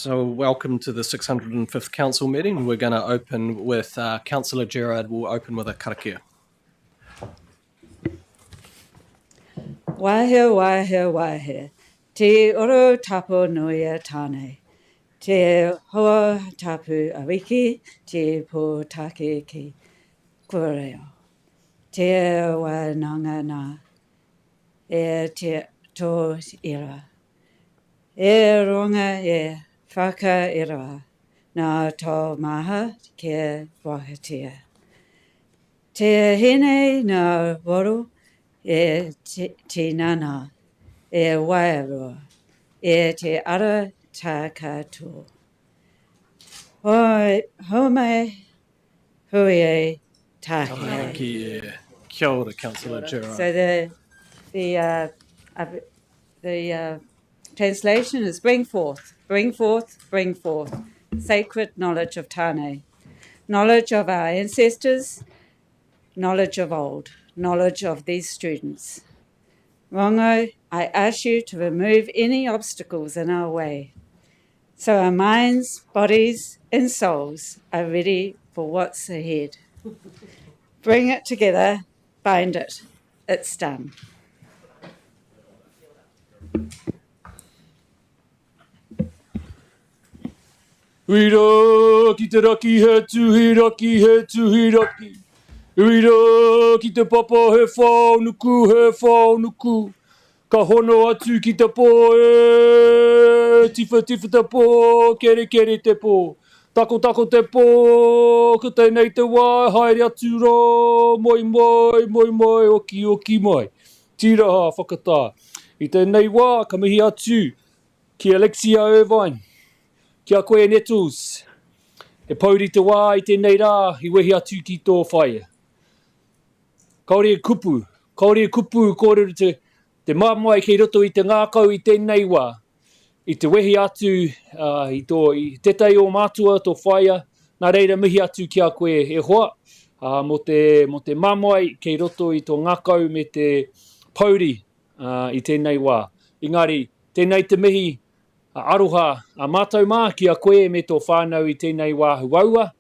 So welcome to the 605th Council meeting. We're going to open with Councillor Gerard will open with a karakia. Wahe, wahe, wahe. Te oro tapo noia tane. Te hoa tapu awiki, te po take ki kureo. Te wananga na. E te to ira. E ronga e whaka ira. Nā tō maha ke wakatia. Te hine nā woro e te nana. E wairoa. E te ara tā katoa. Home hui take. Kia ora, Councillor Gerard. So the translation is bring forth, bring forth, bring forth. Sacred knowledge of Tane. Knowledge of our ancestors, knowledge of old, knowledge of these students. Rongo, I ask you to remove any obstacles in our way, so our minds, bodies, and souls are ready for what's ahead. Bring it together, bind it, it's done. Uira ki te raki he tuhiraki he tuhiraki. Uira ki te papa he whaunuku. Ka hono atu ki te pō e tifa te pō, kere te pō. Tako te pō, ko tēnei te wai, haere atu rā, moi, oki mai. Tiraha, whakatā. I tēnei wā, ka mihi atu ki Alexia Irvine. Kia koe Nettles. E pauri te wā i tēnei rā, i wehi atu ki tō whaia. Kaore e kupu, kōrero te mamai kei roto i te ngākau i tēnei wā. I te wehi atu i tetei o mātua tō whaia, nā reira mihi atu kia koe e hoa. Mo te mamai kei roto i tō ngākau me te pauri i tēnei wā. Engari, tēnei te mihi aroha a mātou mā kia koe me tō whānau i tēnei wā huaua.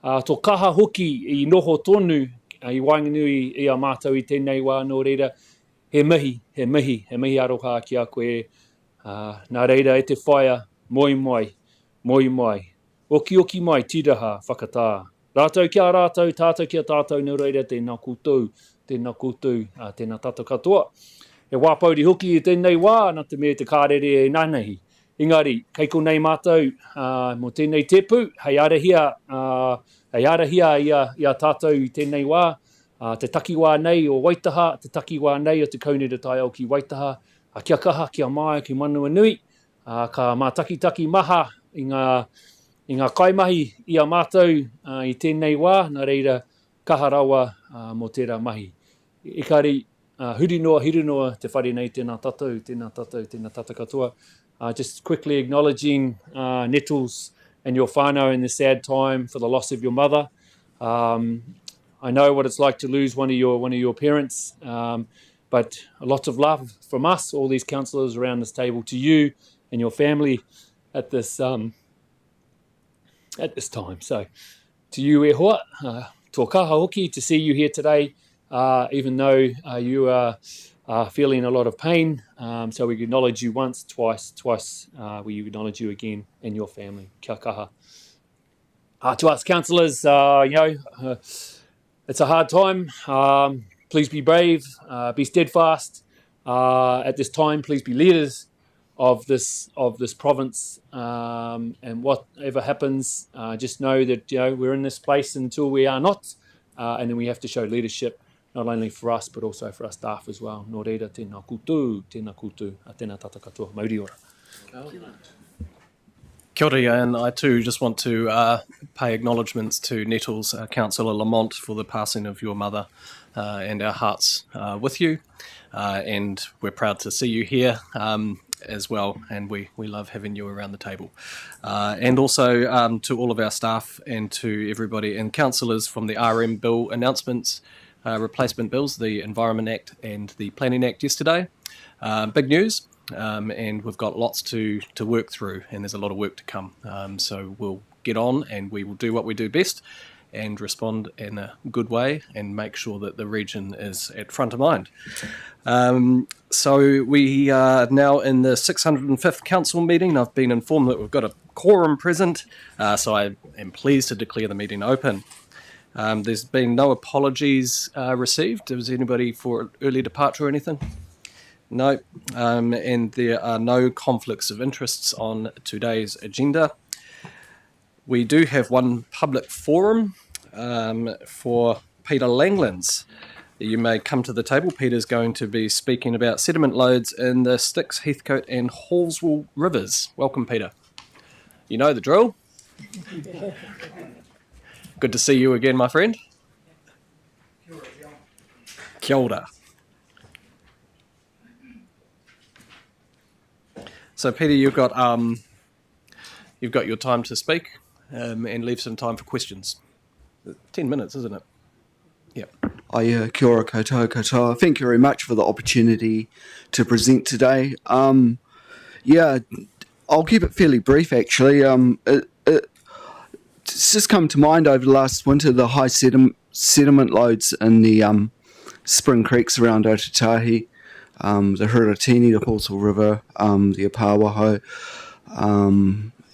Tō kaha hoki i noho tonu i wainganui i a mātou i tēnei wā nō reira. He mihi aroha kia koe. Nā reira e te whaia, moi mai. Oki mai, tiraha, whakatā. Rātou kia rātou, tātou kia tātou, nō reira tēnā koutou, tēnā tātou katoa. E wāpauri hoki i tēnei wā, nā te mea te kārere e nānehi. Engari, kei ko nei mātou, mo tēnei tepu, hei arahia ia tātou i tēnei wā, te takiwā nei o Waitaha, te takiwā nei o te kaunera tai au ki Waitaha, kia kaha, kia mai, ki manua nui, ka mātaki maha i ngā kaimahi i a mātou i tēnei wā, nā reira kaha rawa mo tērā mahi. Ikari, hirinoa te whare nei tēnā tātou katoa. Just quickly acknowledging Nettles and your whānau in this sad time for the loss of your mother. I know what it's like to lose one of your parents, but a lot of love from us, all these councillors around this table, to you and your family at this time. So, to you e hoa, tō kaha hoki to see you here today, even though you are feeling a lot of pain. So we acknowledge you once, twice, we acknowledge you again and your family. Kia kaha. To us councillors, it's a hard time. Please be brave, be steadfast. At this time, please be leaders of this province. And whatever happens, just know that we're in this place until we are not, and then we have to show leadership. Not only for us, but also for our staff as well. Nō reira, tēnā koutou, a tēnā tata katoa. Mauri ora. Kia ora, and I too just want to pay acknowledgements to Nettles, Councillor Lamont, for the passing of your mother, and our hearts with you. And we're proud to see you here as well, and we love having you around the table. And also to all of our staff and to everybody and councillors from the RM bill announcements, replacement bills, the Environment Act and the Planning Act yesterday. Big news. and we've got lots to work through, and there's a lot of work to come. So we'll get on, and we will do what we do best, and respond in a good way, and make sure that the region is at front of mind. So we are now in the 605th council meeting. I've been informed that we've got a quorum present, so I am pleased to declare the meeting open. There's been no apologies received. Was anybody for early departure or anything? No. And there are no conflicts of interests on today's agenda. We do have one public forum for Peter Langlands. You may come to the table. Peter's going to be speaking about sediment loads in the Styx, Heathcote and Hallswell rivers. Welcome, Peter. You know the drill. Good to see you again, my friend. Kia ora. So, Peter, you've got your time to speak, and leave some time for questions. 10 minutes, isn't it? Yeah. Kia ora koutou koutou. Thank you very much for the opportunity to present today. I'll keep it fairly brief, actually. It's just come to mind over the last winter, the high sediment loads in the spring creeks around Otatahi, the Huratini, the Hallswell River, the Apawaho,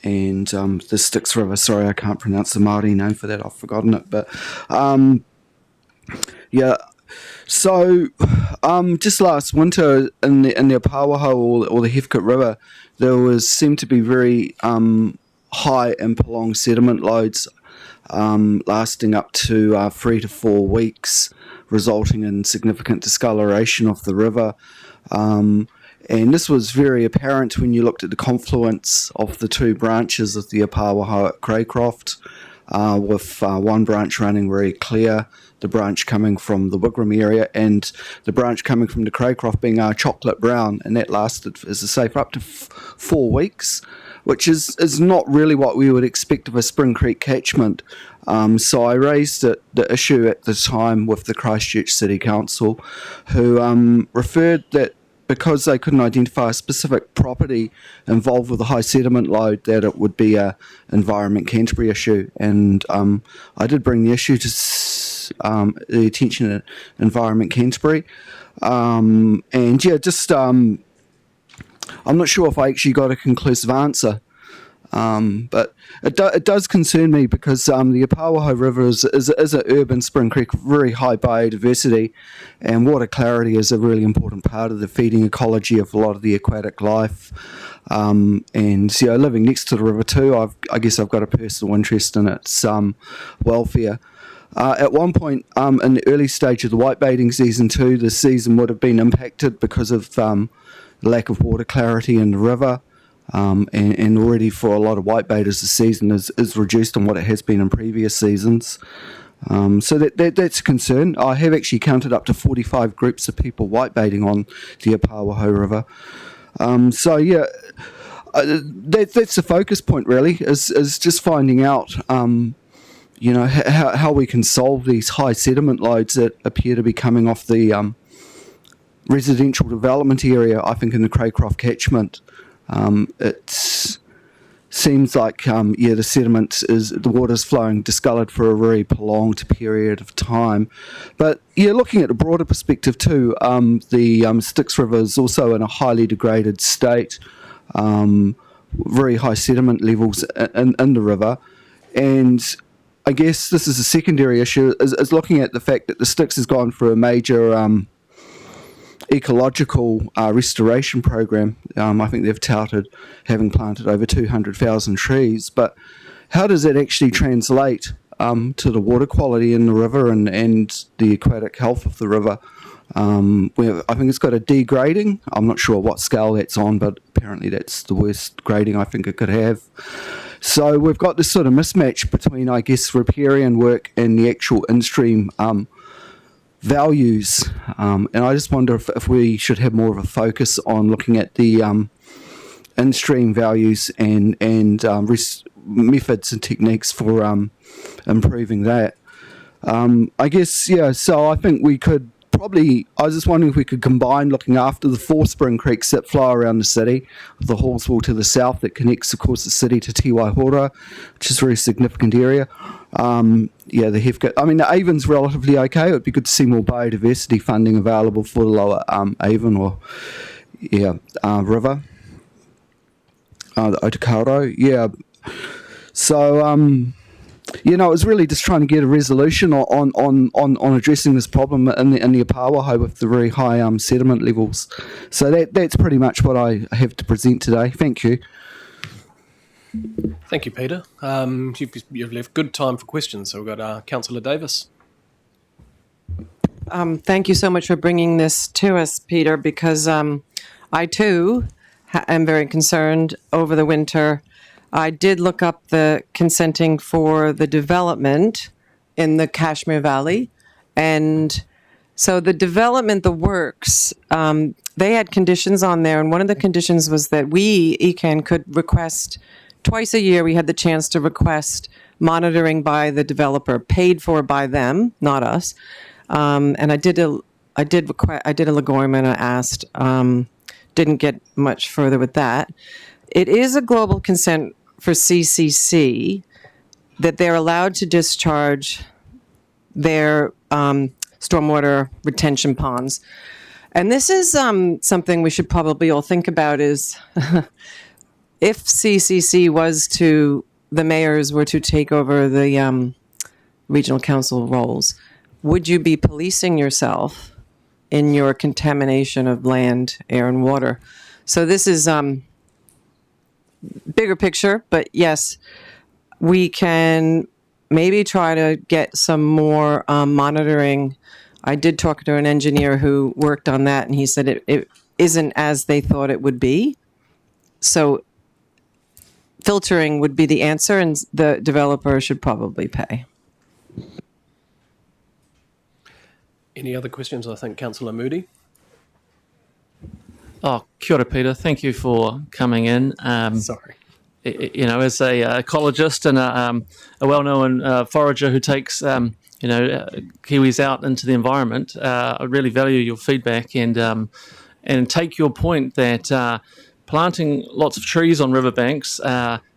and the Styx River. Sorry, I can't pronounce the Māori name for that. I've forgotten it. But so just last winter in the Apawaho or the Heathcote River, there seemed to be very high and prolonged sediment loads lasting up to 3 to 4 weeks, resulting in significant discoloration of the river. And this was very apparent when you looked at the confluence of the two branches of the Apawaho at Craycroft, with one branch running very clear, the branch coming from the Wigram area, and the branch coming from the Craycroft being chocolate brown, and that lasted, as I say, for up to 4 weeks, which is not really what we would expect of a Spring Creek catchment. So I raised the issue at the time with the Christchurch City Council, who referred that because they couldn't identify a specific property involved with a high sediment load, that it would be a Environment Canterbury issue. And I did bring the issue to the attention of Environment Canterbury. I'm not sure if I actually got a conclusive answer. But it does concern me because the Apawaho River is an urban spring creek, very high biodiversity, and water clarity is a really important part of the feeding ecology of a lot of the aquatic life. And living next to the river too, I guess I've got a personal interest in its welfare. At one point in the early stage of the whitebaiting season too, the season would have been impacted because of the lack of water clarity in the river. And already for a lot of whitebaiters, the season is reduced on what it has been in previous seasons. So that's a concern. I have actually counted up to 45 groups of people whitebaiting on the Apawaho River. That's the focus point really, is just finding out, how we can solve these high sediment loads that appear to be coming off the residential development area, I think, in the Craycroft catchment. It seems like, the sediment the water's flowing discoloured for a very prolonged period of time. But, looking at a broader perspective too, the Styx River is also in a highly degraded state, very high sediment levels in the river. And I guess this is a secondary issue, is looking at the fact that the Styx has gone through a major ecological restoration program. I think they've touted having planted over 200,000 trees, but how does that actually translate to the water quality in the river and the aquatic health of the river? I think it's got a degrading. I'm not sure what scale that's on, but apparently that's the worst grading I think it could have. So we've got this sort of mismatch between, I guess, riparian work and the actual in-stream values, and I just wonder if we should have more of a focus on looking at the in-stream values and methods and techniques for improving that. I guess, so I think we could probably, I was just wondering if we could combine looking after the 4 spring creeks that flow around the city, the Hallsville to the south that connects, of course, the city to Te Waihora, which is a very significant area. The Heathcote, I mean, the Avon's relatively okay. It would be good to see more biodiversity funding available for the lower Avon or, river. The Otakauro, So, it was really just trying to get a resolution on addressing this problem in the Apawaho with the very high sediment levels. So that's pretty much what I have to present today. Thank you. Thank you, Peter. You've left good time for questions. So we've got Councillor Davis. Thank you so much for bringing this to us, Peter, because I too am very concerned over the winter. I did look up the consenting for the development in the Kashmir Valley. And so the development, the works, they had conditions on there. And one of the conditions was that we, ECAN, could request twice a year. We had the chance to request monitoring by the developer, paid for by them, not us. And I did a Legorim and I asked, didn't get much further with that. It is a global consent for CCC that they're allowed to discharge their stormwater retention ponds. And this is something we should probably all think about is if CCC the mayors were to take over the regional council roles, would you be policing yourself in your contamination of land, air, and water? So this is bigger picture, but yes, we can maybe try to get some more monitoring. I did talk to an engineer who worked on that, and he said it isn't as they thought it would be. So filtering would be the answer, and the developer should probably pay. Any other questions? I think Councillor Moody. Oh, kia ora, Peter. Thank you for coming in. Sorry. As a ecologist and a well-known forager who takes, Kiwis out into the environment, I really value your feedback and take your point that planting lots of trees on riverbanks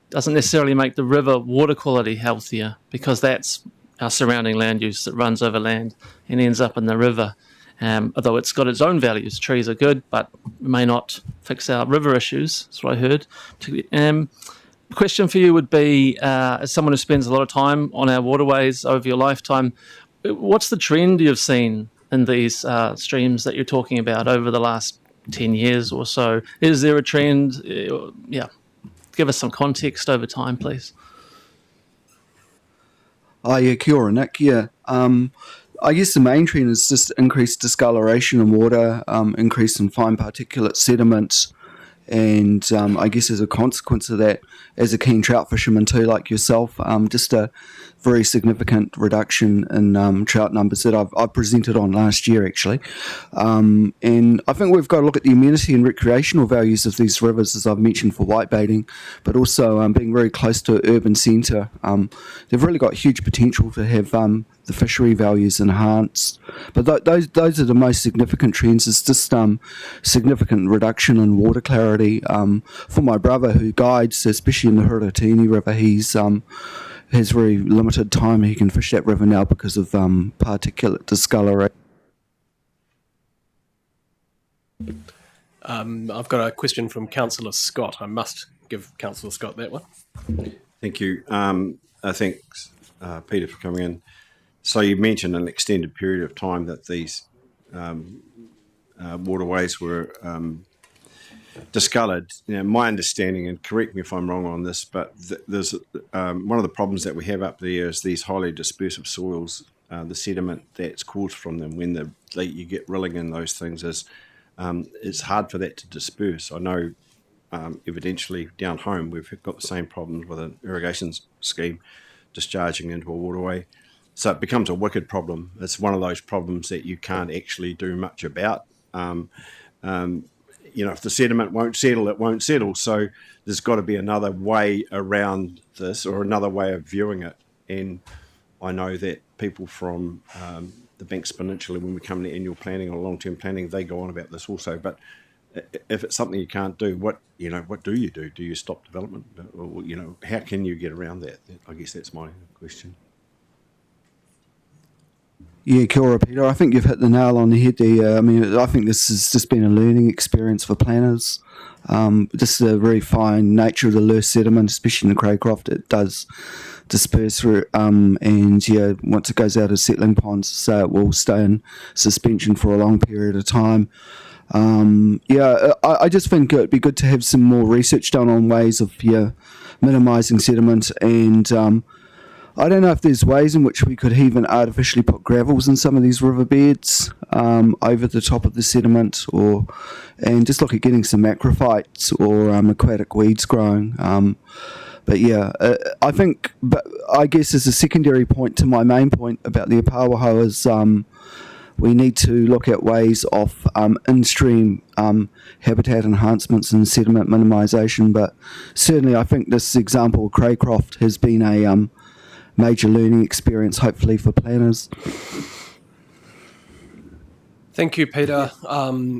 doesn't necessarily make the river water quality healthier, because that's our surrounding land use that runs over land and ends up in the river. Although it's got its own values. Trees are good, but may not fix our river issues. That's what I heard. The question for you would be, as someone who spends a lot of time on our waterways over your lifetime, what's the trend you've seen in these streams that you're talking about over the last 10 years or so? Is there a trend? Give us some context over time, please. Kia ora, Nick. I guess the main trend is just increased discoloration in water, increase in fine particulate sediments, and I guess as a consequence of that, as a keen trout fisherman too, like yourself, just a very significant reduction in trout numbers that I've presented on last year, actually. And I think we've got to look at the amenity and recreational values of these rivers, as I've mentioned, for whitebaiting, but also being very close to an urban centre. They've really got huge potential to have the fishery values enhanced. But those are the most significant trends. It's just significant reduction in water clarity. For my brother who guides, especially in the Huratini River, he's has very limited time he can fish that river now because of particulate discoloration. I've got a question from Councillor Scott. I must give Councillor Scott that one. Thank you. Thanks, Peter, for coming in. So you mentioned an extended period of time that these waterways were discoloured. My understanding, and correct me if I'm wrong on this, but there's one of the problems that we have up there is these highly dispersive soils. The sediment that's caused from them when you get rilling in those things is it's hard for that to disperse. I know evidentially down home we've got the same problems with an irrigation scheme discharging into a waterway. So it becomes a wicked problem. It's one of those problems that you can't actually do much about. If the sediment won't settle, it won't settle. So there's got to be another way around this, or another way of viewing it. And I know that people from the Banks Peninsula, when we come to annual planning or long-term planning, they go on about this also. But if it's something you can't do, what do you do? Do you stop development? Or, how can you get around that? I guess that's my question. Yeah, kia ora, Peter. I think you've hit the nail on the head there. I think this has just been a learning experience for planners. Just the very fine nature of the loose sediment, especially in the Craycroft, it does disperse through, and once it goes out of settling ponds, so it will stay in suspension for a long period of time. I just think it'd be good to have some more research done on ways of minimising sediment, and I don't know if there's ways in which we could even artificially put gravels in some of these riverbeds over the top of the sediment, and just look at getting some macrophytes or aquatic weeds growing. I guess as a secondary point to my main point about the Apawaho is we need to look at ways of in-stream habitat enhancements and sediment minimisation. But certainly I think this example of Craycroft has been a major learning experience, hopefully, for planners. Thank you, Peter.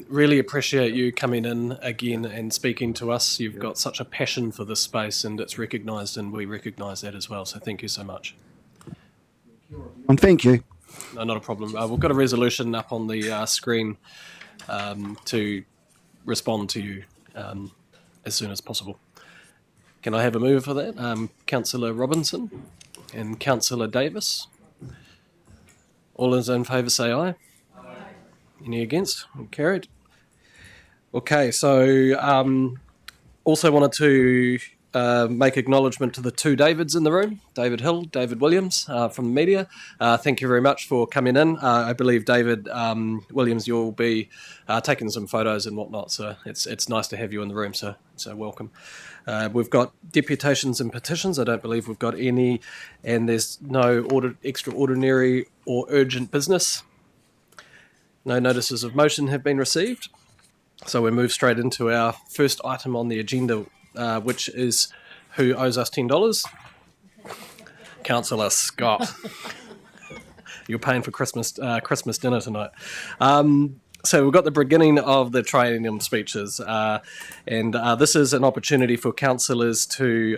Really appreciate you coming in again and speaking to us. You've got such a passion for this space, and it's recognised, and we recognise that as well. So thank you so much. And thank you. No, not a problem. We've got a resolution up on the screen to respond to you as soon as possible. Can I have a mover for that? Councillor Robinson and Councillor Davis. All those in favour say aye. Any against? Carried. Okay, so also wanted to make acknowledgement to the two Davids in the room, David Hill, David Williams from the media. Thank you very much for coming in. I believe, David Williams, you'll be taking some photos and whatnot, so it's nice to have you in the room, so welcome. We've got deputations and petitions. I don't believe we've got any, and there's no extraordinary or urgent business. No notices of motion have been received. So we move straight into our first item on the agenda, which is who owes us $10? Councillor Scott. You're paying for Christmas dinner tonight. So we've got the beginning of the Triennium speeches, and this is an opportunity for councillors to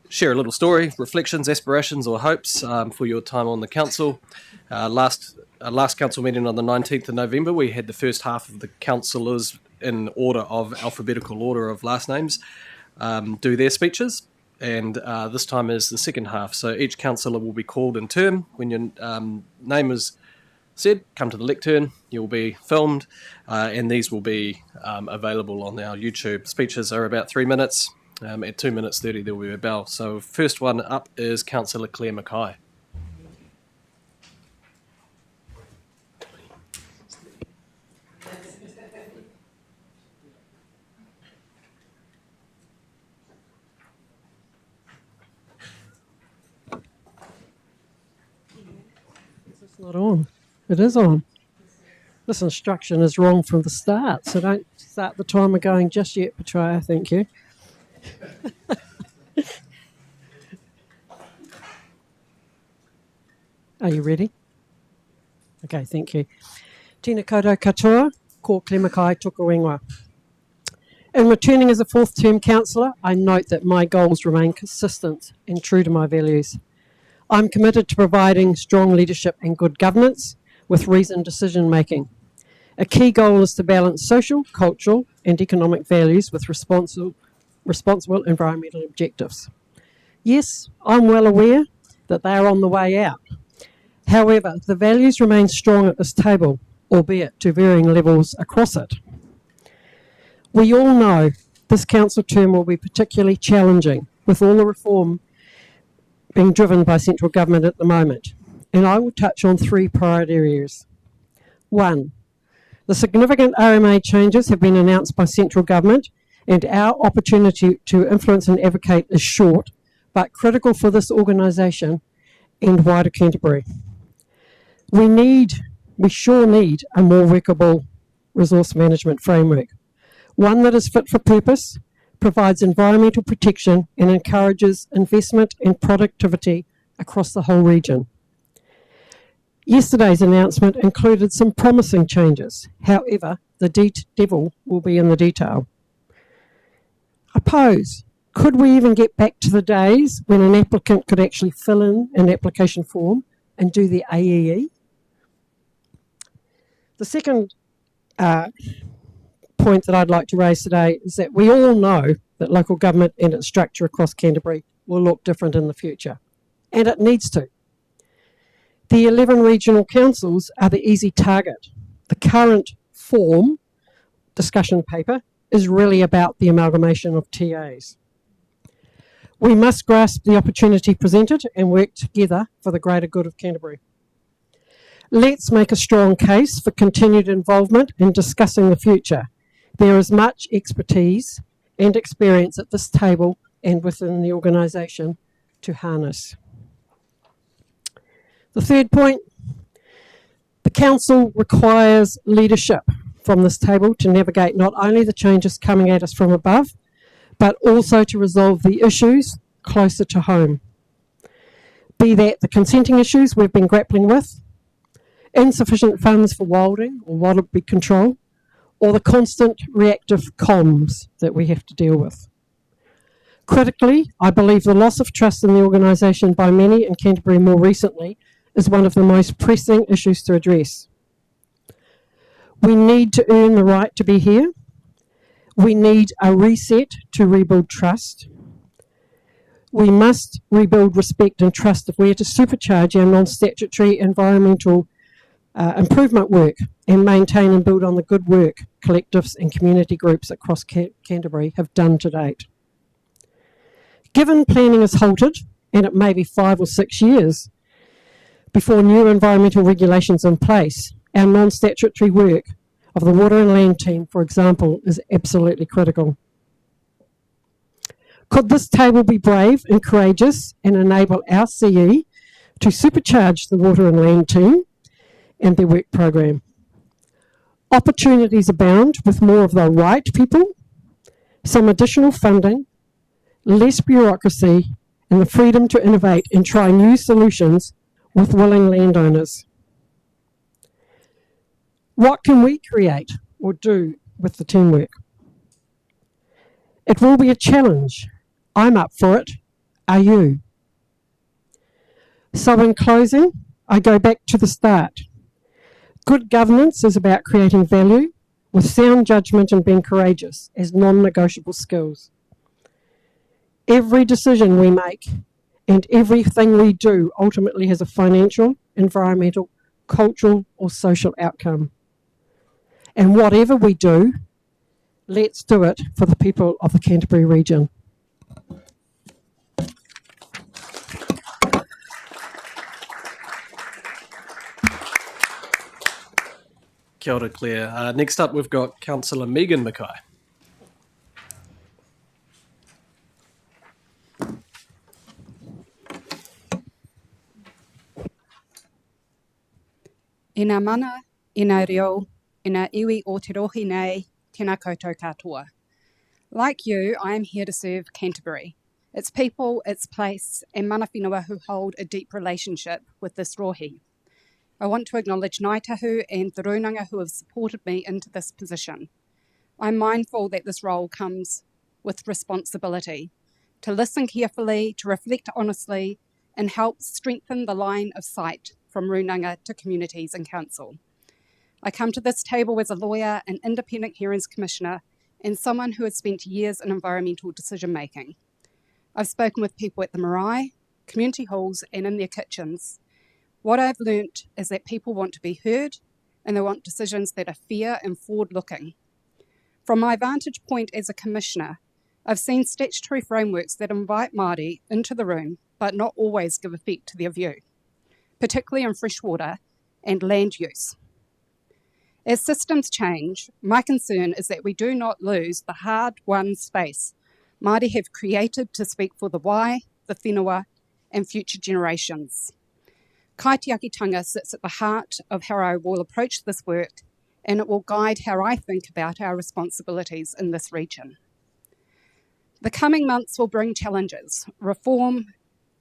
share a little story, reflections, aspirations or hopes for your time on the council. Last council meeting on the 19th of November, we had the first half of the councillors in order of alphabetical order of last names do their speeches, and this time is the second half. So each councillor will be called in turn. When your name is said, come to the lectern, you'll be filmed, and these will be available on our YouTube. Speeches are about 3 minutes. At 2 minutes 30 there will be a bell. So first one up is Councillor Claire McKay. It's not on. It is on. This instruction is wrong from the start, so don't start the timer going just yet, Betrayer. Thank you. Are you ready? Okay, thank you. Tēnā koutou katoa, ko Claire McKay toka wengwa. In returning as a fourth-term councillor, I note that my goals remain consistent and true to my values. I'm committed to providing strong leadership and good governance with reasoned decision-making. A key goal is to balance social, cultural and economic values with responsible environmental objectives. Yes, I'm well aware that they are on the way out. However, the values remain strong at this table, albeit to varying levels across it. We all know this council term will be particularly challenging with all the reform being driven by central government at the moment, and I will touch on three priority areas. 1. The significant RMA changes have been announced by central government, and our opportunity to influence and advocate is short, but critical for this organisation and wider Canterbury. We sure need a more workable resource management framework, one that is fit for purpose, provides environmental protection and encourages investment and productivity across the whole region. Yesterday's announcement included some promising changes. However, the devil will be in the detail. I pose, could we even get back to the days when an applicant could actually fill in an application form and do the AEE? The second point that I'd like to raise today is that we all know that local government and its structure across Canterbury will look different in the future, and it needs to. The 11 regional councils are the easy target. The current form, discussion paper, is really about the amalgamation of TAs. We must grasp the opportunity presented and work together for the greater good of Canterbury. Let's make a strong case for continued involvement in discussing the future. There is much expertise and experience at this table and within the organisation to harness. The third point, the council requires leadership from this table to navigate not only the changes coming at us from above, but also to resolve the issues closer to home. Be that the consenting issues we've been grappling with, insufficient funds for wilding or wildlife control, or the constant reactive comms that we have to deal with. Critically, I believe the loss of trust in the organisation by many in Canterbury more recently is one of the most pressing issues to address. We need to earn the right to be here. We need a reset to rebuild trust. We must rebuild respect and trust if we are to supercharge our non-statutory environmental improvement work and maintain and build on the good work collectives and community groups across Canterbury have done to date. Given planning is halted, and it may be 5 or 6 years before new environmental regulations in place, our non-statutory work of the Water and Land team, for example, is absolutely critical. Could this table be brave and courageous and enable our CE to supercharge the Water and Land team and their work program? Opportunities abound with more of the right people, some additional funding, less bureaucracy, and the freedom to innovate and try new solutions with willing landowners. What can we create or do with the teamwork? It will be a challenge. I'm up for it. Are you? So in closing, I go back to the start. Good governance is about creating value with sound judgment and being courageous as non-negotiable skills. Every decision we make and everything we do ultimately has a financial, environmental, cultural or social outcome. And whatever we do, let's do it for the people of the Canterbury region. Kia ora, Claire. Next up, we've got Councillor Megen McKay. Ina mana, ina reo, ina iwi o te rohi nei, tēnā koutou katoa. Like you, I am here to serve Canterbury, its people, its place, and mana whenua who hold a deep relationship with this rohi. I want to acknowledge Ngāi Tahu and the Runanga who have supported me into this position. I'm mindful that this role comes with responsibility, to listen carefully, to reflect honestly, and help strengthen the line of sight from Runanga to communities and council. I come to this table as a lawyer, an independent hearings commissioner, and someone who has spent years in environmental decision making. I've spoken with people at the marae, community halls, and in their kitchens. What I've learnt is that people want to be heard and they want decisions that are fair and forward-looking. From my vantage point as a commissioner, I've seen statutory frameworks that invite Māori into the room but not always give effect to their view, particularly in freshwater and land use. As systems change, my concern is that we do not lose the hard-won space Māori have created to speak for the wai, the whenua, and future generations. Kaitiakitanga sits at the heart of how I will approach this work, and it will guide how I think about our responsibilities in this region. The coming months will bring challenges, reform,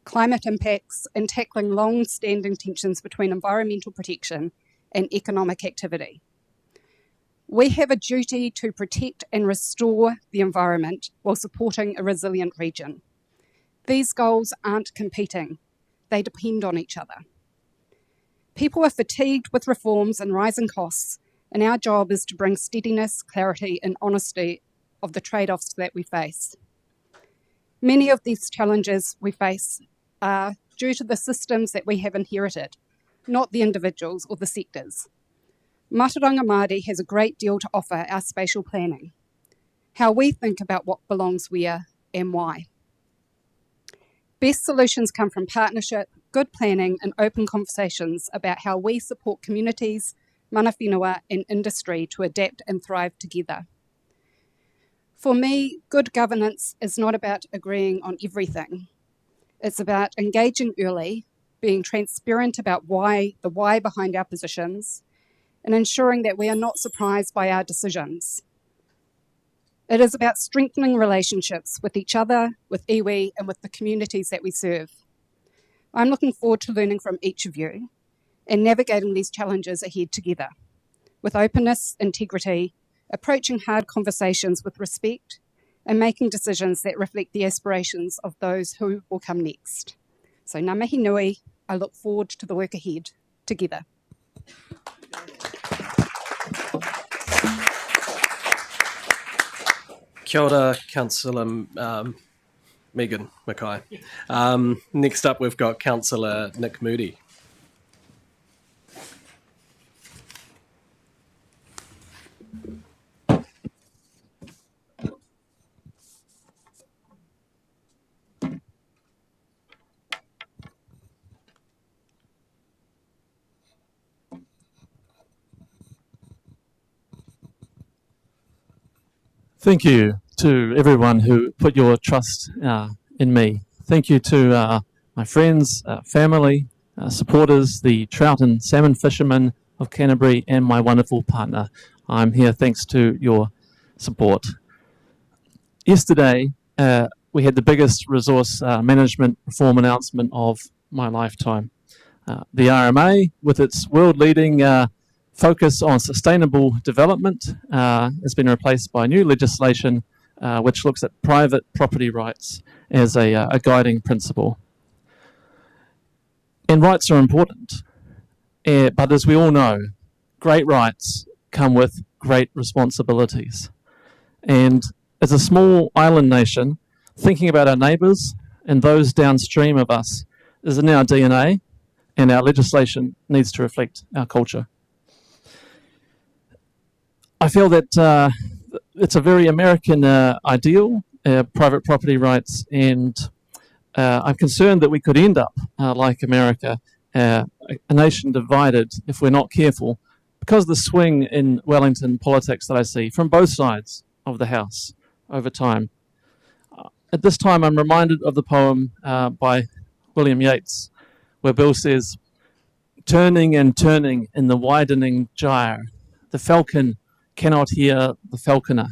climate impacts, and tackling long-standing tensions between environmental protection and economic activity. We have a duty to protect and restore the environment while supporting a resilient region. These goals aren't competing, they depend on each other. People are fatigued with reforms and rising costs, and our job is to bring steadiness, clarity, and honesty of the trade-offs that we face. Many of these challenges we face are due to the systems that we have inherited, not the individuals or the sectors. Mātauranga Māori has a great deal to offer our spatial planning, how we think about what belongs where and why. Best solutions come from partnership, good planning, and open conversations about how we support communities, mana whenua, and industry to adapt and thrive together. For me, good governance is not about agreeing on everything. It's about engaging early, being transparent about the why behind our positions, and ensuring that we are not surprised by our decisions. It is about strengthening relationships with each other, with iwi, and with the communities that we serve. I'm looking forward to learning from each of you and navigating these challenges ahead together, with openness, integrity, approaching hard conversations with respect, and making decisions that reflect the aspirations of those who will come next. So ngā mihi nui, I look forward to the work ahead together. Kia ora, Councillor Megen, McKay. Next up, we've got Councillor Nick Moody. Thank you to everyone who put your trust in me. Thank you to my friends, family, supporters, the trout and salmon fishermen of Canterbury, and my wonderful partner. I'm here thanks to your support. Yesterday, we had the biggest resource management reform announcement of my lifetime. The RMA, with its world-leading focus on sustainable development, has been replaced by new legislation which looks at private property rights as a guiding principle. And rights are important, but as we all know, great rights come with great responsibilities. And as a small island nation, thinking about our neighbours and those downstream of us is in our DNA, and our legislation needs to reflect our culture. I feel that it's a very American ideal, private property rights, and I'm concerned that we could end up like America, a nation divided if we're not careful, because of the swing in Wellington politics that I see from both sides of the House over time. At this time, I'm reminded of the poem by William Yeats, where Bill says, "Turning and turning in the widening gyre, the falcon cannot hear the falconer.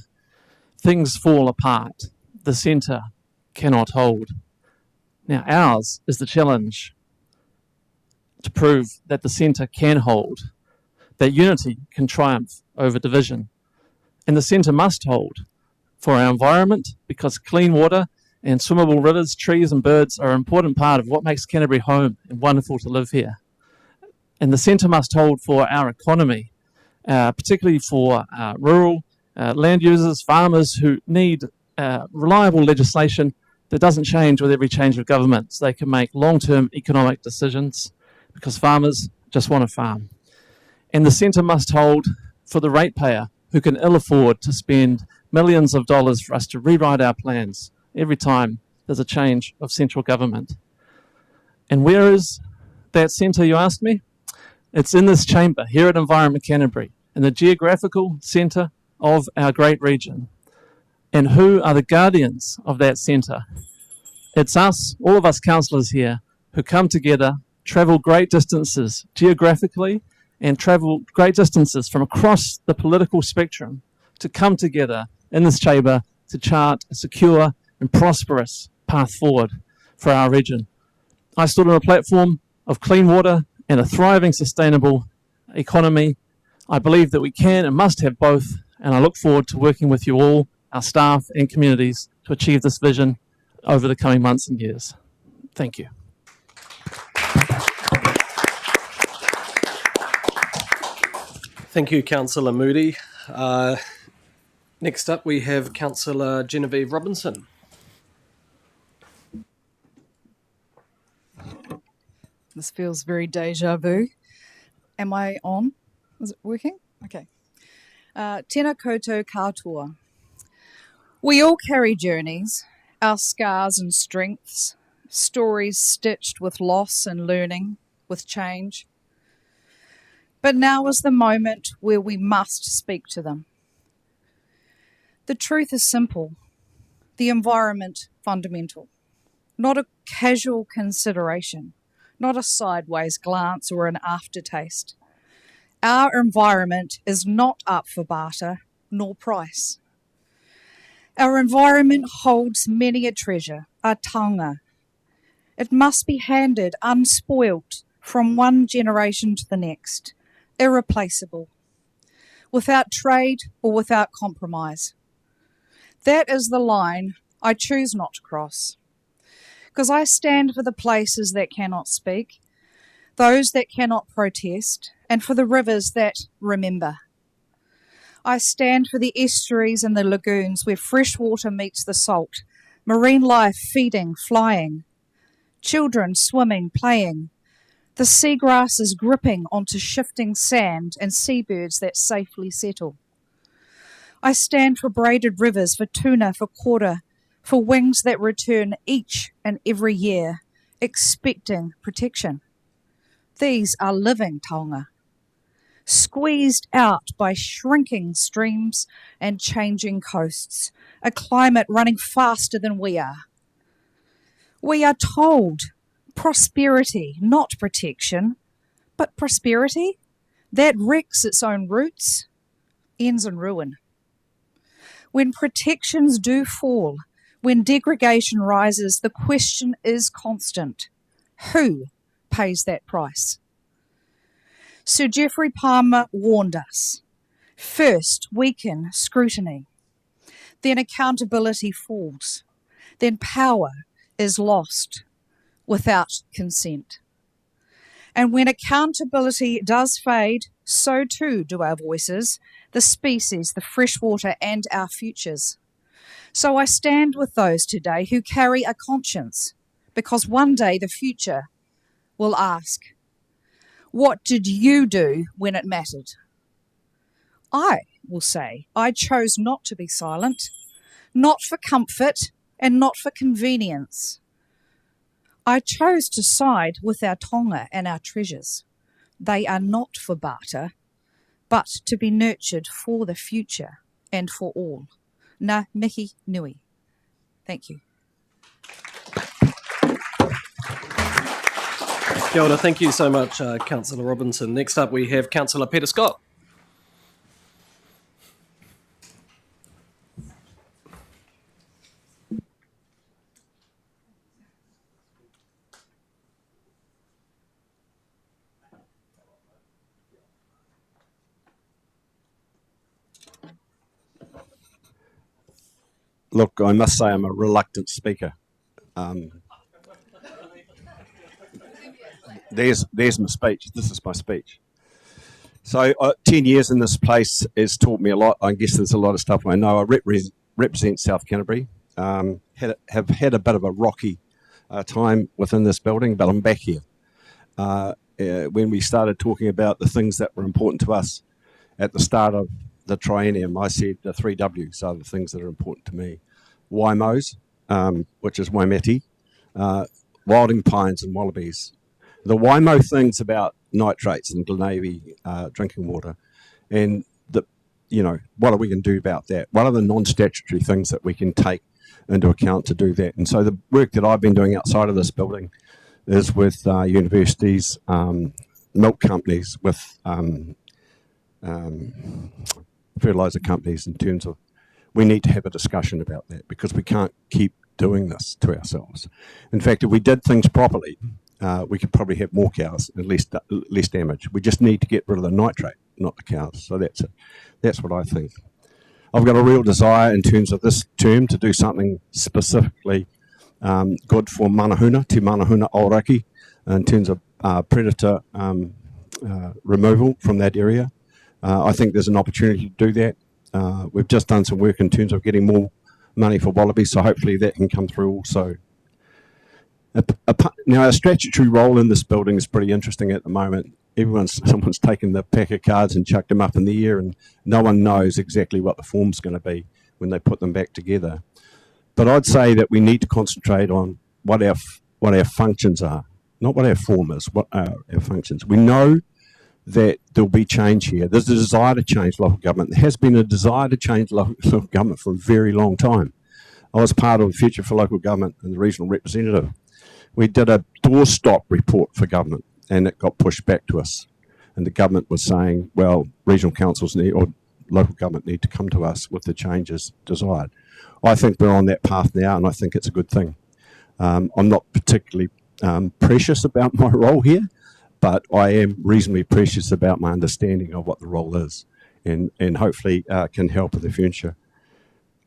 Things fall apart, the centre cannot hold." Now ours is the challenge to prove that the centre can hold, that unity can triumph over division. And the centre must hold for our environment, because clean water and swimmable rivers, trees and birds are an important part of what makes Canterbury home and wonderful to live here. And the centre must hold for our economy, particularly for rural land users, farmers who need reliable legislation that doesn't change with every change of government, so they can make long-term economic decisions, because farmers just want to farm. And the centre must hold for the ratepayer, who can ill afford to spend millions of dollars for us to rewrite our plans every time there's a change of central government. And where is that centre, you ask me? It's in this chamber, here at Environment Canterbury, in the geographical centre of our great region. And who are the guardians of that centre? It's us, all of us councillors here, who come together, travel great distances geographically, and travel great distances from across the political spectrum to come together in this chamber to chart a secure and prosperous path forward for our region. I stood on a platform of clean water and a thriving, sustainable economy. I believe that we can and must have both, and I look forward to working with you all, our staff and communities, to achieve this vision over the coming months and years. Thank you. Thank you, Councillor Moody. Next up, we have Councillor Genevieve Robinson. This feels very deja vu. Am I on? Is it working? Okay. Tēnā koutou katoa. We all carry journeys, our scars and strengths, stories stitched with loss and learning, with change. But now is the moment where we must speak to them. The truth is simple. The environment fundamental. Not a casual consideration. Not a sideways glance or an aftertaste. Our environment is not up for barter nor price. Our environment holds many a treasure, a taonga. It must be handed unspoilt from one generation to the next, irreplaceable, without trade or without compromise. That is the line I choose not to cross, because I stand for the places that cannot speak, those that cannot protest, and for the rivers that remember. I stand for the estuaries and the lagoons where fresh water meets the salt, marine life feeding, flying, children swimming, playing, the seagrasses gripping onto shifting sand and seabirds that safely settle. I stand for braided rivers, for tuna, for kora, for wings that return each and every year, expecting protection. These are living taonga, squeezed out by shrinking streams and changing coasts, a climate running faster than we are. We are told prosperity, not protection, but prosperity that wrecks its own roots, ends in ruin. When protections do fall, when degradation rises, the question is constant. Who pays that price? Sir Geoffrey Palmer warned us. First, weaken scrutiny. Then accountability falls. Then power is lost without consent. And when accountability does fade, so too do our voices, the species, the freshwater, and our futures. So I stand with those today who carry a conscience, because one day the future will ask, what did you do when it mattered? I will say, I chose not to be silent, not for comfort and not for convenience. I chose to side with our taonga and our treasures. They are not for barter, but to be nurtured for the future and for all. Ngā mihi nui. Thank you. Kia ora, thank you so much, Councillor Robinson. Next up, we have Councillor Peter Scott. Look, I must say I'm a reluctant speaker. There's my speech. This is my speech. So 10 years in this place has taught me a lot. I guess there's a lot of stuff I know. I represent South Canterbury. Have had a bit of a rocky time within this building, but I'm back here. When we started talking about the things that were important to us at the start of the Triennium, I said the 3 W's are the things that are important to me. Waimos, which is Waimeti, wilding pines and wallabies. The Waimo thing's about nitrates and Glenavy drinking water, and what are we going to do about that? What are the non-statutory things that we can take into account to do that? And so the work that I've been doing outside of this building is with universities, milk companies, with fertiliser companies, in terms of we need to have a discussion about that, because we can't keep doing this to ourselves. In fact, if we did things properly, we could probably have more cows and less damage. We just need to get rid of the nitrate, not the cows. So that's it. That's what I think. I've got a real desire in terms of this term to do something specifically good for manahuna, te manahuna aoraki, in terms of predator removal from that area. I think there's an opportunity to do that. We've just done some work in terms of getting more money for wallabies, so hopefully that can come through also. Now, our statutory role in this building is pretty interesting at the moment. Someone's taken the pack of cards and chucked them up in the air, and no one knows exactly what the form's going to be when they put them back together. But I'd say that we need to concentrate on what our functions are, not what our form is, what are our functions. We know that there'll be change here. There's a desire to change local government. There has been a desire to change local government for a very long time. I was part of the Future for Local Government and the regional representative. We did a doorstop report for government, and it got pushed back to us. And the government was saying, well, regional councils or local government need to come to us with the changes desired. I think we're on that path now, and I think it's a good thing. I'm not particularly precious about my role here, but I am reasonably precious about my understanding of what the role is, and hopefully can help in the future.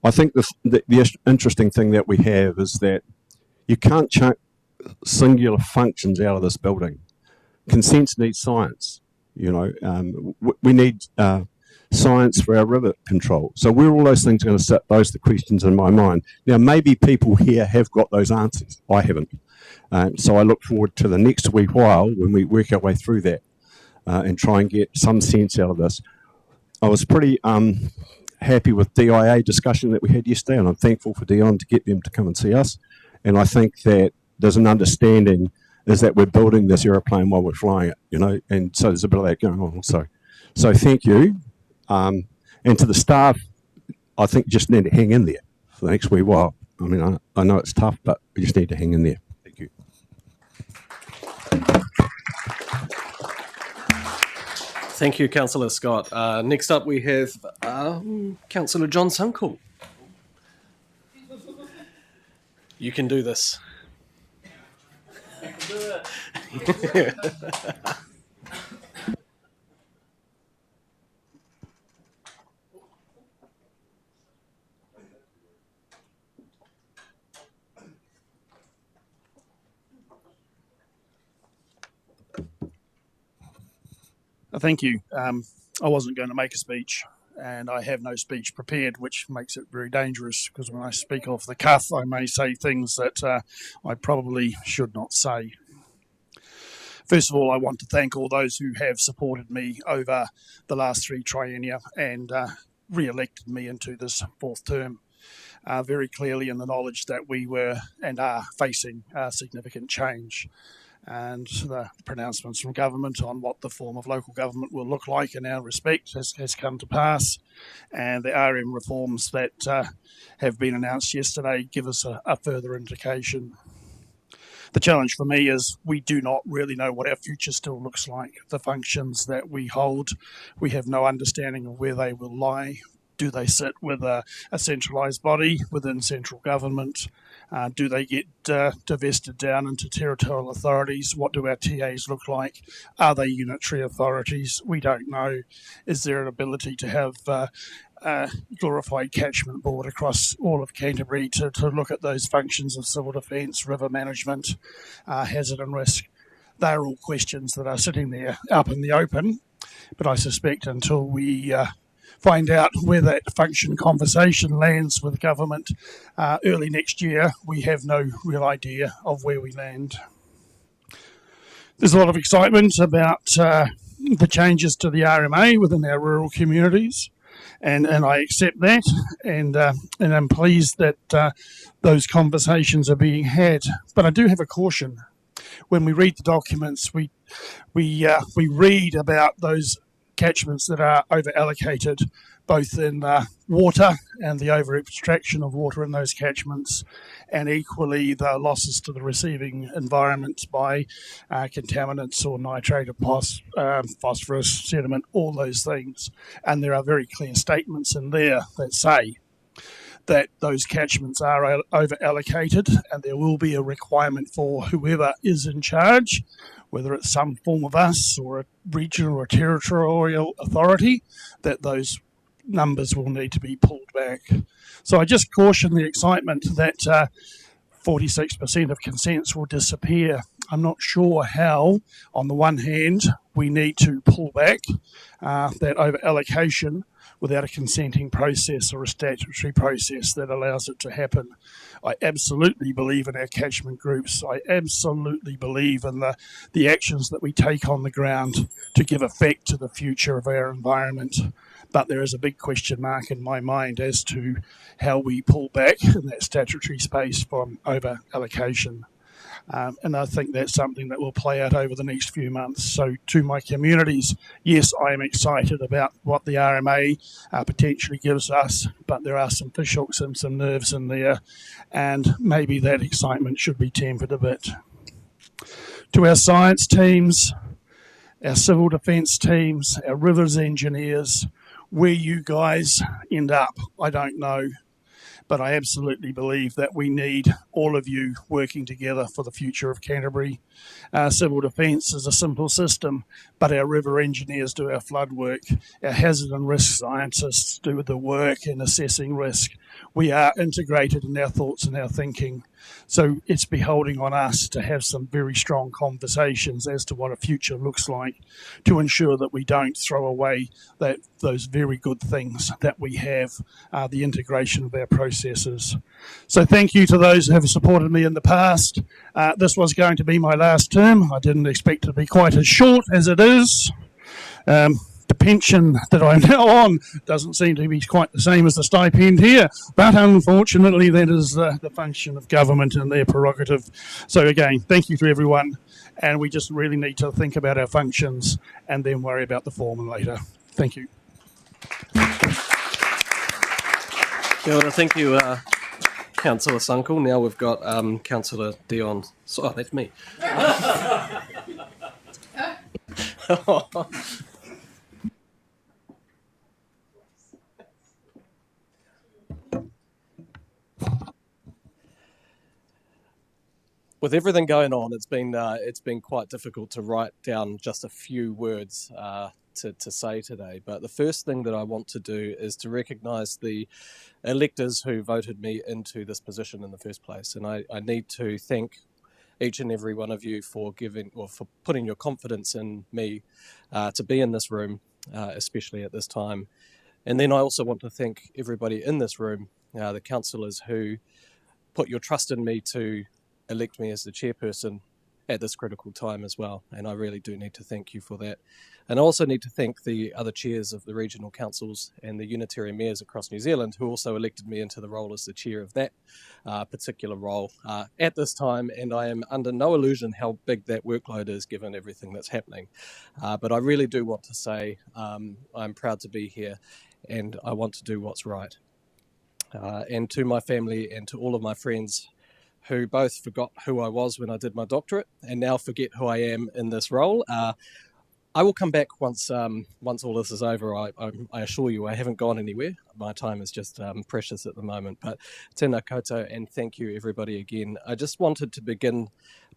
I think the interesting thing that we have is that you can't chuck singular functions out of this building. Consents need science. You know, we need science for our river control. So where are all those things going to sit? Those are the questions in my mind. Now, maybe people here have got those answers. I haven't. So I look forward to the next wee while when we work our way through that and try and get some sense out of this. I was pretty happy with DIA discussion that we had yesterday, and I'm thankful for Deon to get them to come and see us. And I think that there's an understanding is that we're building this aeroplane while we're flying it, you know, and so there's a bit of that going on also. So thank you. And to the staff, I think you just need to hang in there for the next wee while. I mean, I know it's tough, but we just need to hang in there. Thank you. Thank you, Councillor Scott. Next up, we have Councillor John Sunckell. You can do this. Thank you. I wasn't going to make a speech, and I have no speech prepared, which makes it very dangerous because when I speak off the cuff, I may say things that I probably should not say. First of all, I want to thank all those who have supported me over the last 3 triennia and re-elected me into this 4th term, very clearly in the knowledge that we were and are facing significant change. And the pronouncements from government on what the form of local government will look like in our respect has come to pass. And the RM reforms that have been announced yesterday give us a further indication. The challenge for me is we do not really know what our future still looks like. The functions that we hold, we have no understanding of where they will lie. Do they sit with a centralised body within central government? Do they get divested down into territorial authorities? What do our TAs look like? Are they unitary authorities? We don't know. Is there an ability to have a glorified catchment board across all of Canterbury to look at those functions of civil defence, river management, hazard and risk? They're all questions that are sitting there up in the open, but I suspect until we find out where that function conversation lands with government early next year, we have no real idea of where we land. There's a lot of excitement about the changes to the RMA within our rural communities, and I accept that, and I'm pleased that those conversations are being had. But I do have a caution. When we read the documents, we read about those catchments that are over-allocated, both in water and the over-extraction of water in those catchments, and equally the losses to the receiving environment by contaminants or nitrate or phosphorus, sediment, all those things. And there are very clear statements in there that say that those catchments are over allocated, and there will be a requirement for whoever is in charge, whether it's some form of us or a regional or territorial authority, that those numbers will need to be pulled back. So I just caution the excitement that 46% of consents will disappear. I'm not sure how, on the one hand, we need to pull back that over allocation without a consenting process or a statutory process that allows it to happen. I absolutely believe in our catchment groups. I absolutely believe in the actions that we take on the ground to give effect to the future of our environment. But there is a big question mark in my mind as to how we pull back in that statutory space from over allocation. And I think that's something that will play out over the next few months. So to my communities, yes, I am excited about what the RMA potentially gives us, but there are some fishhooks and some nerves in there, and maybe that excitement should be tempered a bit. To our science teams, our civil defence teams, our rivers engineers, where you guys end up, I don't know. But I absolutely believe that we need all of you working together for the future of Canterbury. Civil defence is a simple system, but our river engineers do our flood work. Our hazard and risk scientists do the work in assessing risk. We are integrated in our thoughts and our thinking. So it's beholding on us to have some very strong conversations as to what a future looks like, to ensure that we don't throw away those very good things that we have, the integration of our processes. So thank you to those who have supported me in the past. This was going to be my last term. I didn't expect it to be quite as short as it is. The pension that I'm now on doesn't seem to be quite the same as the stipend here, but unfortunately that is the function of government and their prerogative. So again, thank you to everyone, and we just really need to think about our functions and then worry about the form later. Thank you. Thank you, Councillor Sunckell. Now we've got Councillor Deon. Oh, that's me. With everything going on, it's been quite difficult to write down just a few words to say today. But the first thing that I want to do is to recognise the electors who voted me into this position in the first place, and I need to thank each and every one of you for for putting your confidence in me to be in this room, especially at this time. And then I also want to thank everybody in this room, the councillors who put your trust in me to elect me as the chairperson at this critical time as well, and I really do need to thank you for that. And I also need to thank the other chairs of the regional councils and the unitary mayors across New Zealand who also elected me into the role as the chair of that particular role at this time, and I am under no illusion how big that workload is given everything that's happening. But I really do want to say I'm proud to be here and I want to do what's right. And to my family and to all of my friends who both forgot who I was when I did my doctorate and now forget who I am in this role. I will come back once all this is over. I assure you I haven't gone anywhere. My time is just precious at the moment. But tēnā koutou, and thank you everybody again. I just wanted to begin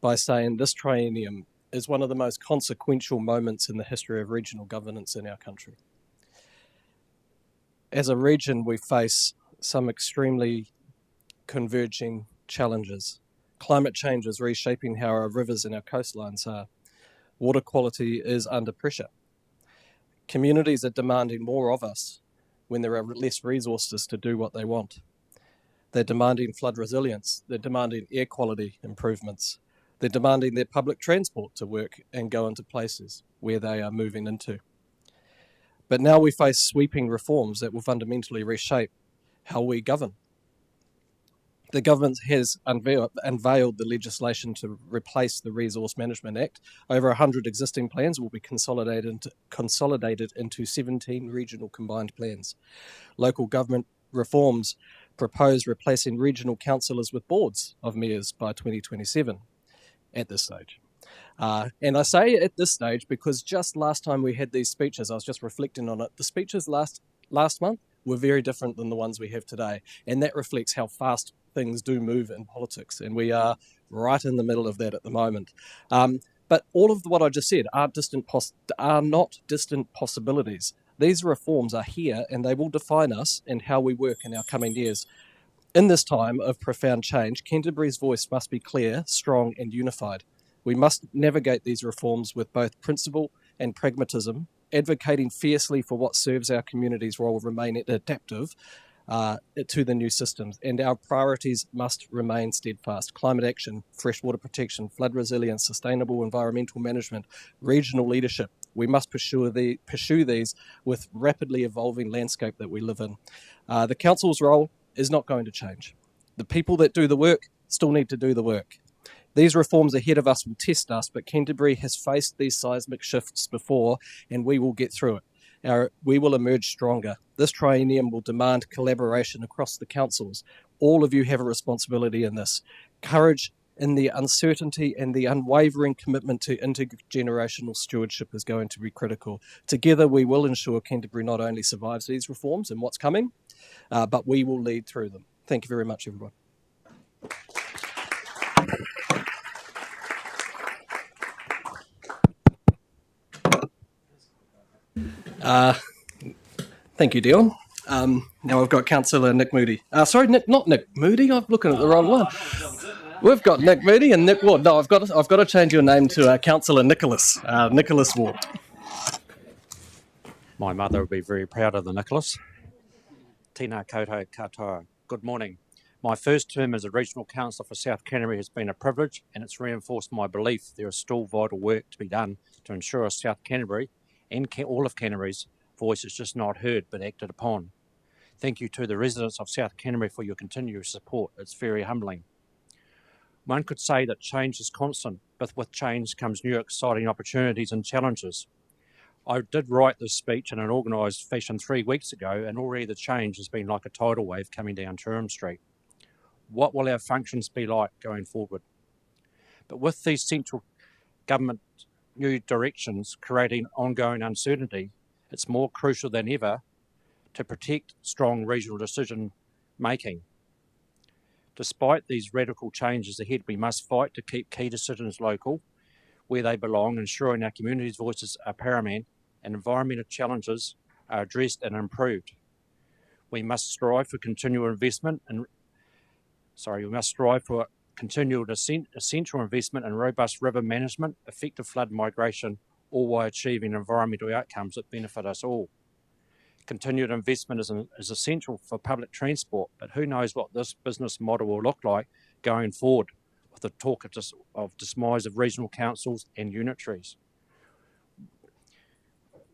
by saying this Triennium is one of the most consequential moments in the history of regional governance in our country. As a region, we face some extremely converging challenges. Climate change is reshaping how our rivers and our coastlines are. Water quality is under pressure. Communities are demanding more of us when there are less resources to do what they want. They're demanding flood resilience. They're demanding air quality improvements. They're demanding their public transport to work and go into places where they are moving into. But now we face sweeping reforms that will fundamentally reshape how we govern. The government has unveiled the legislation to replace the Resource Management Act. Over 100 existing plans will be consolidated into 17 regional combined plans. Local government reforms propose replacing regional councillors with boards of mayors by 2027 at this stage. And I say at this stage because just last time we had these speeches, I was just reflecting on it, the speeches last month were very different than the ones we have today. And that reflects how fast things do move in politics. And we are right in the middle of that at the moment. But all of what I just said are not distant possibilities. These reforms are here and they will define us and how we work in our coming years. In this time of profound change, Canterbury's voice must be clear, strong and unified. We must navigate these reforms with both principle and pragmatism, advocating fiercely for what serves our communities while remain adaptive to the new systems. And our priorities must remain steadfast. Climate action, freshwater protection, flood resilience, sustainable environmental management, regional leadership. We must pursue these with rapidly evolving landscape that we live in. The council's role is not going to change. The people that do the work still need to do the work. These reforms ahead of us will test us, but Canterbury has faced these seismic shifts before and we will get through it. We will emerge stronger. This triennium will demand collaboration across the councils. All of you have a responsibility in this. Courage in the uncertainty and the unwavering commitment to intergenerational stewardship is going to be critical. Together we will ensure Canterbury not only survives these reforms and what's coming, but we will lead through them. Thank you very much, everyone. Thank you, Deon. Now we've got Councillor Nick Moody. Sorry, not Nick Moody. I'm looking at the wrong one. We've got Nick Moody and Nick Ward. No, I've got to change your name to Councillor Nicholas Ward. My mother would be very proud of the Nicholas. Tēnā koutou katoa. Good morning. My first term as a regional councillor for South Canterbury has been a privilege, and it's reinforced my belief there is still vital work to be done to ensure South Canterbury and all of Canterbury's voice is just not heard but acted upon. Thank you to the residents of South Canterbury for your continuous support. It's very humbling. One could say that change is constant, but with change comes new exciting opportunities and challenges. I did write this speech in an organised fashion 3 weeks ago, and already the change has been like a tidal wave coming down Triennial Street. What will our functions be like going forward? But with these central government new directions creating ongoing uncertainty, it's more crucial than ever to protect strong regional decision making. Despite these radical changes ahead, we must fight to keep key decisions local, where they belong, ensuring our communities' voices are paramount and environmental challenges are addressed and improved. We must strive for continual investment and continual essential investment in robust river management, effective flood migration, all while achieving environmental outcomes that benefit us all. Continued investment is essential for public transport, but who knows what this business model will look like going forward with the talk of demise of regional councils and unitaries.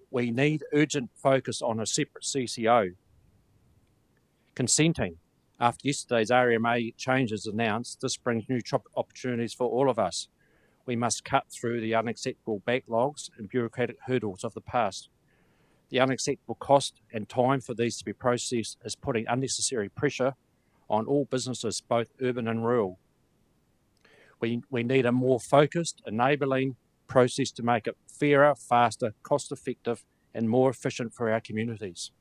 We need urgent focus on a separate CCO. Consenting. After yesterday's RMA changes announced, this brings new opportunities for all of us. We must cut through the unacceptable backlogs and bureaucratic hurdles of the past. The unacceptable cost and time for these to be processed is putting unnecessary pressure on all businesses, both urban and rural. We need a more focused, enabling process to make it fairer, faster, cost-effective and more efficient for our communities.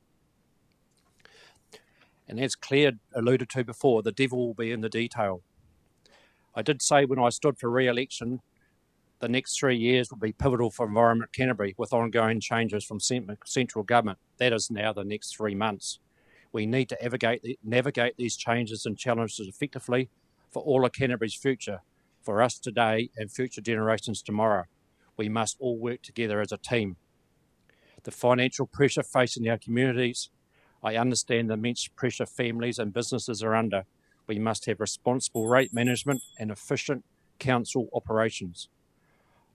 And as Claire alluded to before, the devil will be in the detail. I did say when I stood for re-election, the next 3 years will be pivotal for Environment Canterbury with ongoing changes from central government. That is now the next 3 months. We need to navigate these changes and challenges effectively for all of Canterbury's future, for us today and future generations tomorrow. We must all work together as a team. The financial pressure facing our communities, I understand the immense pressure families and businesses are under. We must have responsible rate management and efficient council operations.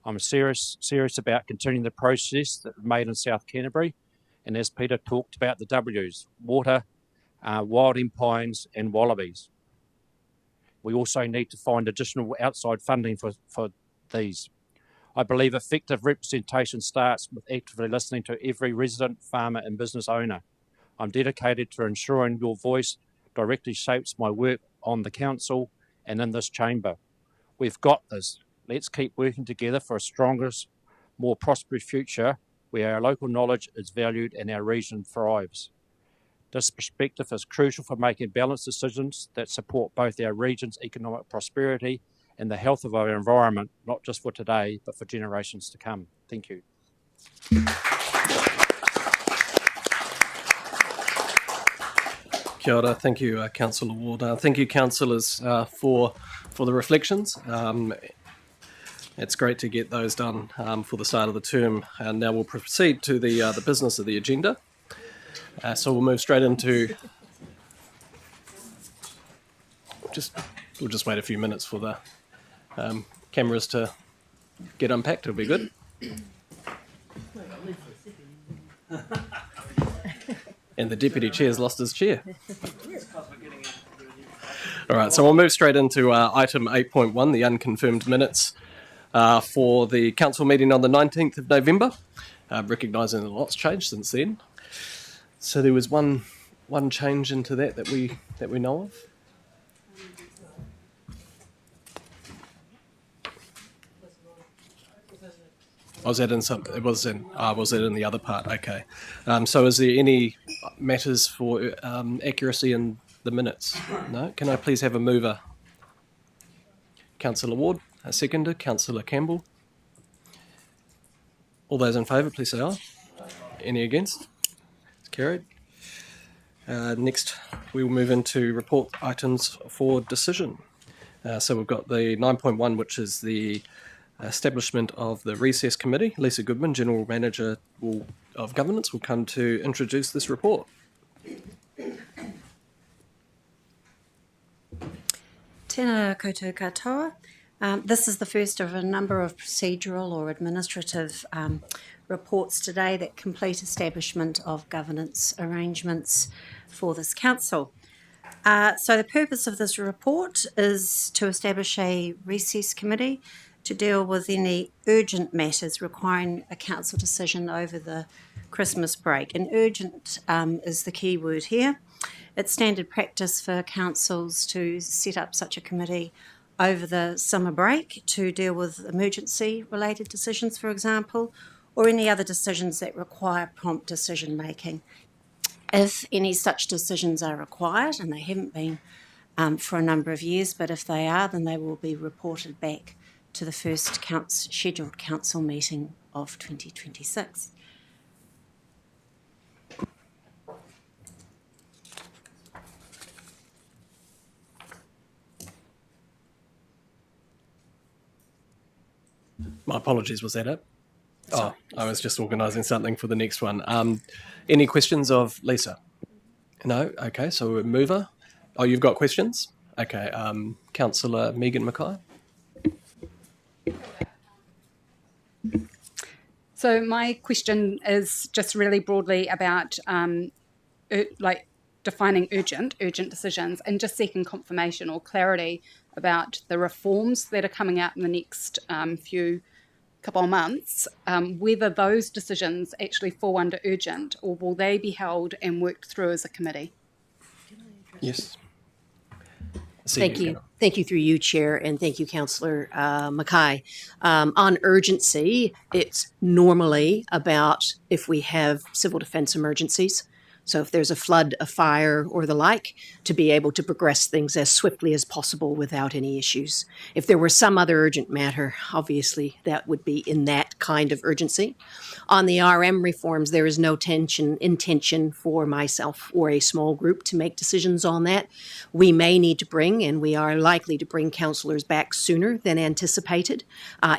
I'm serious about continuing the process that was made in South Canterbury, and as Peter talked about the W's, water, wild pines and wallabies. We also need to find additional outside funding for these. I believe effective representation starts with actively listening to every resident, farmer and business owner. I'm dedicated to ensuring your voice directly shapes my work on the council and in this chamber. We've got this. Let's keep working together for a stronger, more prosperous future where our local knowledge is valued and our region thrives. This perspective is crucial for making balanced decisions that support both our region's economic prosperity and the health of our environment, not just for today, but for generations to come. Thank you. Kia ora. Thank you, Councillor Ward. Thank you, councillors, for the reflections. It's great to get those done for the start of the term. And now we'll proceed to the business of the agenda. So we'll move straight into. We'll just wait a few minutes for the cameras to get unpacked. It'll be good. And the deputy chair's lost his chair. All right, so we'll move straight into item 8.1, the unconfirmed minutes for the council meeting on the 19th of November, recognising that a lot's changed since then. So there was one change into that we know of. Was that in some? It was in. Was it in the other part? Okay. So, is there any matters for accuracy in the minutes? No. Can I please have a mover? Councillor Ward, a seconder. Councillor Campbell. All those in favour, please say aye. Any against? It's carried. Next, we will move into report items for decision. So we've got the 9.1, which is the establishment of the Recess Committee. Lisa Goodman, General Manager of Governance, will come to introduce this report. Tēnā koutou katoa. This is the first of a number of procedural or administrative reports today that complete establishment of governance arrangements for this council. So the purpose of this report is to establish a Recess Committee to deal with any urgent matters requiring a council decision over the Christmas break. And urgent is the key word here. It's standard practice for councils to set up such a committee over the summer break to deal with emergency-related decisions, for example, or any other decisions that require prompt decision-making. If any such decisions are required, and they haven't been for a number of years, but if they are, then they will be reported back to the first scheduled council meeting of 2026. My apologies, was that it? Oh, I was just organising something for the next one. Any questions of Lisa? No? Okay, so we're mover. Oh, you've got questions? Okay, Councillor Megen McKay. So my question is just really broadly about defining urgent decisions, and just seeking confirmation or clarity about the reforms that are coming out in the next couple of months, whether those decisions actually fall under urgent, or will they be held and worked through as a committee? Yes. Thank you. Thank you through you, Chair, and thank you, Councillor McKay. On urgency, it's normally about if we have civil defence emergencies. So if there's a flood, a fire, or the like, to be able to progress things as swiftly as possible without any issues. If there were some other urgent matter, obviously that would be in that kind of urgency. On the RM reforms, there is no intention for myself or a small group to make decisions on that. We may need to bring, and we are likely to bring councillors back sooner than anticipated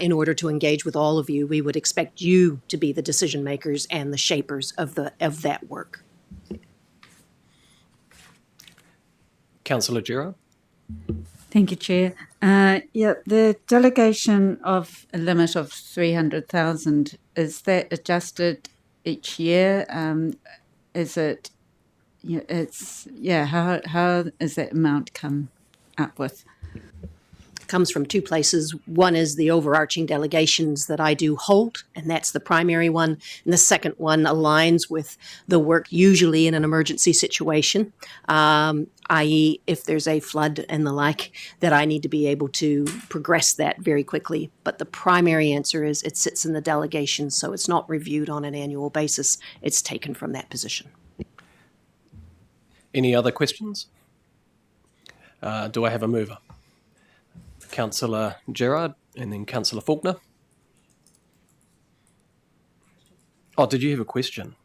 in order to engage with all of you. We would expect you to be the decision makers and the shapers of that work. Councillor Giro. Thank you, Chair. The delegation of a limit of 300,000, is that adjusted each year? Is it? How is that amount come up with? Comes from two places. One is the overarching delegations that I do hold, and that's the primary one. And the second one aligns with the work usually in an emergency situation, i.e. if there's a flood and the like, that I need to be able to progress that very quickly. But the primary answer is it sits in the delegation, so it's not reviewed on an annual basis. It's taken from that position. Any other questions? Do I have a mover? Councillor Gerard and then Councillor Faulkner. Oh, did you have a question?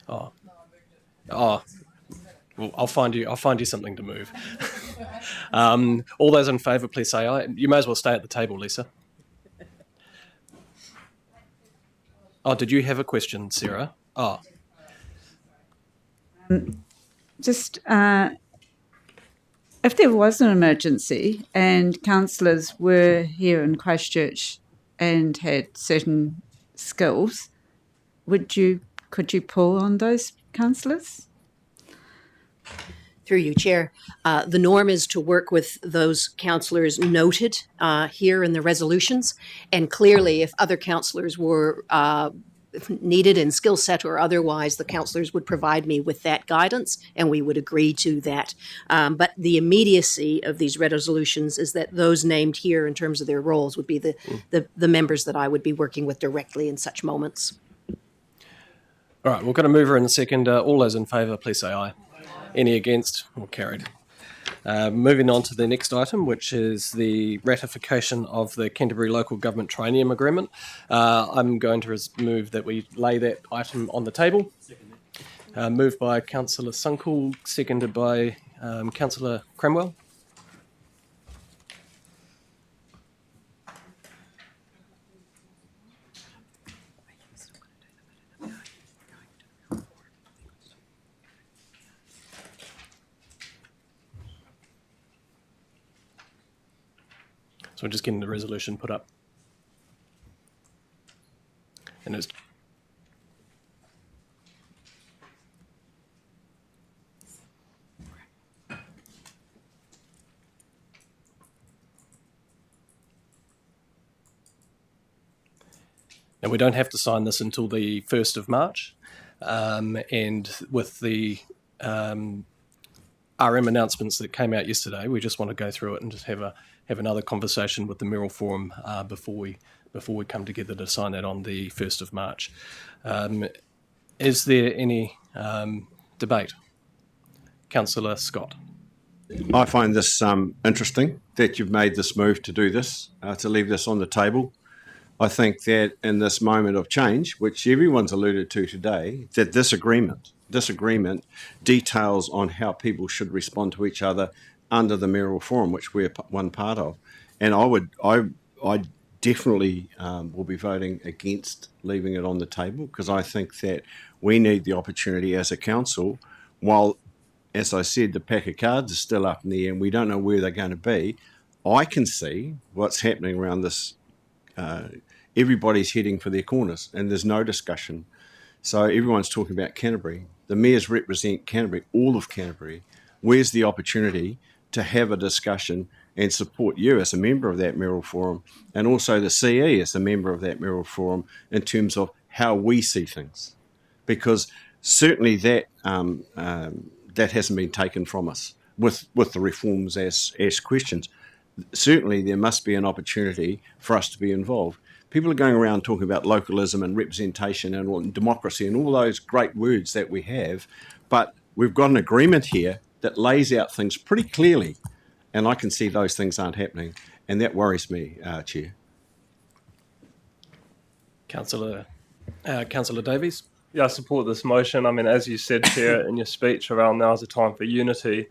Oh. Well, I'll find you something to move. All those in favour, please say aye. You may as well stay at the table, Lisa. Oh, did you have a question, Sarah? Oh. Just if there was an emergency and councillors were here in Christchurch and had certain skills, could you pull on those councillors? Through you, Chair. The norm is to work with those councillors noted here in the resolutions, and clearly if other councillors were needed in skill set or otherwise, the councillors would provide me with that guidance and we would agree to that. But the immediacy of these resolutions is that those named here in terms of their roles would be the members that I would be working with directly in such moments. All right, we're going to move her in a second. All those in favour, please say aye. Any against? Or carried. Moving on to the next item, which is the ratification of the Canterbury Local Government Triennium Agreement. I'm going to move that we lay that item on the table. Moved by Councillor Sunckell, seconded by Councillor Cramwell. So we're just getting the resolution put up. And it's and we don't have to sign this until the 1st of March. And with the RM announcements that came out yesterday, we just want to go through it and just have another conversation with the Mayoral Forum before we come together to sign that on the 1st of March. Is there any debate? Councillor Scott. I find this interesting that you've made this move to do this, to leave this on the table. I think that in this moment of change, which everyone's alluded to today, that this agreement details on how people should respond to each other under the Mayoral Forum, which we're one part of. And I definitely will be voting against leaving it on the table, because I think that we need the opportunity as a council, while, as I said, the pack of cards are still up in the air and we don't know where they're going to be. I can see what's happening around this. Everybody's heading for their corners and there's no discussion. So everyone's talking about Canterbury. The mayors represent Canterbury, all of Canterbury. Where's the opportunity to have a discussion and support you as a member of that Mayoral Forum, and also the CE as a member of that Mayoral Forum, in terms of how we see things? Because certainly that that hasn't been taken from us with the reforms as questions. Certainly there must be an opportunity for us to be involved. People are going around talking about localism and representation and democracy and all those great words that we have, but we've got an agreement here that lays out things pretty clearly, and I can see those things aren't happening, and that worries me, Chair. Councillor Davies. Yeah, I support this motion. I mean, as you said, Chair, in your speech around now is a time for unity,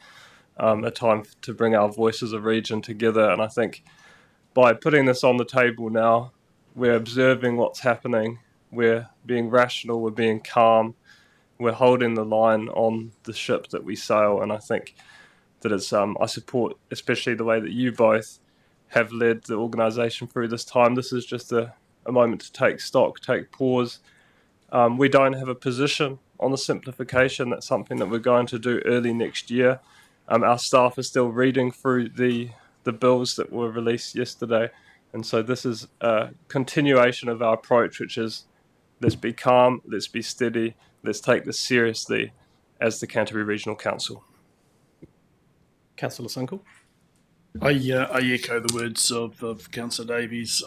a time to bring our voices of region together, and I think by putting this on the table now, we're observing what's happening, we're being rational, we're being calm, we're holding the line on the ship that we sail, and I think that it's, I support especially the way that you both have led the organisation through this time. This is just a moment to take stock, take pause. We don't have a position on the simplification. That's something that we're going to do early next year. Our staff are still reading through the bills that were released yesterday. And so this is a continuation of our approach, which is let's be calm, let's be steady, let's take this seriously as the Canterbury Regional Council. Councillor Sunckell. I echo the words of Councillor Davies.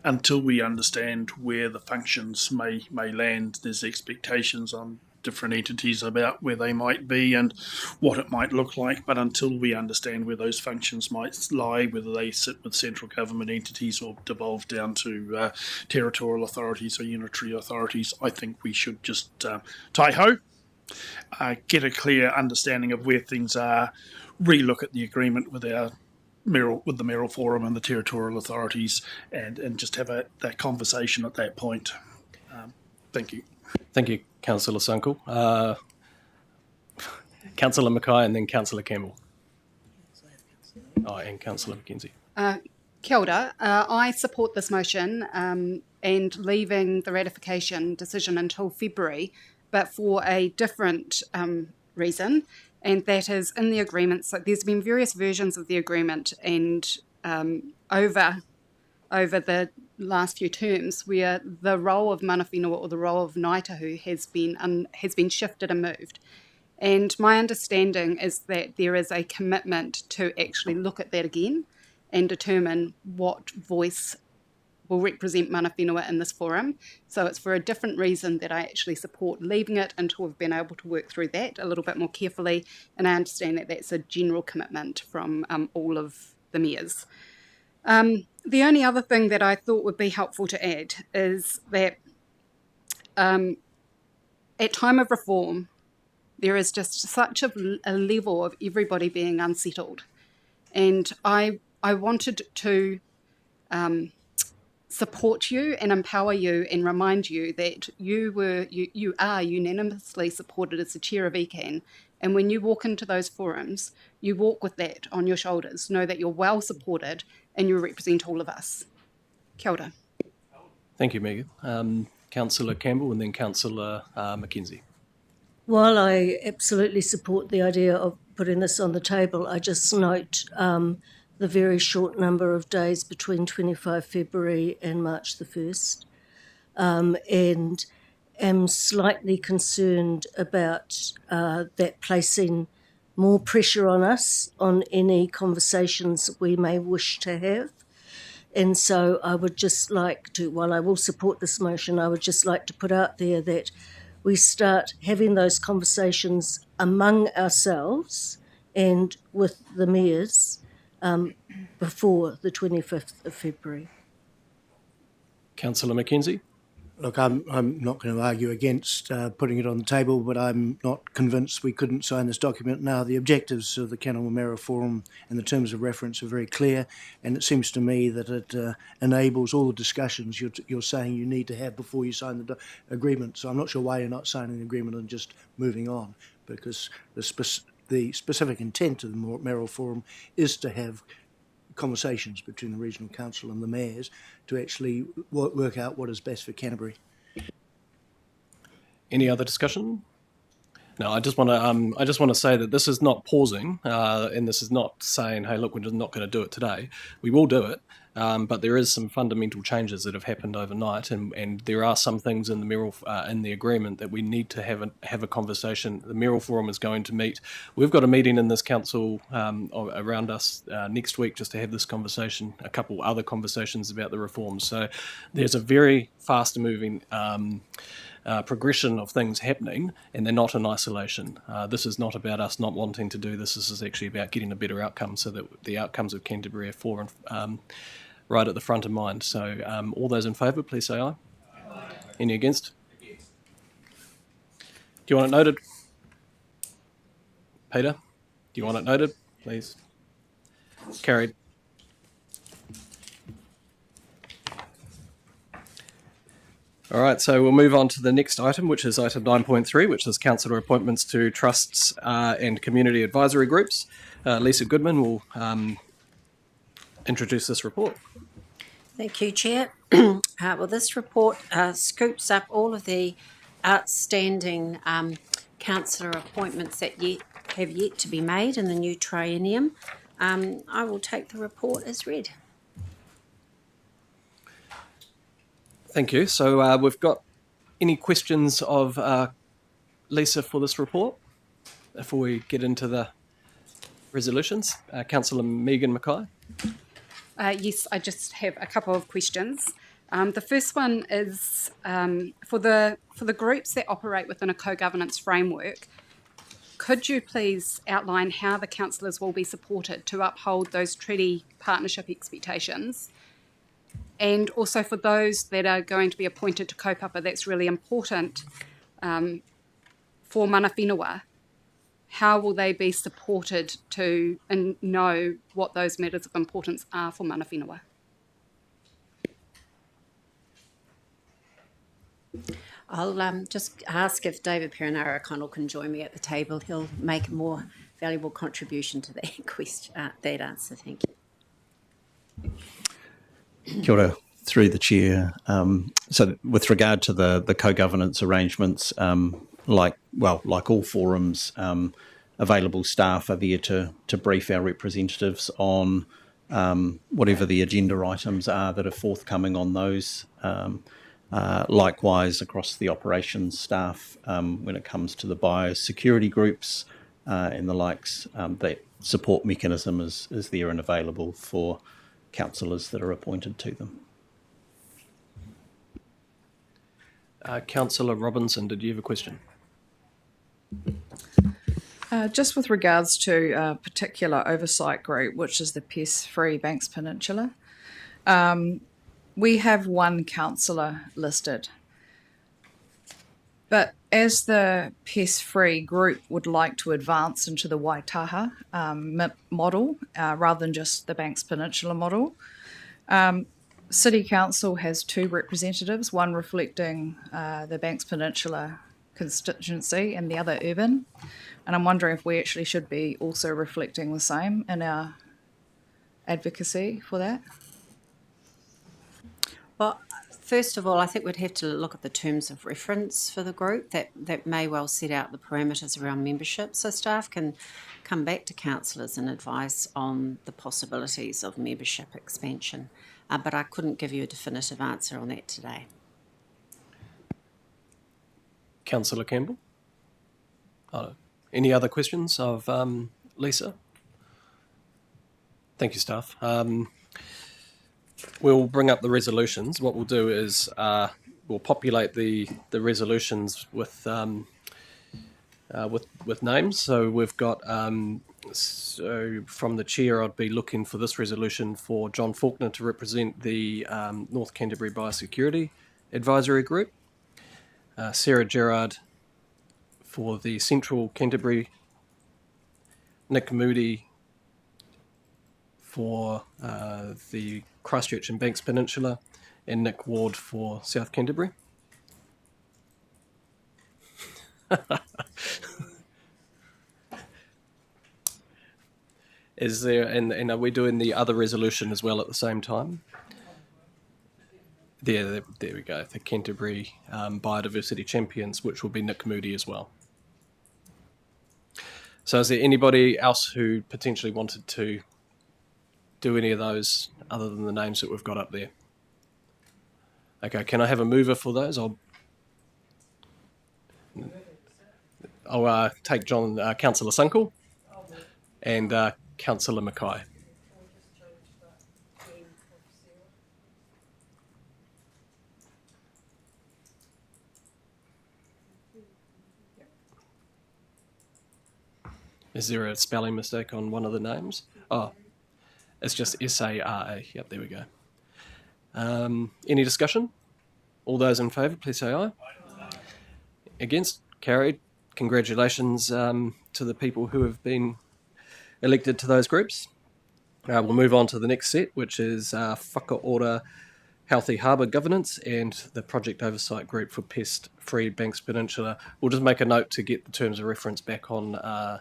Until we understand where the functions may land, there's expectations on different entities about where they might be and what it might look like. But until we understand where those functions might lie, whether they sit with central government entities or devolve down to territorial authorities or unitary authorities, I think we should just tie-ho, get a clear understanding of where things are, relook at the agreement with the Mayoral Forum and the territorial authorities, and just have that conversation at that point. Thank you. Thank you, Councillor Sunckell. Councillor McKay and then Councillor Campbell. And Councillor Mackenzie. Kia ora. I support this motion and leaving the ratification decision until February, but for a different reason, and that is in the agreement. So there's been various versions of the agreement, and over the last few terms, where the role of mana whenua or the role of Ngaitahu has been shifted and moved. And my understanding is that there is a commitment to actually look at that again and determine what voice will represent mana whenua in this forum. So it's for a different reason that I actually support leaving it until we've been able to work through that a little bit more carefully. And I understand that that's a general commitment from all of the mayors. The only other thing that I thought would be helpful to add is that at time of reform, there is just such a level of everybody being unsettled. And I wanted to support you and empower you and remind you that you are unanimously supported as the chair of ECAN. And when you walk into those forums, you walk with that on your shoulders. Know that you're well supported and you represent all of us. Kia ora. Thank you, Megan. Councillor Campbell and then Councillor Mackenzie. While I absolutely support the idea of putting this on the table, I just note the very short number of days between 25 February and March the 1st, and am slightly concerned about that placing more pressure on us on any conversations we may wish to have. And so I would just like to, while I will support this motion, I would just like to put out there that we start having those conversations among ourselves and with the mayors before the 25th of February. Councillor Mackenzie. Look, I'm not going to argue against putting it on the table, but I'm not convinced we couldn't sign this document now. The objectives of the Canterbury Mayoral Forum and the terms of reference are very clear, and it seems to me that it enables all the discussions you're saying you need to have before you sign the agreement. So I'm not sure why you're not signing the agreement and just moving on, because the specific intent of the Mayoral Forum is to have conversations between the regional council and the mayors to actually work out what is best for Canterbury. Any other discussion? No, I just want to say that this is not pausing, and this is not saying, "Hey, look, we're just not going to do it today." We will do it, but there is some fundamental changes that have happened overnight, and there are some things in the in the agreement that we need to have a conversation. The Mayoral Forum is going to meet. We've got a meeting in this council around us next week just to have this conversation. A couple other conversations about the reforms. So there's a very fast-moving progression of things happening, and they're not in isolation. This is not about us not wanting to do this. This is actually about getting a better outcome so that the outcomes of Canterbury are for right at the front of mind. So all those in favour, please say aye. Aye. Any against? Do you want it noted? Peter, do you want it noted? Please. Carried. All right, so we'll move on to the next item, which is item 9.3, which is councillor appointments to trusts and community advisory groups. Lisa Goodman will introduce this report. Thank you, Chair. Well, this report scoops up all of the outstanding councillor appointments that have yet to be made in the new Triennium. I will take the report as read. Thank you. So we've got any questions of Lisa for this report before we get into the resolutions? Councillor Megen McKay. Yes, I just have a couple of questions. The first one is for the groups that operate within a co-governance framework. Could you please outline how the councillors will be supported to uphold those treaty partnership expectations? And also for those that are going to be appointed to kaupapa, that's really important for mana whenua. How will they be supported to and know what those matters of importance are for mana whenua? I'll just ask if David Perenara O'Connell can join me at the table. He'll make a more valuable contribution to that question, that answer. Thank you. Kia ora, through the chair. So with regard to the co-governance arrangements, like all forums, available staff are there to brief our representatives on whatever the agenda items are that are forthcoming on those. Likewise, across the operations staff, when it comes to the biosecurity groups and the likes, that support mechanism is there and available for councillors that are appointed to them. Councillor Robinson, did you have a question? Just with regards to a particular oversight group, which is the Pest-Free Banks Peninsula, we have one councillor listed. But as the pest-free group would like to advance into the Waitaha MIP model, rather than just the Banks Peninsula model, City Council has two representatives, one reflecting the Banks Peninsula constituency and the other urban. And I'm wondering if we actually should be also reflecting the same in our advocacy for that. Well, first of all, I think we'd have to look at the terms of reference for the group. That may well set out the parameters around membership, so staff can come back to councillors and advise on the possibilities of membership expansion. But I couldn't give you a definitive answer on that today. Councillor Campbell? Any other questions of Lisa? Thank you, staff. We'll bring up the resolutions. What we'll do is we'll populate the resolutions with names. So we've got so from the chair, I'd be looking for this resolution for John Faulkner to represent the North Canterbury Biosecurity Advisory Group, Sarah Gerard for the Central Canterbury, Nick Moody for the Christchurch and Banks Peninsula, and Nick Ward for South Canterbury. Is there, and are we doing the other resolution as well at the same time? There we go. The Canterbury Biodiversity Champions, which will be Nick Moody as well. So is there anybody else who potentially wanted to do any of those other than the names that we've got up there? Okay, can I have a mover for those? I'll take Councillor Sunckell and Councillor McKay. Is there a spelling mistake on one of the names? Oh, it's just S-A-R-A. Yep, there we go. Any discussion? All those in favour, please say aye. Against? Carried. Congratulations to the people who have been elected to those groups. We'll move on to the next set, which is Whakaora Healthy Harbour Governance and the Project Oversight Group for Pest-Free Banks Peninsula. We'll just make a note to get the terms of reference back on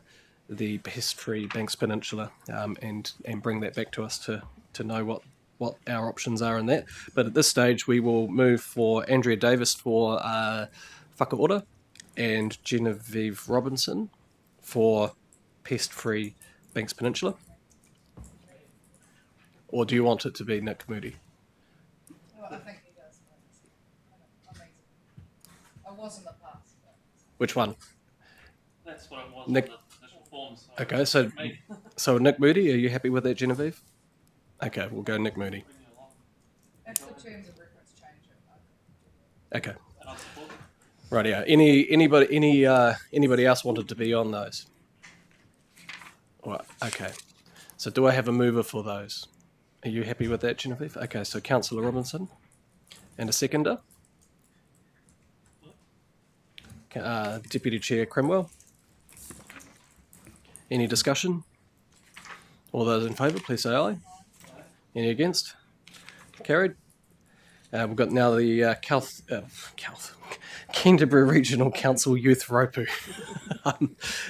the Pest-Free Banks Peninsula and bring that back to us to know what our options are in that. But at this stage, we will move for Andrea Davis for Whakaora and Genevieve Robinson for Pest-Free Banks Peninsula. Or do you want it to be Nick Moody? I think he does. I was in the past. Which one? That's what it was. Nick. Forms, Okay, so Nick Moody, are you happy with that, Genevieve? Okay, we'll go Nick Moody. If the terms of reference change. Okay. Right, yeah. Anybody else wanted to be on those? Right, okay. So do I have a mover for those? Are you happy with that, Genevieve? Okay, so Councillor Robinson. And a seconder? Deputy Chair Crimwell. Any discussion? All those in favour, please say aye. Any against? Carried. We've got now the Canterbury Regional Council Youth Ropu.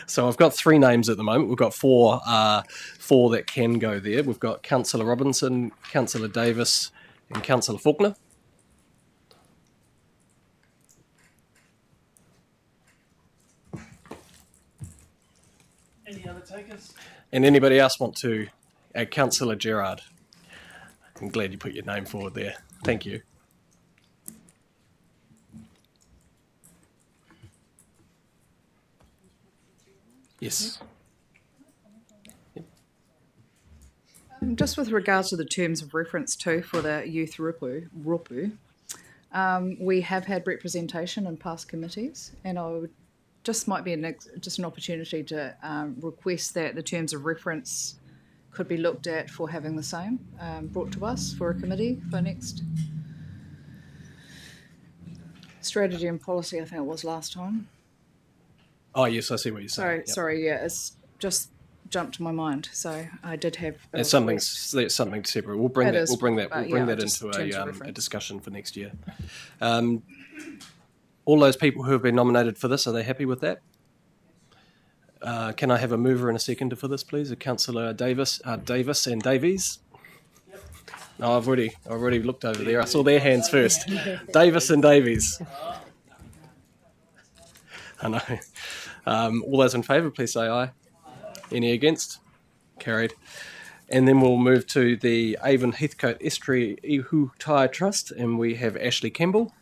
So I've got 3 names at the moment. We've got four that can go there. We've got Councillor Robinson, Councillor Davis, and Councillor Faulkner. Any other takers? And anybody else want to? Councillor Gerard. I'm glad you put your name forward there. Thank you. Yes. Just with regards to the terms of reference too for the youth rupu, we have had representation in past committees, and I would just might be just an opportunity to request that the terms of reference could be looked at for having the same brought to us for a committee for next strategy and policy. I think it was last time. Oh yes, I see what you're saying. Sorry, yeah, it's just jumped to my mind. So I did have. It's something separate. We'll bring that into a discussion for next year. All those people who have been nominated for this, are they happy with that? Can I have a mover and a seconder for this, please? Councillor Davis and Davies. Yep. No, I've already looked over there. I saw their hands first. Davis and Davies. I know. All those in favour, please say aye. Any against? Carried. And then we'll move to the Avon Heathcote Estuary Ihu Tai Trust, and we have Ashley Campbell.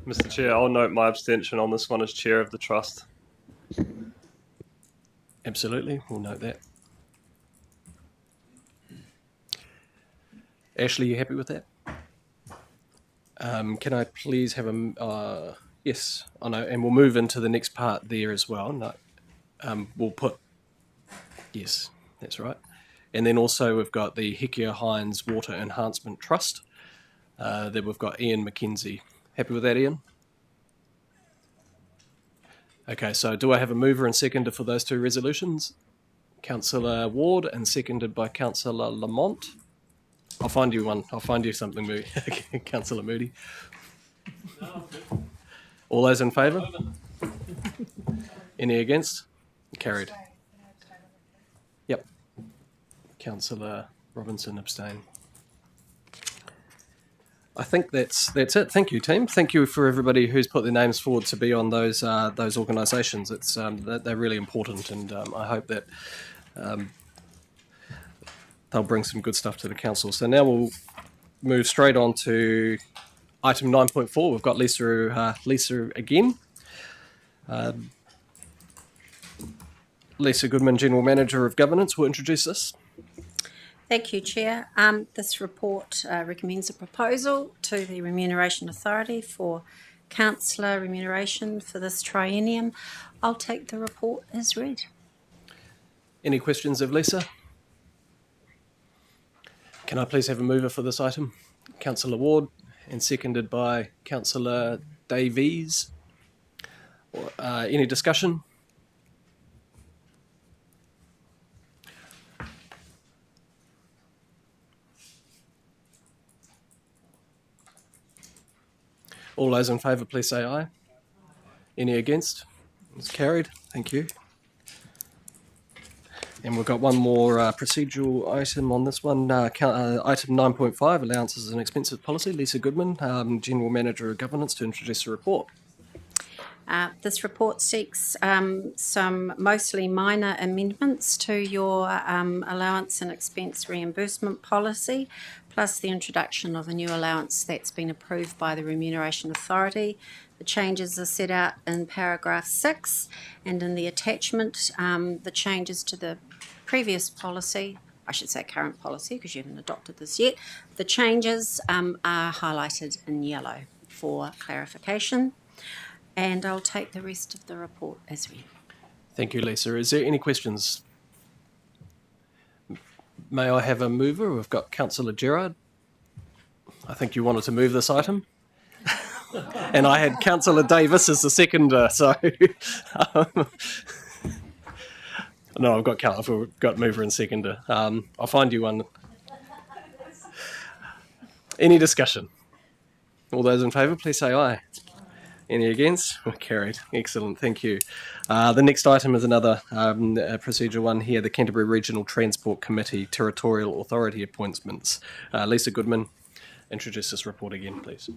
Mr. Chair, I'll note my abstention on this one as chair of the trust. Absolutely, we'll note that. Ashley, you happy with that? Can I please have a... yes, I know, and we'll move into the next part there as well. No, we'll put... Yes, that's right. And then also we've got the Hekia Hines Water Enhancement Trust. Then we've got Ian McKenzie. Happy with that, Ian? Okay, so do I have a mover and seconder for those 2 resolutions? Councillor Ward and seconded by Councillor Lamont. I'll find you one. I'll find you something, Moody. Councillor Moody. All those in favour? Any against? Carried. Yep. Councillor Robinson abstain. I think that's it. Thank you, team. Thank you for everybody who's put their names forward to be on those organisations. It's they're really important, and I hope that they'll bring some good stuff to the council. So now we'll move straight on to item 9.4. We've got Lisa again. Lisa Goodman, General Manager of Governance, will introduce this. Thank you, Chair. This report recommends a proposal to the Remuneration Authority for Councillor Remuneration for this Triennium. I'll take the report as read. Any questions of Lisa? Can I please have a mover for this item? Councillor Ward, and seconded by Councillor Davies. Any discussion? All those in favour, please say aye. Any against? It's carried. Thank you. And we've got one more procedural item on this one. Item 9.5, Allowances and Expenses Policy. Lisa Goodman, General Manager of Governance, to introduce the report. This report seeks some mostly minor amendments to your allowance and expense reimbursement policy, plus the introduction of a new allowance that's been approved by the Remuneration Authority. The changes are set out in paragraph 6, and in the attachment, the changes to the previous policy I should say current policy because you haven't adopted this yet. The changes are highlighted in yellow for clarification, and I'll take the rest of the report as read. Thank you, Lisa. Is there any questions? May I have a mover? We've got Councillor Gerard. I think you wanted to move this item. And I had Councillor Davis as the seconder, so... No, I've got mover and seconder. I'll find you one. Any discussion? All those in favour, please say aye. Any against? Carried. Excellent, thank you. The next item is another procedural one here, the Canterbury Regional Transport Committee Territorial Authority appointments. Lisa Goodman, introduce this report again, please.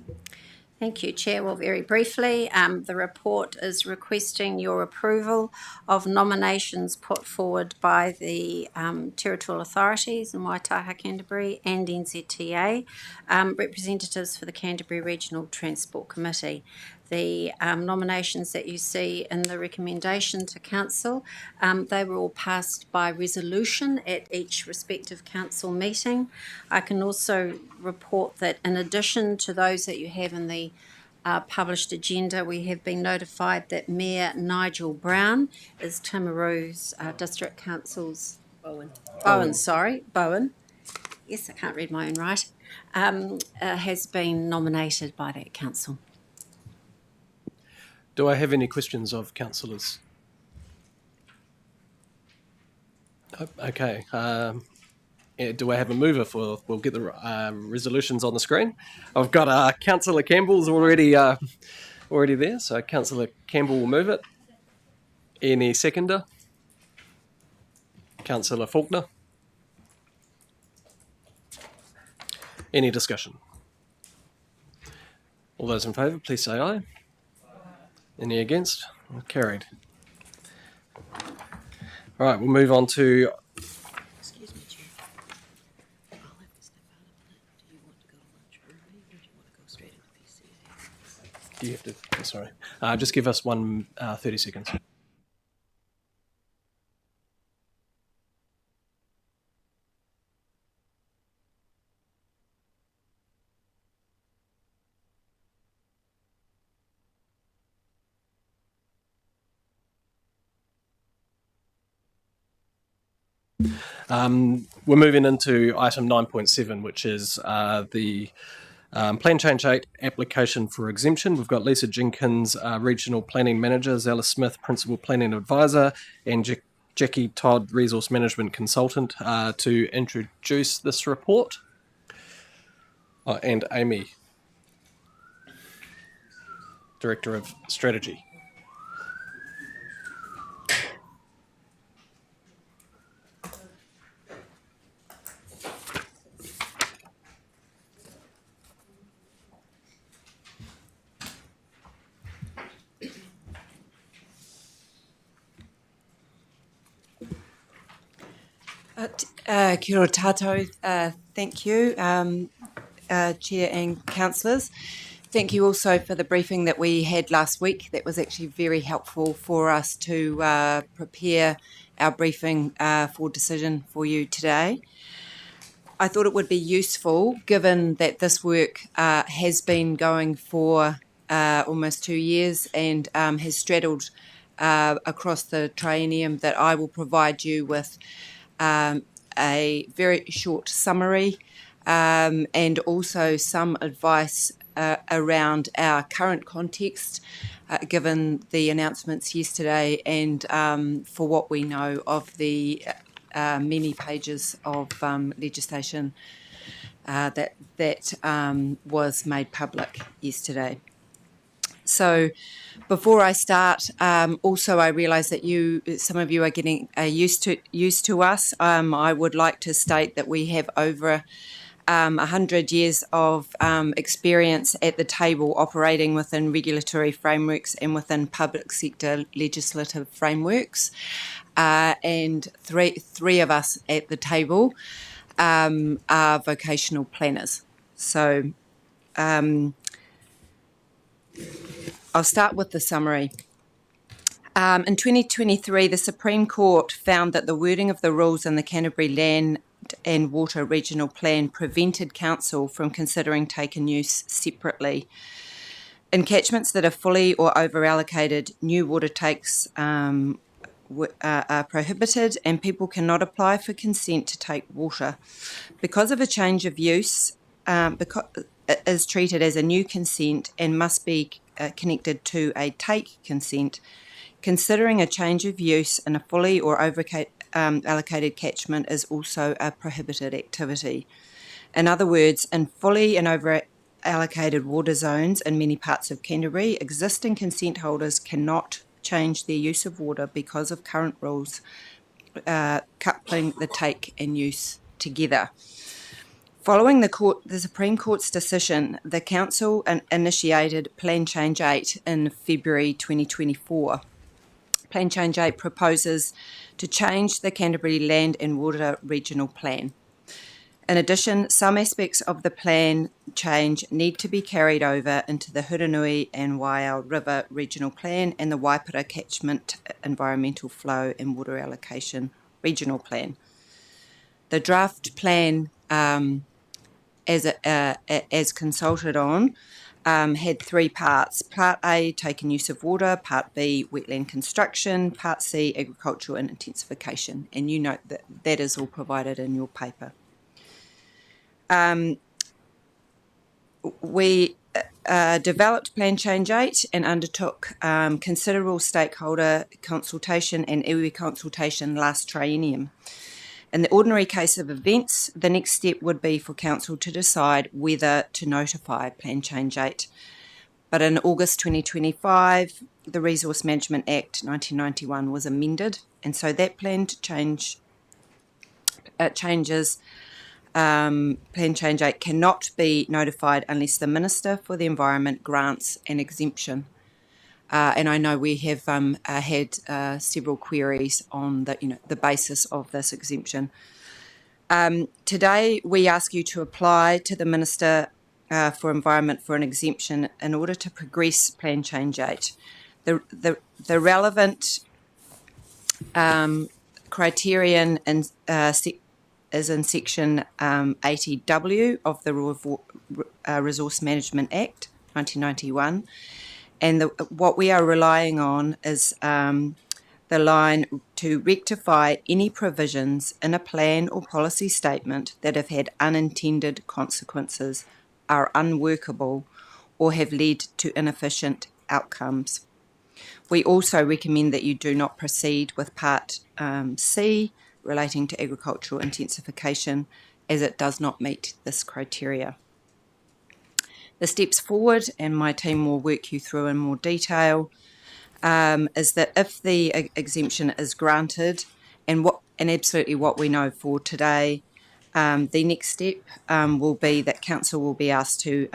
Thank you, Chair. Well, very briefly, the report is requesting your approval of nominations put forward by the territorial authorities in Waitaha, Canterbury and NZTA, representatives for the Canterbury Regional Transport Committee. The nominations that you see in the recommendation to Council, they were all passed by resolution at each respective Council meeting. I can also report that in addition to those that you have in the published agenda, we have been notified that Mayor Nigel Brown is Timaru's District Council's... Bowen. Yes, I can't read my own writing. Has been nominated by that Council. Do I have any questions of councillors? Okay. Do I have a mover for? We'll get the resolutions on the screen. I've got Councillor Campbell's already there, so Councillor Campbell will move it. Any seconder? Councillor Faulkner. Any discussion? All those in favour, please say aye. Any against? Carried. All right, we'll move on to... Excuse me, Chair. I'll have to step out a minute. Do you want to go to lunch early or do you want to go straight into PCA? Do you have to... Sorry. Just give us 30 seconds. We're moving into item 9.7, which is the Plan Change 8 application for exemption. We've got Lisa Jenkins, Regional Planning Manager, Zella Smith, Principal Planning Advisor, and Jackie Todd, Resource Management Consultant, to introduce this report. And Amy, Director of Strategy. Kia ora tātou. Thank you, Chair and Councillors. Thank you also for the briefing that we had last week. That was actually very helpful for us to prepare our briefing for decision for you today. I thought it would be useful, given that this work has been going for almost 2 years and has straddled across the Triennium, that I will provide you with a very short summary and also some advice around our current context, given the announcements yesterday and for what we know of the many pages of legislation that was made public yesterday. So before I start, also I realise that some of you are getting used to us. I would like to state that we have over 100 years of experience at the table operating within regulatory frameworks and within public sector legislative frameworks. And three of us at the table are vocational planners. So I'll start with the summary. In 2023, the Supreme Court found that the wording of the rules in the Canterbury Land and water regional plan prevented council from considering take and use separately. In catchments that are fully or over-allocated, new water takes are prohibited and people cannot apply for consent to take water. Because of a change of use, is treated as a new consent and must be connected to a take consent, considering a change of in a fully or over-allocated catchment is also a prohibited activity. In other words, in fully and over-allocated water zones in many parts of Canterbury, existing consent holders cannot change their use of water because of current rules coupling the take and use together. Following the Supreme Court's decision, the Council initiated Plan Change 8 in February 2024. Plan Change 8 proposes to change the Canterbury Land and Water Regional Plan. In addition, some aspects of the plan change need to be carried over into the Huranui and Waiau River Regional Plan and the Waipara Catchment Environmental Flow and Water Allocation Regional Plan. The draft plan, as consulted on, had three parts. Part A, take and use of water. Part B, wetland construction. Part C, agricultural and intensification. And you note that that is all provided in your paper. We developed Plan Change 8 and undertook considerable stakeholder consultation and iwi consultation last triennium. In the ordinary case of events, the next step would be for Council to decide whether to notify Plan Change 8. But in August 2025, the Resource Management Act 1991 was amended, and so that plan changes. Plan Change 8 cannot be notified unless the Minister for the Environment grants an exemption. And I know we have had several queries on the basis of this exemption. Today, we ask you to apply to the Minister for Environment for an exemption in order to progress Plan Change 8. The relevant criterion is in Section 80W of the Resource Management Act 1991. And what we are relying on is the line to rectify any provisions in a plan or policy statement that have had unintended consequences, are unworkable, or have led to inefficient outcomes. We also recommend that you do not proceed with Part C relating to agricultural intensification, as it does not meet this criteria. The steps forward, and my team will work you through in more detail, is that if the exemption is granted, and absolutely what we know for today, the next step will be that Council will be asked to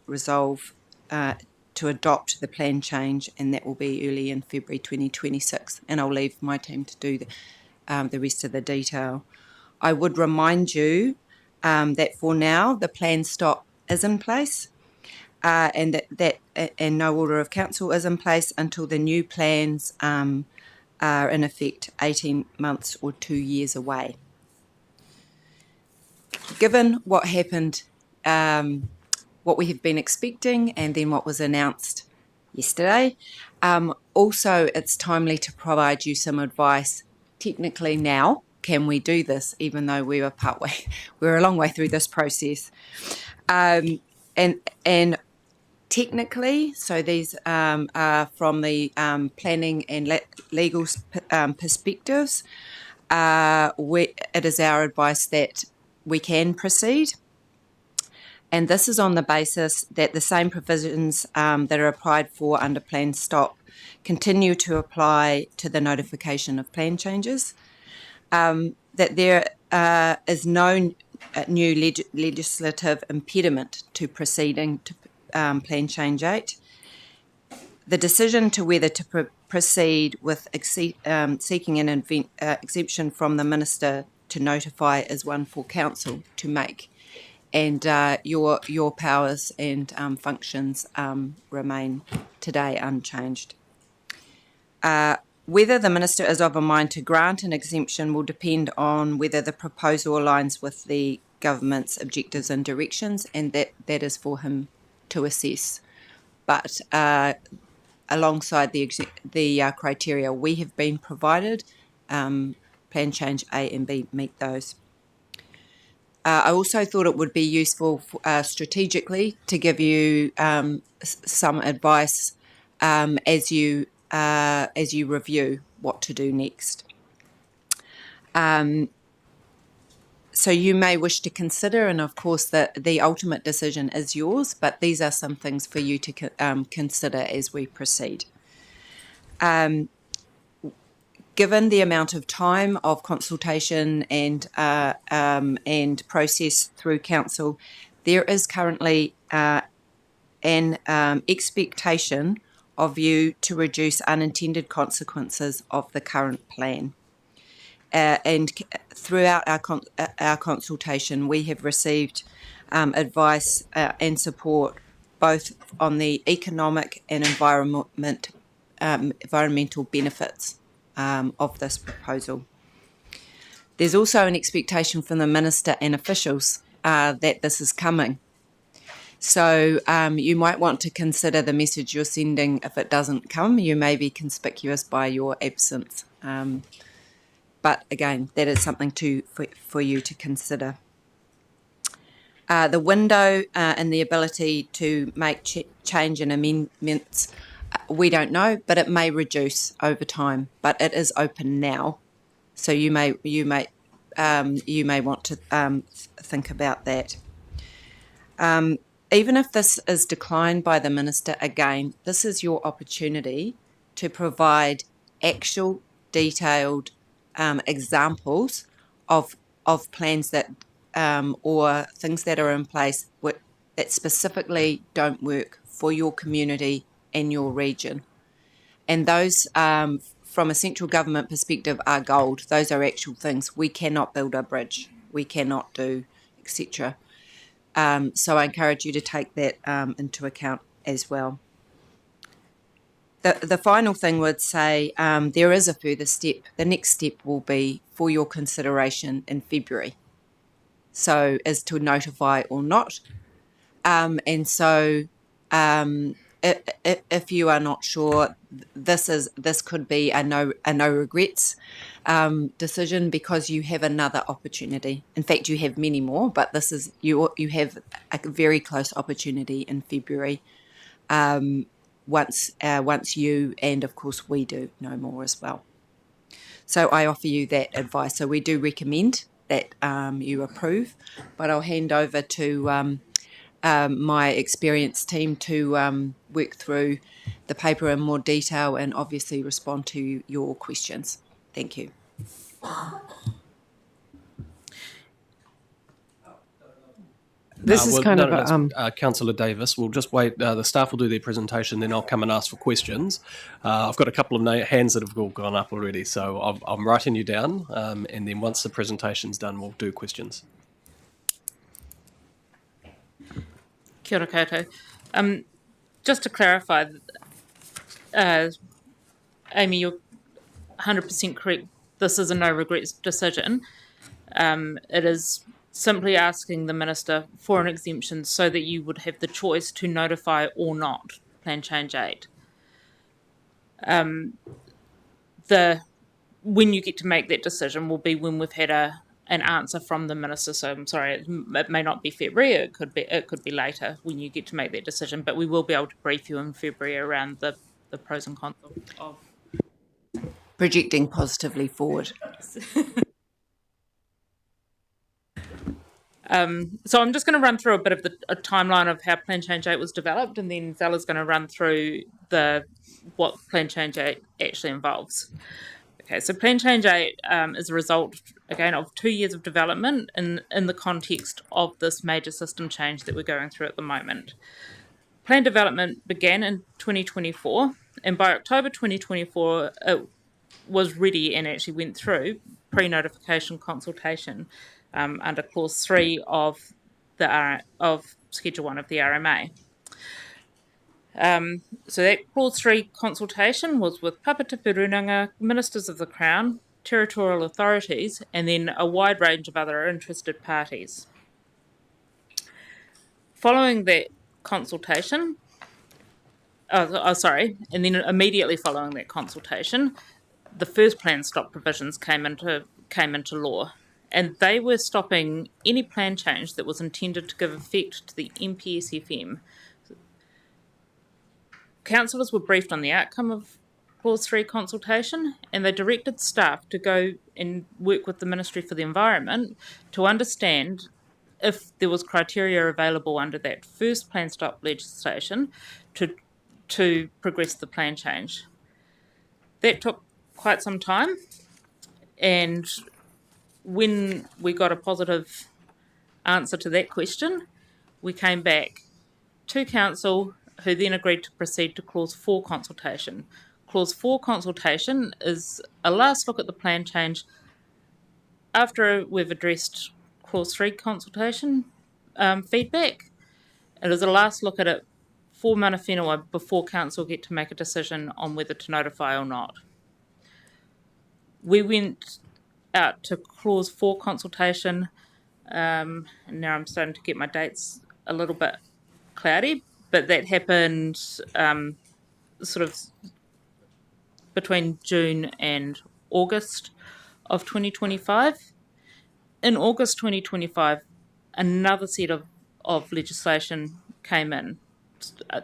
resolve to adopt the plan change, and that will be early in February 2026. And I'll leave my team to do the rest of the detail. I would remind you that for now the plan stop is in place, and that no order of council is in place until the new plans are in effect 18 months or 2 years away. Given what happened, what we have been expecting, and then what was announced yesterday, also it's timely to provide you some advice. Technically now, can we do this, even though we were a long way through this process? And technically, so these are from the planning and legal perspectives, it is our advice that we can proceed. And this is on the basis that the same provisions that are applied for under Plan Stop continue to apply to the notification of plan changes, that there is no new legislative impediment to proceeding to Plan Change 8. The decision to whether to proceed with seeking an exemption from the Minister to notify is one for Council to make, and your powers and functions remain today unchanged. Whether the Minister is of a mind to grant an exemption will depend on whether the proposal aligns with the government's objectives and directions, and that is for him to assess. But alongside the criteria we have been provided, Plan Change A and B meet those. I also thought it would be useful strategically to give you some advice as you review what to do next. So you may wish to consider, and of course the ultimate decision is yours, but these are some things for you to consider as we proceed. Given the amount of time of consultation and process through council, there is currently an expectation of you to reduce unintended consequences of the current plan. And throughout our consultation, we have received advice and support both on the economic and environmental benefits of this proposal. There's also an expectation from the Minister and officials that this is coming. So you might want to consider the message you're sending. If it doesn't come, you may be conspicuous by your absence. But again, that is something for you to consider. The window and the ability to make change and amendments, we don't know, but it may reduce over time. But it is open now, so you may want to think about that. Even if this is declined by the Minister, again, this is your opportunity to provide actual, detailed examples of plans that or things that are in place that specifically don't work for your community and your region. And those, from a central government perspective, are gold. Those are actual things. We cannot build a bridge. We cannot do, etc. So I encourage you to take that into account as well. The final thing would say there is a further step. The next step will be for your consideration in February. So as to notify or not. And so if you are not sure, this could be a no regrets decision, because you have another opportunity. In fact, you have many more, but this is you have a very close opportunity in February. Once you and of course we do know more as well. So I offer you that advice. So we do recommend that you approve, but I'll hand over to my experienced team to work through the paper in more detail and obviously respond to your questions. Thank you. This is kind of Councillor Davis. We'll just wait. The staff will do their presentation, then I'll come and ask for questions. I've got a couple of hands that have all gone up already, so I'm writing you down, and then once the presentation's done, we'll do questions. Kia ora koutou. Just to clarify, Amy, you're 100% correct. This is a no regrets decision. It is simply asking the Minister for an exemption so that you would have the choice to notify or not Plan Change 8. When you get to make that decision will be when we've had an answer from the Minister. So I'm sorry, it may not be February, it could be later when you get to make that decision, but we will be able to brief you in February around the pros and cons of projecting positively forward. So I'm just going to run through a bit of a timeline of how Plan Change 8 was developed, and then Zella's going to run through what Plan Change 8 actually involves. Okay, so Plan Change 8 is a result, again, of 2 years of development in the context of this major system change that we're going through at the moment. Plan development began in 2024, and by October 2024, it was ready and actually went through pre-notification consultation under Clause 3 of Schedule 1 of the RMA. So that Clause 3 consultation was with Papatipurunanga, Ministers of the Crown, Territorial authorities, and then a wide range of other interested parties. Following that consultation, and then immediately following that consultation, the first plan stop provisions came into law, and they were stopping any plan change that was intended to give effect to the MPSFM. Councillors were briefed on the outcome of Clause 3 consultation, and they directed staff to go and work with the Ministry for the Environment to understand if there was criteria available under that first plan stop legislation to progress the plan change. That took quite some time, and when we got a positive answer to that question, we came back to Council, who then agreed to proceed to Clause 4 consultation. Clause 4 consultation is a last look at the plan change after we've addressed Clause 3 consultation feedback. It is a last look at it for mana whenua before Council get to make a decision on whether to notify or not. We went out to Clause 4 consultation, and now I'm starting to get my dates a little bit cloudy, but that happened sort of between June and August of 2025. In August 2025, another set of legislation came in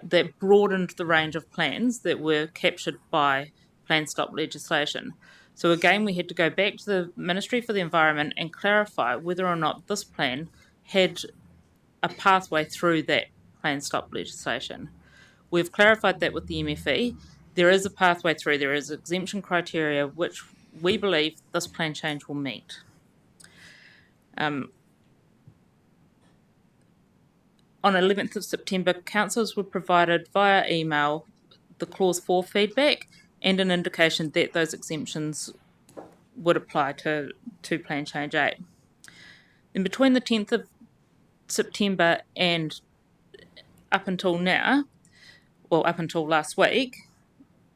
that broadened the range of plans that were captured by plan stop legislation. So again, we had to go back to the Ministry for the Environment and clarify whether or not this plan had a pathway through that plan stop legislation. We've clarified that with the MFE. There is a pathway through, there is exemption criteria which we believe this plan change will meet. On 11th of September, councillors were provided via email the Clause 4 feedback and an indication that those exemptions would apply to Plan Change 8. In between the 10th of September and up until now, well, up until last week,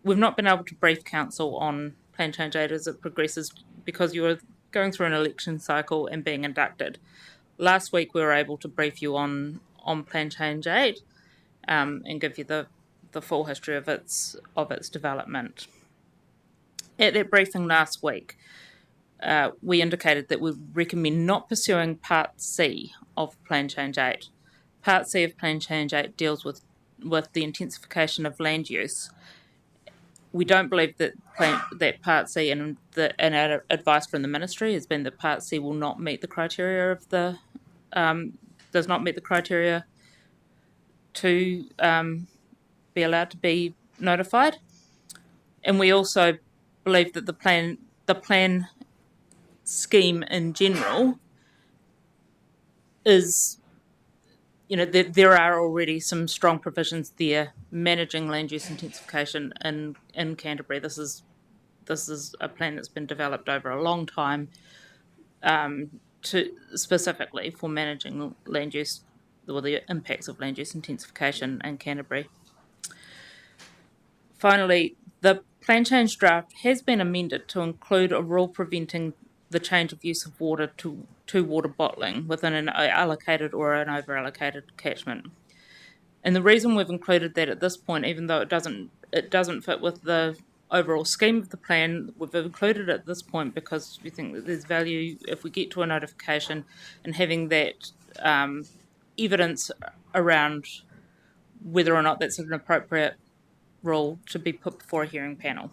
we've not been able to brief Council on Plan Change 8 as it progresses because you were going through an election cycle and being inducted. Last week we were able to brief you on Plan Change 8 and give you the full history of its development. At that briefing last week, we indicated that we recommend not pursuing Part C of Plan Change 8. Part C of Plan Change 8 deals with the intensification of land use. We don't believe that Part C and our advice from the Ministry has been that Part C will not meet the criteria of does not meet the criteria to be allowed to be notified. And we also believe that the plan scheme in general is, there are already some strong provisions there managing land use intensification in Canterbury. This is a plan that's been developed over a long time specifically for managing land use, or the impacts of land use intensification in Canterbury. Finally, the plan change draft has been amended to include a rule preventing the change of use of water to water bottling within an allocated or an over-allocated catchment. And the reason we've included that at this point, even though it doesn't fit with the overall scheme of the plan, we've included it at this point because we think that there's value if we get to a notification and having that evidence around whether or not that's an appropriate rule to be put before a hearing panel.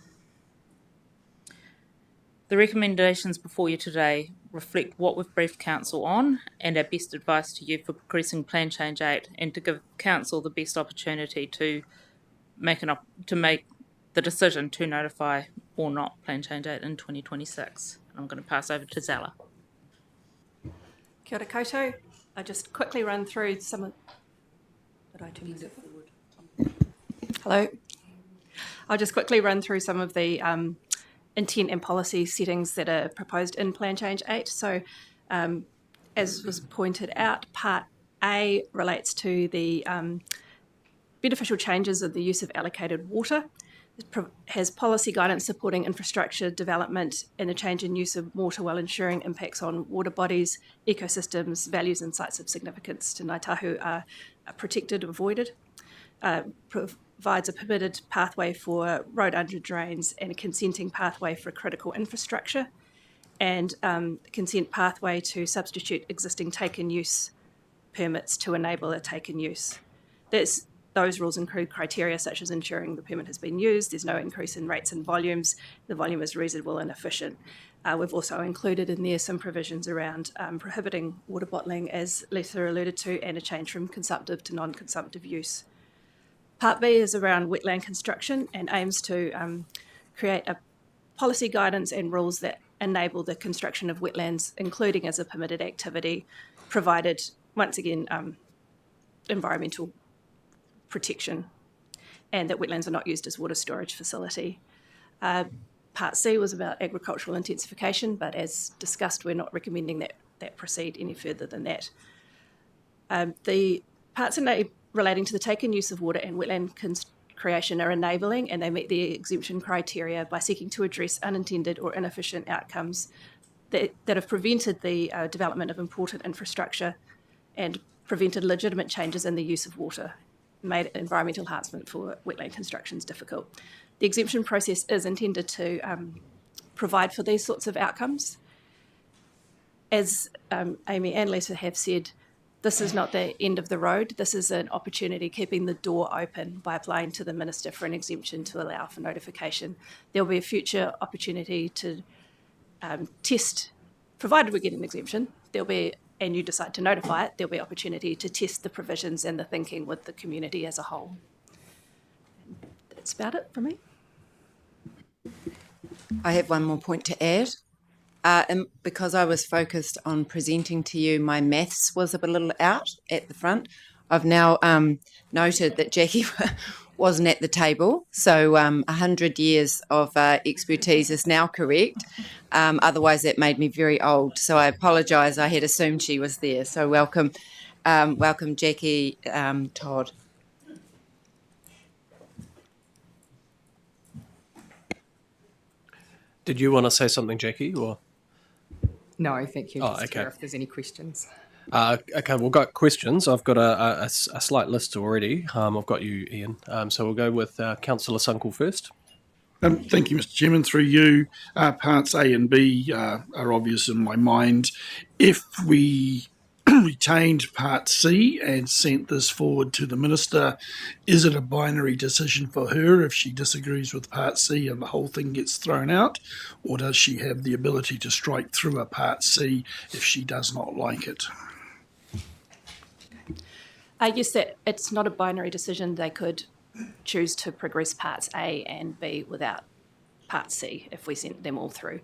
The recommendations before you today reflect what we've briefed Council on and our best advice to you for progressing Plan Change 8 and to give Council the best opportunity to make the decision to notify or not Plan Change 8 in 2026. I'm going to pass over to Zala. Kia ora koutou. I just quickly run through some of... Did I turn myself forward? Hello. I'll just quickly run through some of the intent and policy settings that are proposed in Plan Change 8. So, as was pointed out, Part A relates to the beneficial changes of the use of allocated water. It has policy guidance supporting infrastructure development and the change in use of water while ensuring impacts on water bodies, ecosystems, values and sites of significance to Ngāi Tahu are protected, avoided. Provides a permitted pathway for road under drains and a consenting pathway for critical infrastructure, and consent pathway to substitute existing taken use permits to enable a taken use. Those rules include criteria such as ensuring the permit has been used, there's no increase in rates and volumes, the volume is reasonable and efficient. We've also included in there some provisions around prohibiting water bottling, as Lisa alluded to, and a change from consumptive to non-consumptive use. Part B is around wetland construction and aims to create a policy guidance and rules that enable the construction of wetlands, including as a permitted activity, provided, once again, environmental protection, and that wetlands are not used as water storage facility. Part C was about agricultural intensification, but as discussed, we're not recommending that proceed any further than that. The parts relating to the taken use of water and wetland creation are enabling, and they meet the exemption criteria by seeking to address unintended or inefficient outcomes that have prevented the development of important infrastructure and prevented legitimate changes in the use of water, made environmental enhancement for wetland constructions difficult. The exemption process is intended to provide for these sorts of outcomes. As Amy and Lisa have said, this is not the end of the road. This is an opportunity, keeping the door open by applying to the Minister for an exemption to allow for notification. There will be a future opportunity to test, provided we get an exemption, and you decide to notify it, there'll be opportunity to test the provisions and the thinking with the community as a whole. That's about it for me. I have one more point to add. And because I was focused on presenting to you, my maths was a little out at the front. I've now noted that Jackie wasn't at the table, so 100 years of expertise is now correct. Otherwise, that made me very old, so I apologise. I had assumed she was there. So welcome, Jackie, Todd. Did you want to say something, Jackie, or? No, thank you. Oh, Just okay. if there's any questions. Okay, we've got questions. I've got a slight list already. I've got you, Ian. So we'll go with Councillor Sunckell first. Thank you, Mr. Chairman. Through you, parts A and B are obvious in my mind. If we retained part C and sent this forward to the Minister, is it a binary decision for her if she disagrees with part C and the whole thing gets thrown out, or does she have the ability to strike through a part C if she does not like it? Yes, that it's not a binary decision. They could choose to progress parts A and B without part C if we sent them all through.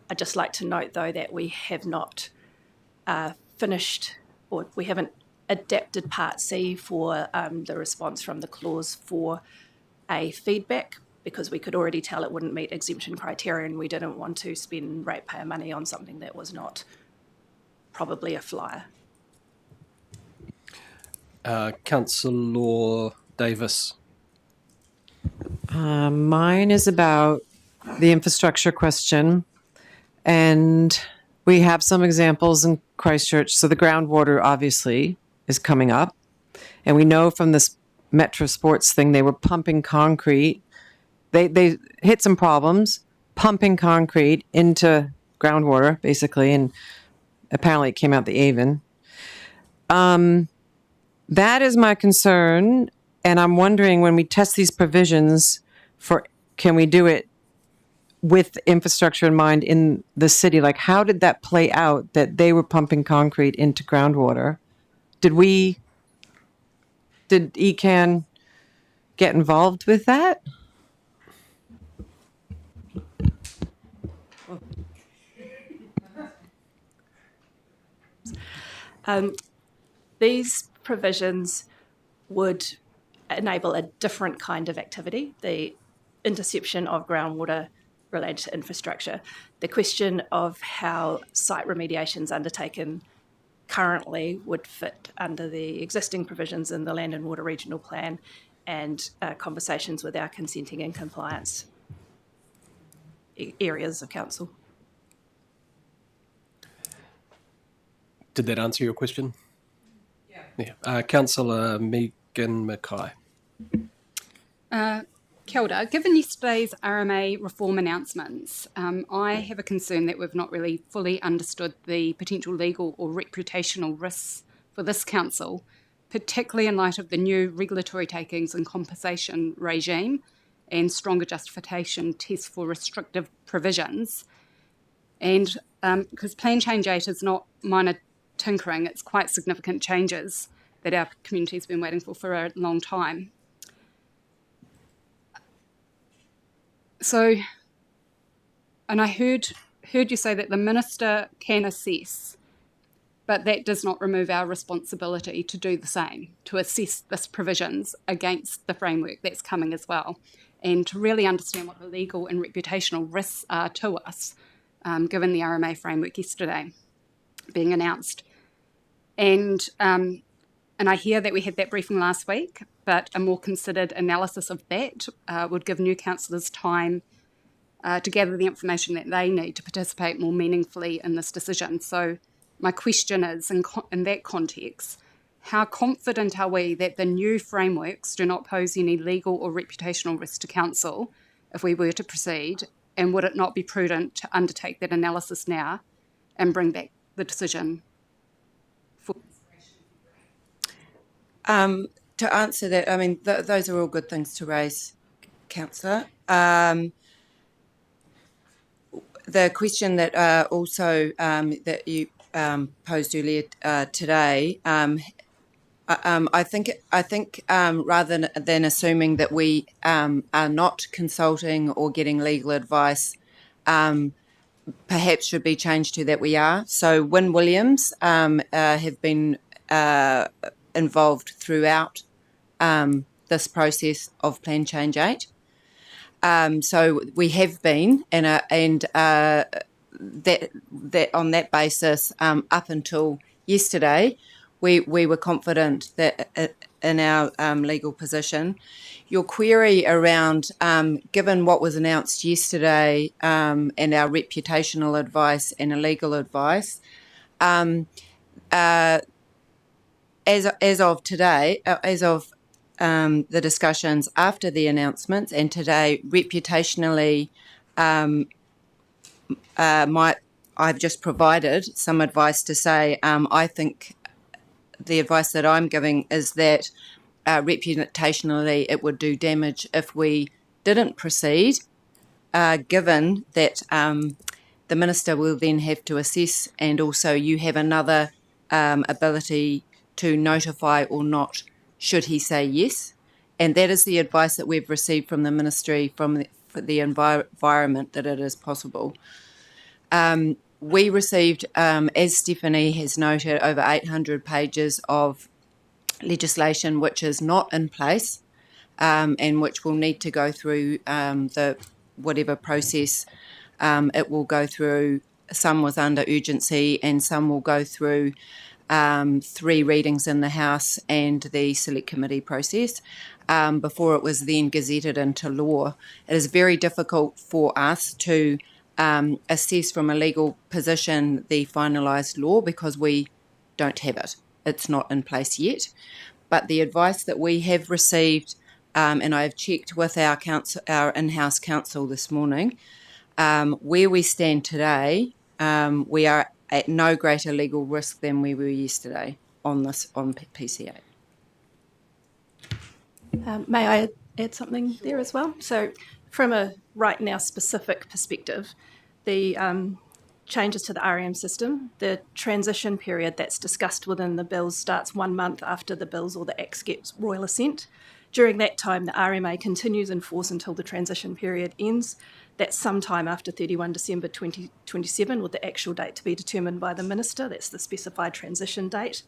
I'd just like to note, though, that we have not finished, or we haven't adapted part C for the response from the clause for A feedback, because we could already tell it wouldn't meet exemption criteria, and we didn't want to spend ratepayer money on something that was not probably a flyer. Councillor Davis. Mine is about the infrastructure question, and we have some examples in Christchurch. So the groundwater obviously is coming up, and we know from this Metro Sports thing they were pumping concrete. They hit some problems pumping concrete into groundwater basically, and apparently it came out the Avon. That is my concern, and I'm wondering, when we test these provisions, can we do it with infrastructure in mind in the city? Like, how did that play out, that they were pumping concrete into groundwater? Did ECAN get involved with that? These provisions would enable a different kind of activity, the interception of groundwater related to infrastructure. The question of how site remediations undertaken currently would fit under the existing provisions in the Land and Water Regional Plan and conversations with our consenting and compliance areas of council. Did that answer your question? Yeah. Councillor Megen McKay. Kia ora. Given yesterday's RMA reform announcements, I have a concern that we've not really fully understood the potential legal or reputational risks for this council, particularly in light of the new regulatory takings and compensation regime and stronger justification tests for restrictive provisions. And because Plan Change 8 is not minor tinkering, it's quite significant changes that our community's been waiting for a long time. So, and I heard you say that the minister can assess, but that does not remove our responsibility to do the same, to assess this provisions against the framework that's coming as well, and to really understand what the legal and reputational risks are to us, given the RMA framework yesterday being announced. And I hear that we had that briefing last week, but a more considered analysis of that would give new councillors time to gather the information that they need to participate more meaningfully in this decision. So my question is, in that context, how confident are we that the new frameworks do not pose any legal or reputational risk to council if we were to proceed? And would it not be prudent to undertake that analysis now and bring back the decision? To answer that, I mean, those are all good things to raise, Councillor. The question that also that you posed earlier today, I think rather than assuming that we are not consulting or getting legal advice, perhaps should be changed to that we are. So Wynne Williams have been involved throughout this process of Plan Change 8. So we have been, and that on that basis, up until yesterday, we were confident that in our legal position. Your query around, given what was announced yesterday and our reputational advice and legal advice, as of today, the discussions after the announcements and today, reputationally, I've just provided some advice to say I think the advice that I'm giving is that reputationally it would do damage if we didn't proceed, given that the minister will then have to assess, and also you have another ability to notify or not should he say yes. And that is the advice that we've received from the ministry, for the environment, that it is possible. We received, as Stephanie has noted, over 800 pages of legislation which is not in place and which will need to go through the whatever process it will go through. Some was under urgency and some will go through 3 readings in the House and the Select Committee process before it was then gazetted into law. It is very difficult for us to assess from a legal position the finalised law because we don't have it. It's not in place yet. But the advice that we have received, and I have checked with our in-house counsel this morning, where we stand today, we are at no greater legal risk than we were yesterday on PCA. May I add something there as well? So from a right now specific perspective, the changes to the REM system, the transition period that's discussed within the bills starts 1 month after the bills or the acts gets royal assent. During that time, the RMA continues in force until the transition period ends. That's sometime after 31 December 2027, with the actual date to be determined by the Minister. That's the specified transition date.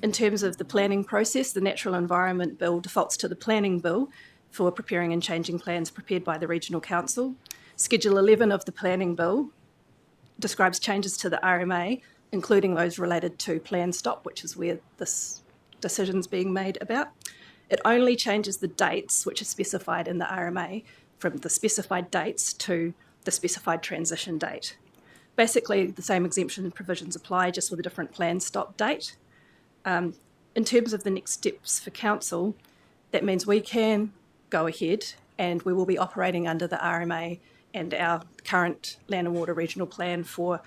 In terms of the planning process, the Natural Environment Bill defaults to the Planning Bill for preparing and changing plans prepared by the Regional Council. Schedule 11 of the Planning Bill describes changes to the RMA, including those related to Plan Stop, which is where this decision's being made about. It only changes the dates which are specified in the RMA from the specified dates to the specified transition date. Basically, the same exemption provisions apply, just with a different plan stop date. In terms of the next steps for council, that means we can go ahead and we will be operating under the RMA and our current Land and Water Regional Plan for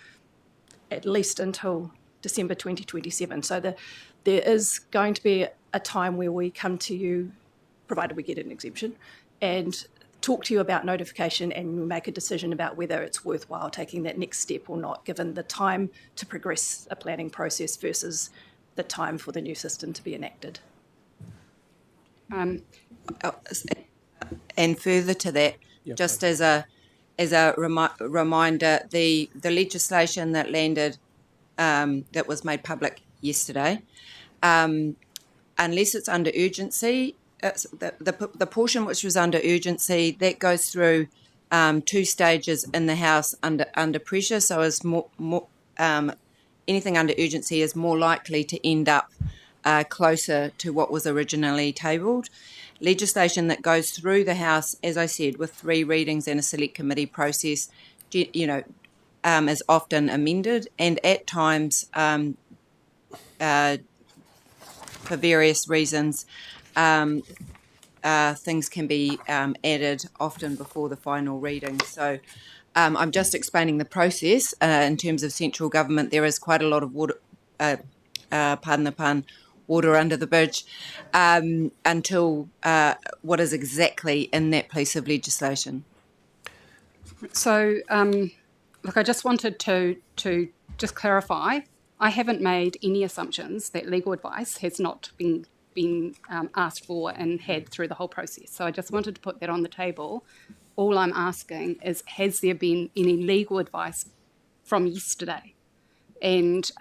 at least until December 2027. So there is going to be a time where we come to you, provided we get an exemption, and talk to you about notification, and we'll make a decision about whether it's worthwhile taking that next step or not, given the time to progress a planning process versus the time for the new system to be enacted. And further to that, just as a reminder, the legislation that landed, that was made public yesterday, unless it's under urgency, the portion which was under urgency, that goes through 2 stages in the House under pressure. So as anything under urgency is more likely to end up closer to what was originally tabled. Legislation that goes through the House, as I said, with 3 readings and a select committee process, is often amended, and at times, for various reasons, things can be added often before the final reading. So I'm just explaining the process. In terms of central government, there is quite a lot of water, pardon the pun, water under the bridge until what is exactly in that piece of legislation. So, look, I just wanted to just clarify, I haven't made any assumptions that legal advice has not been asked for and had through the whole process. So I just wanted to put that on the table. All I'm asking is, has there been any legal advice from yesterday? And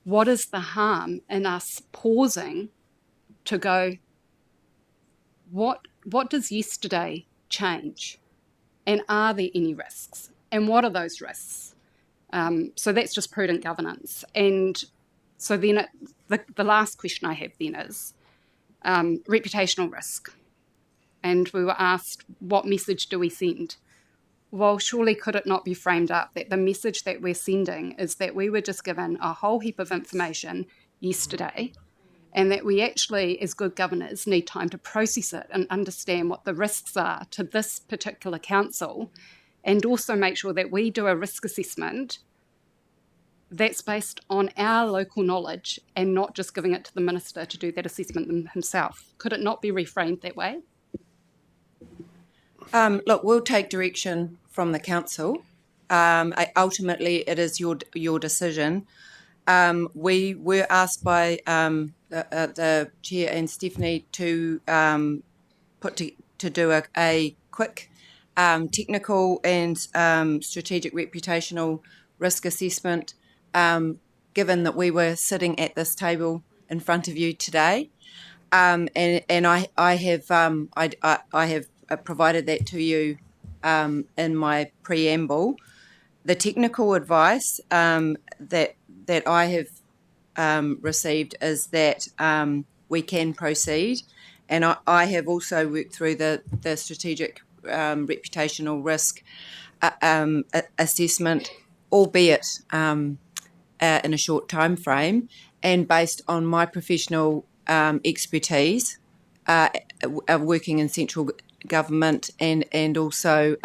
what is the harm in us pausing to go, what does yesterday change? And are there any risks? And what are those risks? So that's just prudent governance. And so then the last question I have then is reputational risk. And we were asked, what message do we send? Well, surely could it not be framed up that the message that we're sending is that we were just given a whole heap of information yesterday, and that we actually, as good governors, need time to process it and understand what the risks are to this particular council, and also make sure that we do a risk assessment that's based on our local knowledge and not just giving it to the minister to do that assessment himself. Could it not be reframed that way? Look, we'll take direction from the council. Ultimately, it is your decision. We were asked by the chair and Stephanie to do a quick technical and strategic reputational risk assessment, given that we were sitting at this table in front of you today, and I have provided that to you in my preamble. The technical advice that I have received is that we can proceed, and I have also worked through the strategic reputational risk assessment, albeit in a short time frame, and based on my professional expertise working in central government and also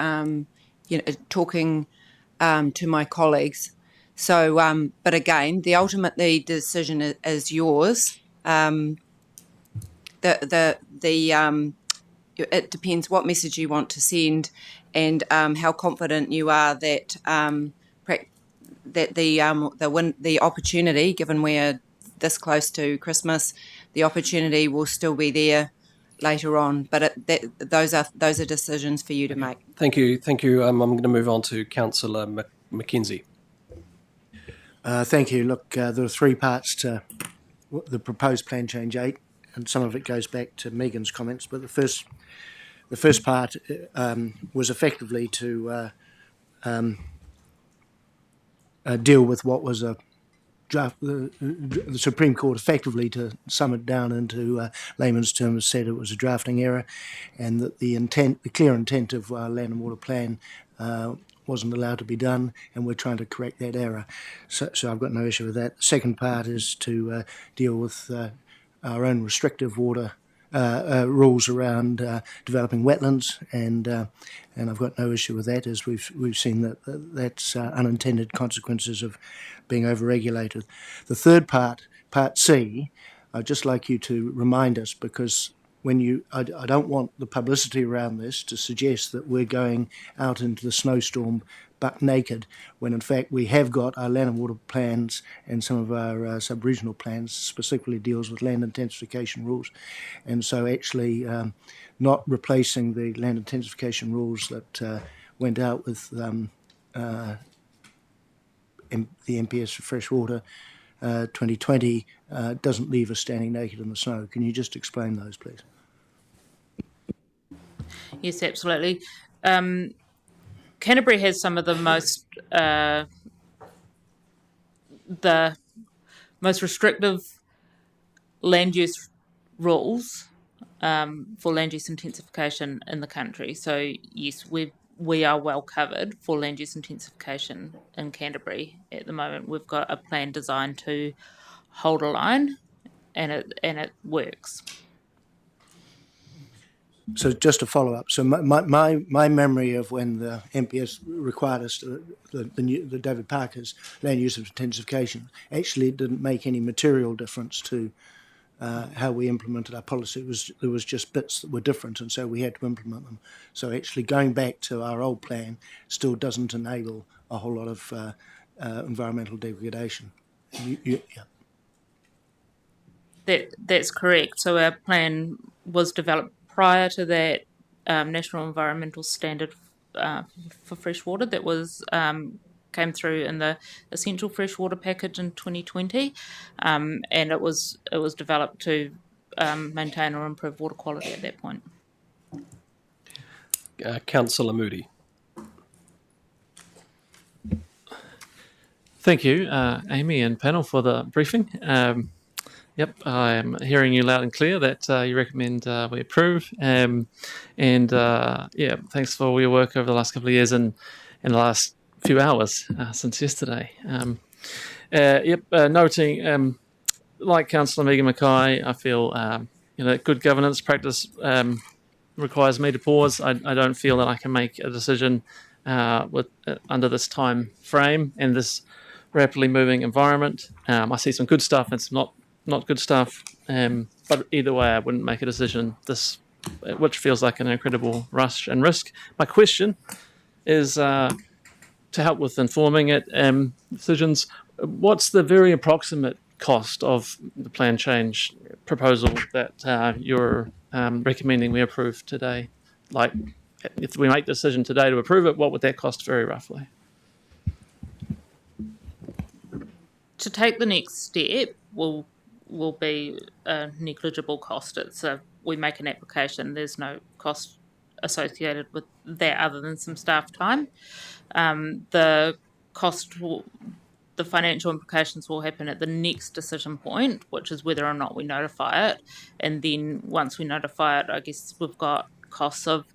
talking to my colleagues. So, but again, the ultimate decision is yours. It depends what message you want to send, and how confident you are that the opportunity, given we're this close to Christmas, the opportunity will still be there later on. But those are decisions for you to make. Thank you. I'm going to move on to Councillor Mackenzie. Thank you. Look, there are 3 parts to the proposed Plan Change 8, and some of it goes back to Megan's comments. But the first part was effectively to deal with what was a the Supreme Court effectively, to sum it down into layman's terms, said it was a drafting error, and that the clear intent of our land and water plan wasn't allowed to be done, and we're trying to correct that error. So I've got no issue with that. The second part is to deal with our own restrictive water rules around developing wetlands, and I've got no issue with that, as we've seen that's unintended consequences of being overregulated. The third part, Part C, I'd just like you to remind us, because I don't want the publicity around this to suggest that we're going out into the snowstorm buck naked, when in fact we have got our land and water plans, and some of our sub-regional plans specifically deals with land intensification rules. And so actually not replacing the land intensification rules that went out with the MPS for freshwater 2020 doesn't leave us standing naked in the snow. Can you just explain those, please? Yes, absolutely. Canterbury has some of the most restrictive land use rules for land use intensification in the country. So yes, we are well covered for land use intensification in Canterbury at the moment. We've got a plan designed to hold a line, and it works. So just to follow up, so my memory of when the MPS required us to, the David Parker's land use intensification, actually it didn't make any material difference to how we implemented our policy. There was just bits that were different, and so we had to implement them. So actually going back to our old plan still doesn't enable a whole lot of environmental degradation. Yeah. That's correct. So our plan was developed prior to that National Environmental Standard for freshwater that was came through in the Essential Freshwater Package in 2020, and it was developed to maintain or improve water quality at that point. Councillor Moody. Thank you, Amy and panel, for the briefing. Yep, I'm hearing you loud and clear that you recommend we approve. Yeah, thanks for all your work over the last couple of years and in the last few hours since yesterday. Noting, like Councillor Megen McKay, I feel good governance practice requires me to pause. I don't feel that I can make a decision under this time frame and this rapidly moving environment. I see some good stuff and some not good stuff, but either way I wouldn't make a decision which feels like an incredible rush and risk. My question is to help with informing decisions, what's the very approximate cost of the plan change proposal that you're recommending we approve today? Like, if we make the decision today to approve it, what would that cost very roughly? To take the next step will be a negligible cost. We make an application, there's no cost associated with that other than some staff time. The financial implications will happen at the next decision point, which is whether or not we notify it. And then once we notify it, I guess we've got costs of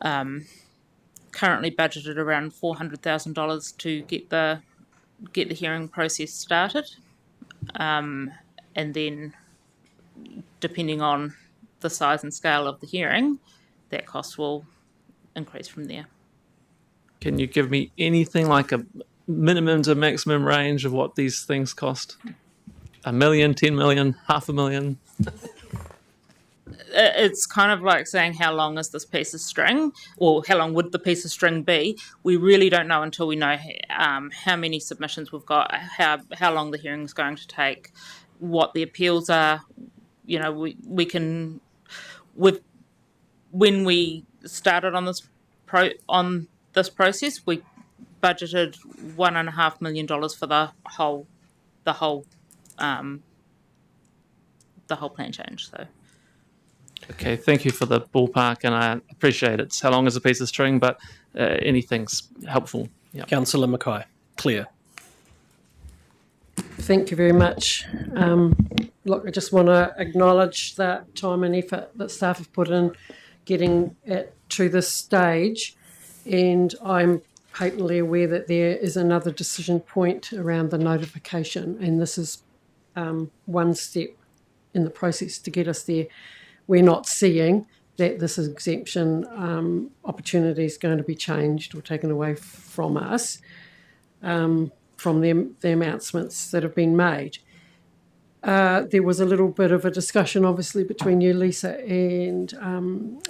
currently budgeted around $400,000 to get the hearing process started. And then depending on the size and scale of the hearing, that cost will increase from there. Can you give me anything like a minimum to maximum range of what these things cost? $1 million, 10 million, $500,000? It's kind of like saying how long is this piece of string, or how long would the piece of string be? We really don't know until we know how many submissions we've got, how long the hearing is going to take, what the appeals are. You know, when we started on this process, we budgeted $1.5 million for the whole plan change. So. Okay, thank you for the ballpark, and I appreciate it. How long is a piece of string, but anything's helpful. Yep. Councillor McKay, clear. Thank you very much. Look, I just want to acknowledge that time and effort that staff have put in getting it to this stage, and I'm patently aware that there is another decision point around the notification, and this is one step in the process to get us there. We're not seeing that this exemption opportunity is going to be changed or taken away from us from the announcements that have been made. There was a little bit of a discussion, obviously, between you, Lisa, and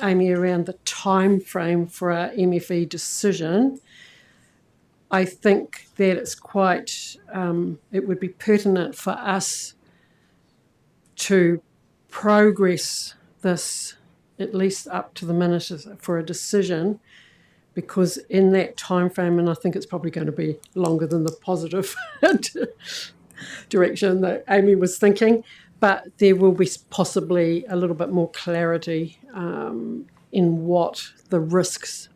Amy around the time frame for our MFE decision. I think that it's quite, it would be pertinent for us to progress this at least up to the minute for a decision, because in that time frame, and I think it's probably going to be longer than the positive direction that Amy was thinking, but there will be possibly a little bit more clarity in what the risks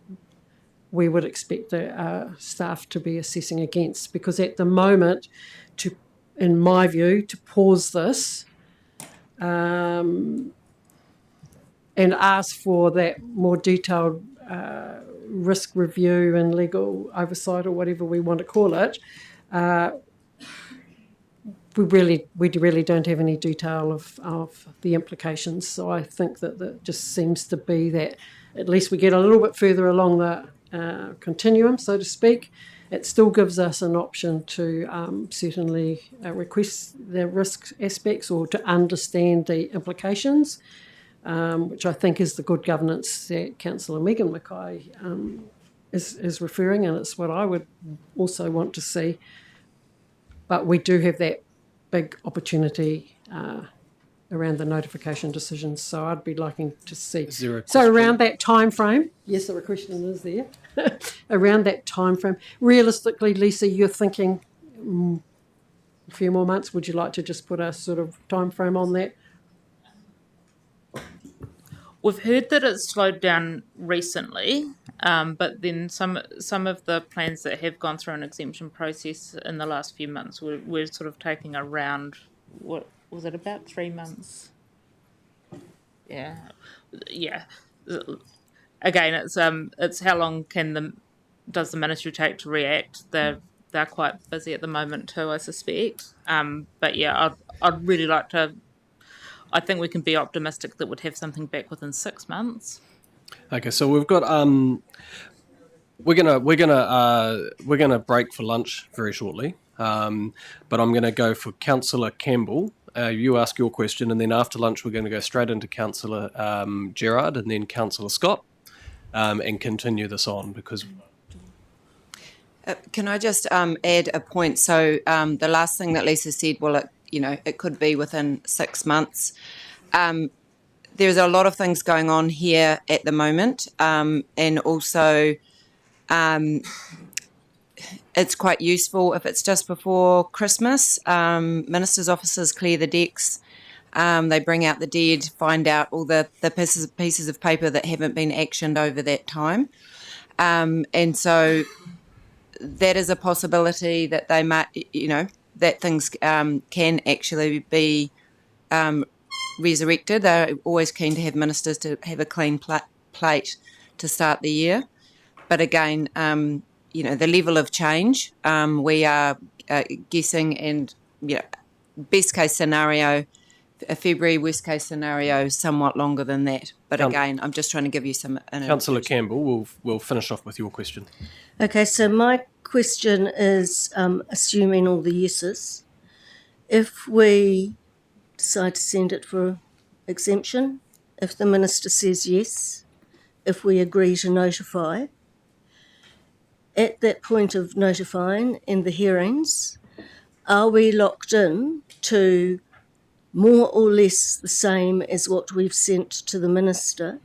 we would expect the staff to be assessing against. Because at the moment, in my view, to pause this and ask for that more detailed risk review and legal oversight, or whatever we want to call it, we really don't have any detail of the implications. So I think that it just seems to be that at least we get a little bit further along the continuum, so to speak. It still gives us an option to certainly request the risk aspects or to understand the implications, which I think is the good governance that Councillor Megen McKay is referring, and it's what I would also want to see. But we do have that big opportunity around the notification decisions, so I'd be liking to see. So around that time frame, yes, the question is there. Around that time frame, realistically, Lisa, you're thinking a few more months. Would you like to just put a sort of time frame on that? We've heard that it's slowed down recently, but then some of the plans that have gone through an exemption process in the last few months, we're sort of taking around, what was it, about 3 months? Yeah. Again, it's how long does the ministry take to react? They're quite busy at the moment too, I suspect. But yeah, I'd really like to. I think we can be optimistic that we'd have something back within 6 months. Okay, so we've got we're gonna break for lunch very shortly, but I'm gonna go for Councillor Campbell. You ask your question, and then after lunch we're going to go straight into Councillor Gerard and then Councillor Scott, and continue this on because. Can I just add a point? So the last thing that Lisa said, well, it could be within 6 months. There's a lot of things going on here at the moment, and also it's quite useful if it's just before Christmas. Ministers' offices clear the decks. They bring out the dead, find out all the pieces of paper that haven't been actioned over that time. And so that is a possibility that they might, that things can actually be resurrected. They're always keen to have ministers to have a clean plate to start the year. But again, the level of change, we are guessing, and best case scenario, February, worst case scenario, somewhat longer than that. But again, I'm just trying to give you some. Councillor Campbell, we'll finish off with your question. Okay, so my question is, assuming all the yeses, if we decide to send it for exemption, if the minister says yes, if we agree to notify, at that point of notifying in the hearings, are we locked in to more or less the same as what we've sent to the minister,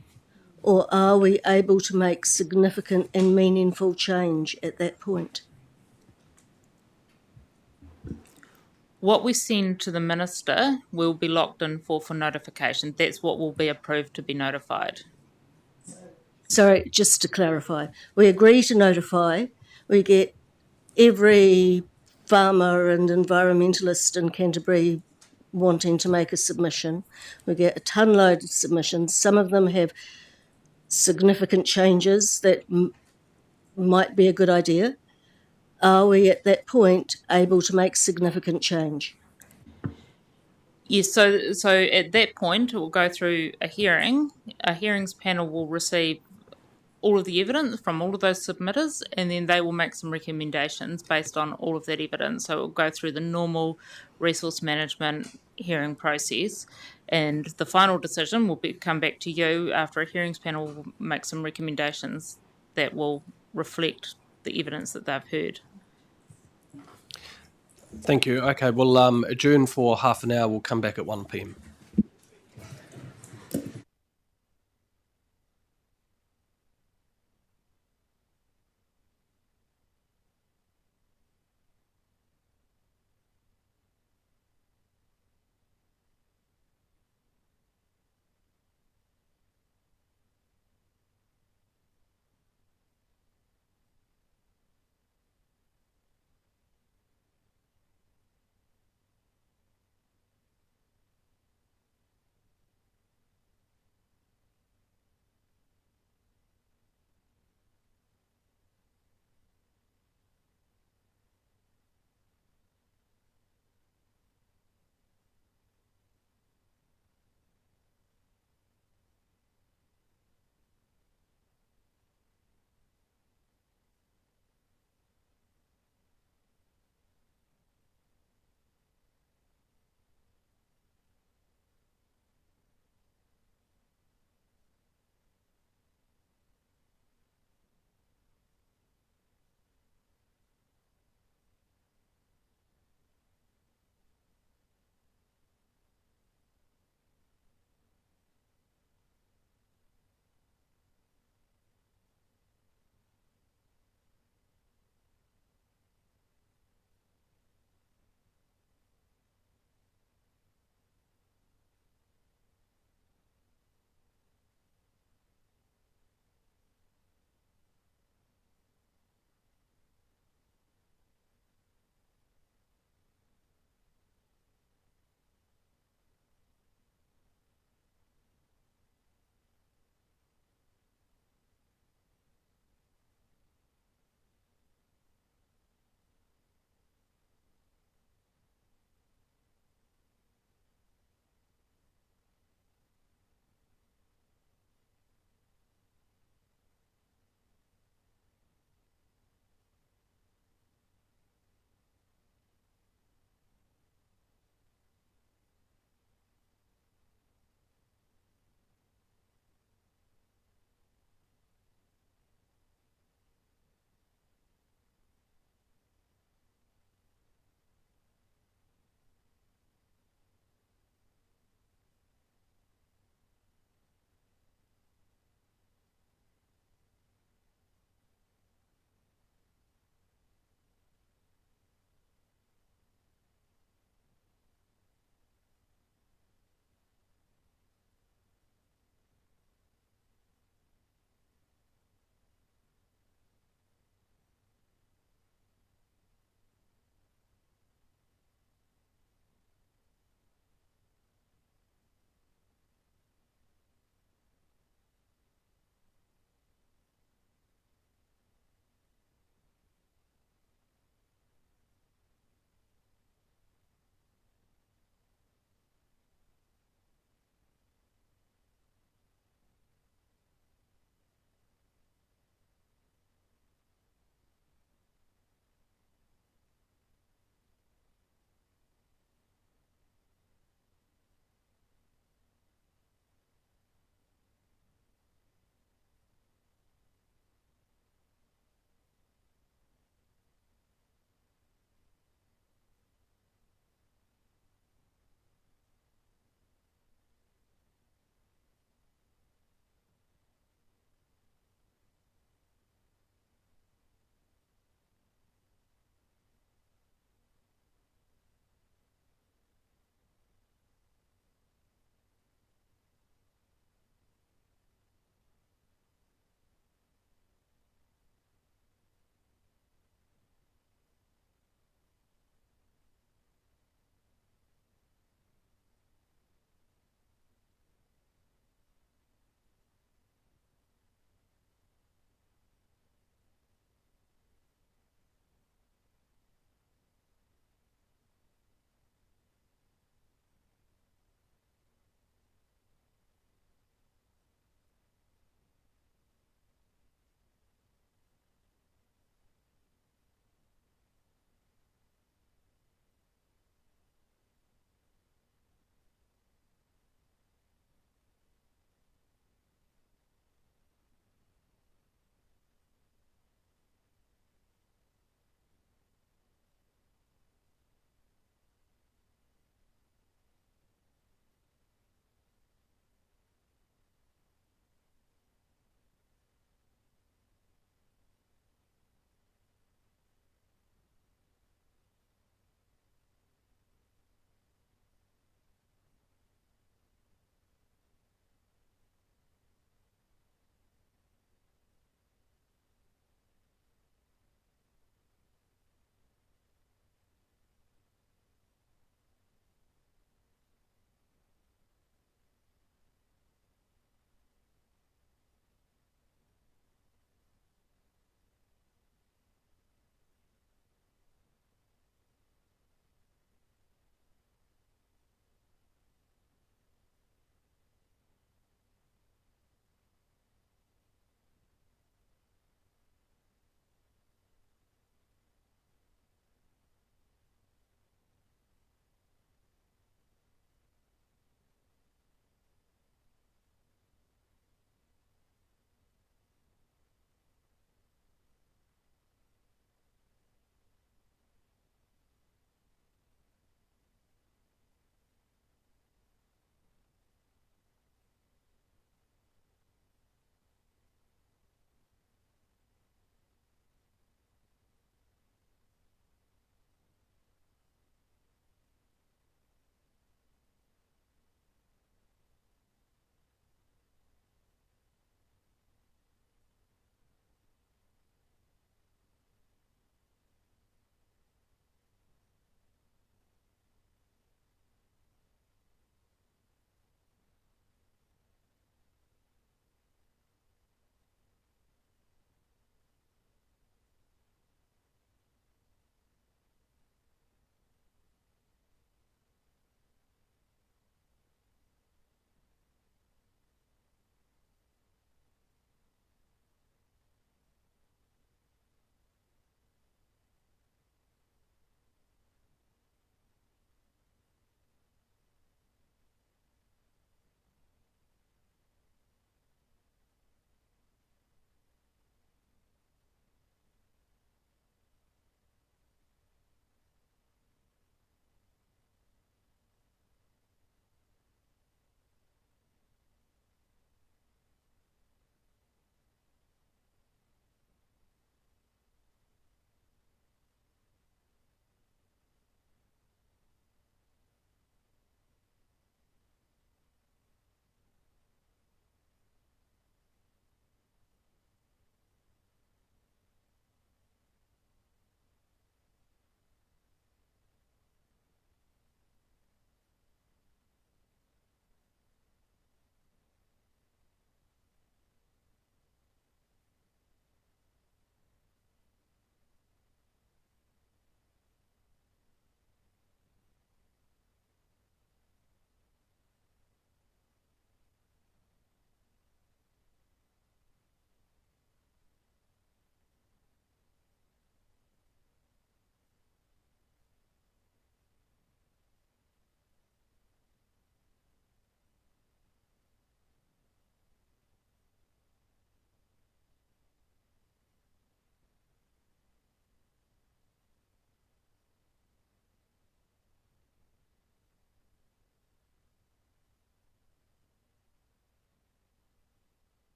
or are we able to make significant and meaningful change at that point? What we send to the minister will be locked in for notification. That's what will be approved to be notified. Sorry, just to clarify, we agree to notify, we get every farmer and environmentalist in Canterbury wanting to make a submission. We get a ton load of submissions. Some of them have significant changes that might be a good idea. Are we at that point able to make significant change? Yes, so at that point, it will go through a hearing. A hearings panel will receive all of the evidence from all of those submitters, and then they will make some recommendations based on all of that evidence. So it will go through the normal resource management hearing process, and the final decision will come back to you after a hearings panel will make some recommendations that will reflect the evidence that they've heard. Thank you. Okay, we'll adjourn for half an hour. We'll come back at 1 p.m.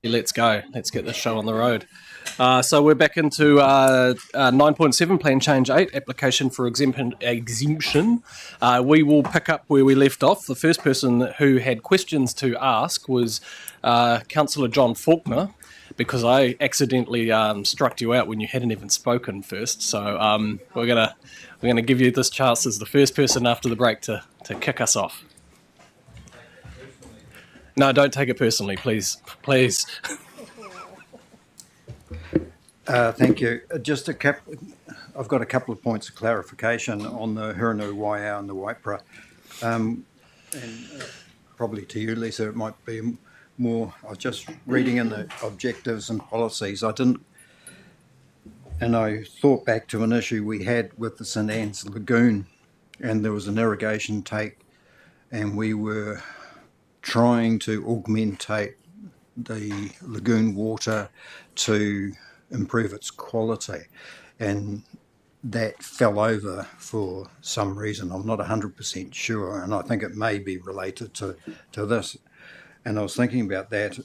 Let's go. Let's get this show on the road. So we're back into 9.7, Plan Change 8, application for exemption. We will pick up where we left off. The first person who had questions to ask was Councillor John Faulkner, because I accidentally struck you out when you hadn't even spoken first. So we're gonna give you this chance as the first person after the break to kick us off. No, don't take it personally, please. Please. Thank you. I've got a couple of points of clarification on the Hurunu Waiau and the Waipara. And probably to you, Lisa, it might be more, I was just reading in the objectives and policies. I thought back to an issue we had with the St Anne's Lagoon, and there was an irrigation take, and we were trying to augmentate the lagoon water to improve its quality, and that fell over for some reason. I'm not 100% sure, and I think it may be related to this. And I was thinking about that,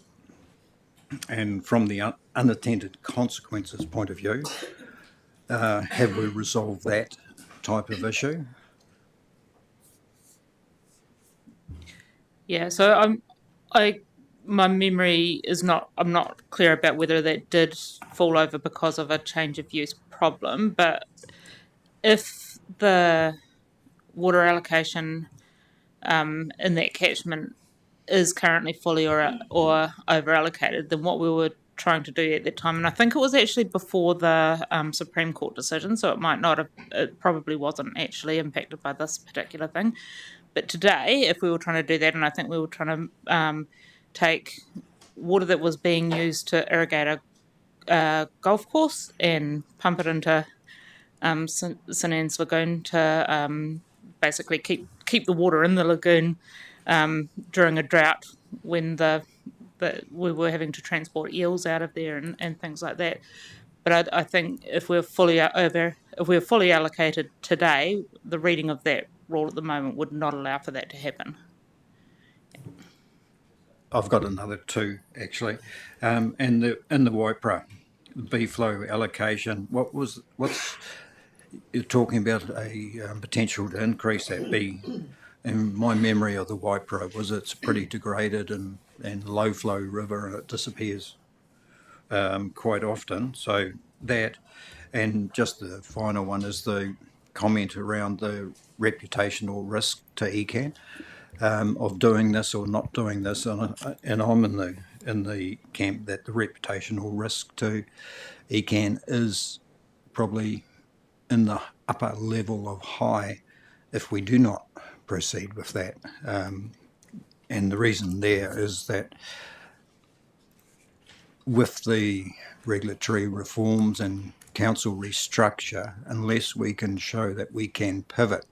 and from the unattended consequences point of view, have we resolved that type of issue? Yeah, so my memory is not, I'm not clear about whether that did fall over because of a change of use problem, but if the water allocation in that catchment is currently fully or over allocated, then what we were trying to do at that time, and I think it was actually before the Supreme Court decision, so it probably wasn't actually impacted by this particular thing. But today, if we were trying to do that, and I think we were trying to take water that was being used to irrigate a golf course and pump it into St Anne's Lagoon to basically keep the water in the lagoon during a drought when we were having to transport eels out of there and things like that. But I think if we're fully allocated today, the reading of that rule at the moment would not allow for that to happen. I've got another two actually, and in the Waipara, the B flow allocation. What's you're talking about a potential to increase that B? And my memory of the Waipara was it's a pretty degraded and low flow river, and it disappears quite often. So that, and just the final one is the comment around the reputational risk to ECAN of doing this or not doing this, and I'm in the camp that the reputational risk to ECAN is probably in the upper level of high if we do not proceed with that. And the reason there is that with the regulatory reforms and council restructure, unless we can show that we can pivot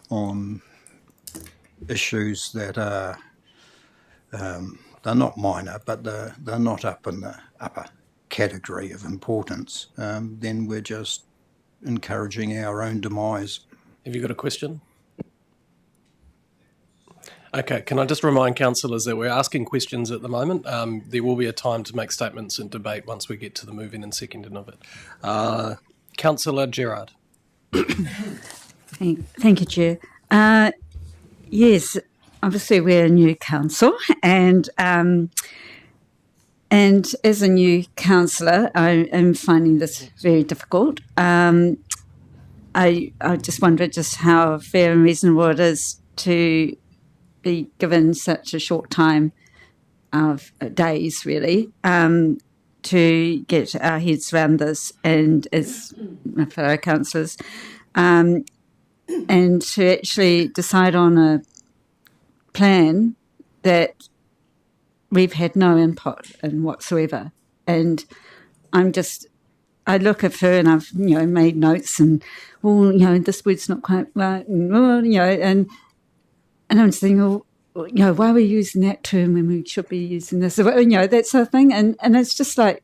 on issues that are they're not minor, but they're not up in the upper category of importance, then we're just encouraging our own demise. Have you got a question? Okay, can I just remind councillors that we're asking questions at the moment. There will be a time to make statements and debate once we get to the moving and seconding of it. Councillor Gerard. Thank you, Chair. Yes, obviously we're a new council, and as a new councillor, I am finding this very difficult. I just wonder just how fair and reasonable it is to be given such a short time of days, really, to get our heads around this, and as my fellow councillors, and to actually decide on a plan that we've had no input in whatsoever. And I look at her and I've, made notes and, this word's not quite right, and I'm just thinking, why are we using that term when we should be using this, that sort of thing. And it's just like,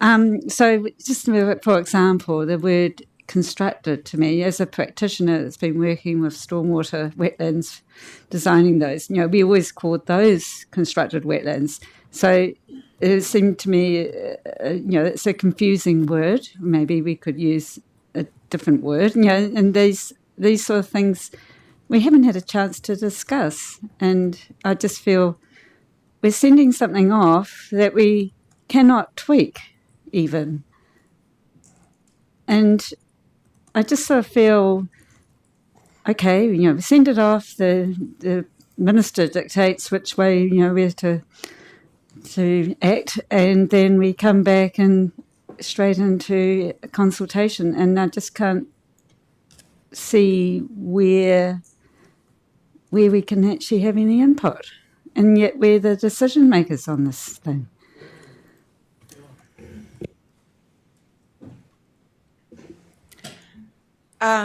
so just for example, the word constructed to me as a practitioner that's been working with stormwater wetlands, designing those, we always called those constructed wetlands. So it seemed to me, it's a confusing word. Maybe we could use a different word. And these sort of things we haven't had a chance to discuss. And I just feel we're sending something off that we cannot tweak even. And I just sort of feel, okay, we send it off, the minister dictates which way, we're to act, and then we come back and straight into a consultation, and I just can't see where we can actually have any input, and yet we're the decision makers on this thing.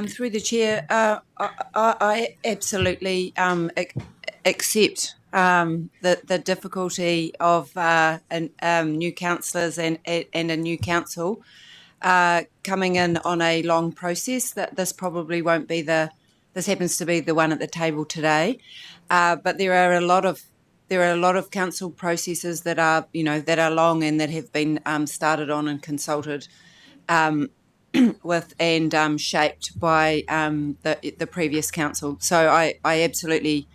Through the chair, I absolutely accept the difficulty of new councillors and a new council coming in on a long process. That this probably won't be this happens to be the one at the table today, but there are a lot of council processes that are long and that have been started on and consulted with and shaped by the previous council. So I absolutely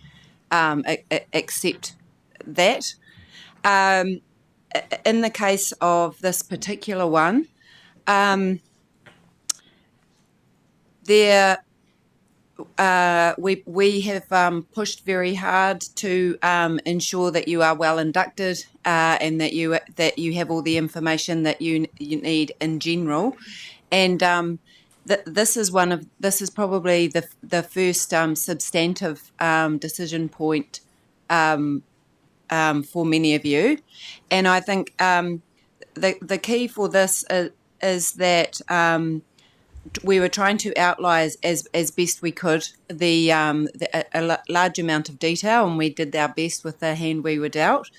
accept that. In the case of this particular one, we have pushed very hard to ensure that you are well inducted and that you have all the information that you need in general. And this is probably the first substantive decision point for many of you, and I think the key for this is that we were trying to outline as best we could a large amount of detail, and we did our best with the hand we were dealt.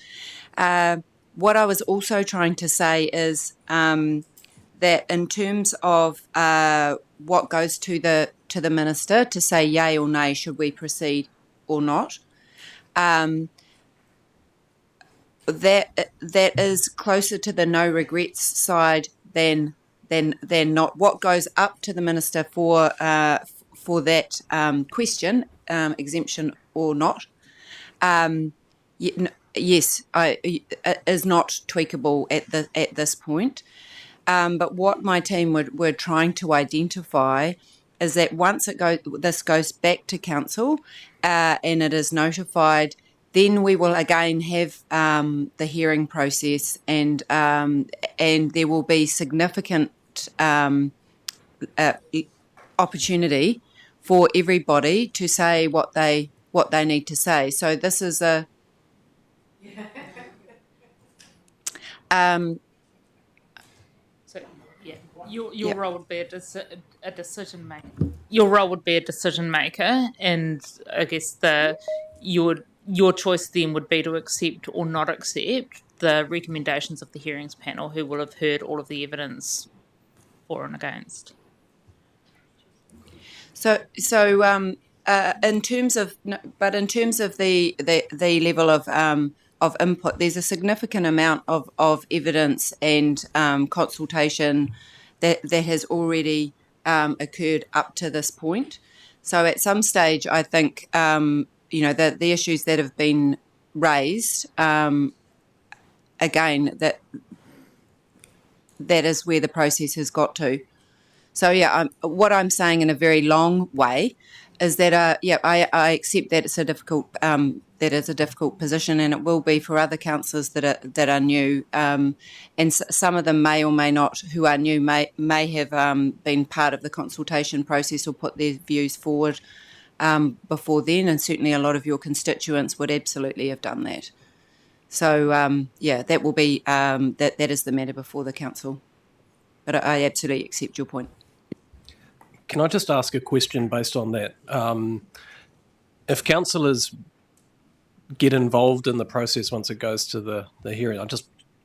What I was also trying to say is that in terms of what goes to the minister to say yay or nay, should we proceed or not, that is closer to the no regrets side than not. What goes up to the minister for that question, exemption or not, yes, is not tweakable at this point. But what my team were trying to identify is that once this goes back to council and it is notified, then we will again have the hearing process, and there will be significant opportunity for everybody to say what they need to say. So this is a Your role would be a decision maker. Your role would be a decision maker, and I guess your choice then would be to accept or not accept the recommendations of the hearings panel, who will have heard all of the evidence for and against. So in terms of the level of input, there's a significant amount of evidence and consultation that has already occurred up to this point. So at some stage, I think the issues that have been raised, again, that is where the process has got to. So what I'm saying in a very long way is that I accept that it's a difficult position, and it will be for other councillors that are new, and some of them may or may not, who are new, may have been part of the consultation process or put their views forward before then, and certainly a lot of your constituents would absolutely have done that. So that will be that is the matter before the council, but I absolutely accept your point. Can I just ask a question based on that? If councillors get involved in the process once it goes to the hearing,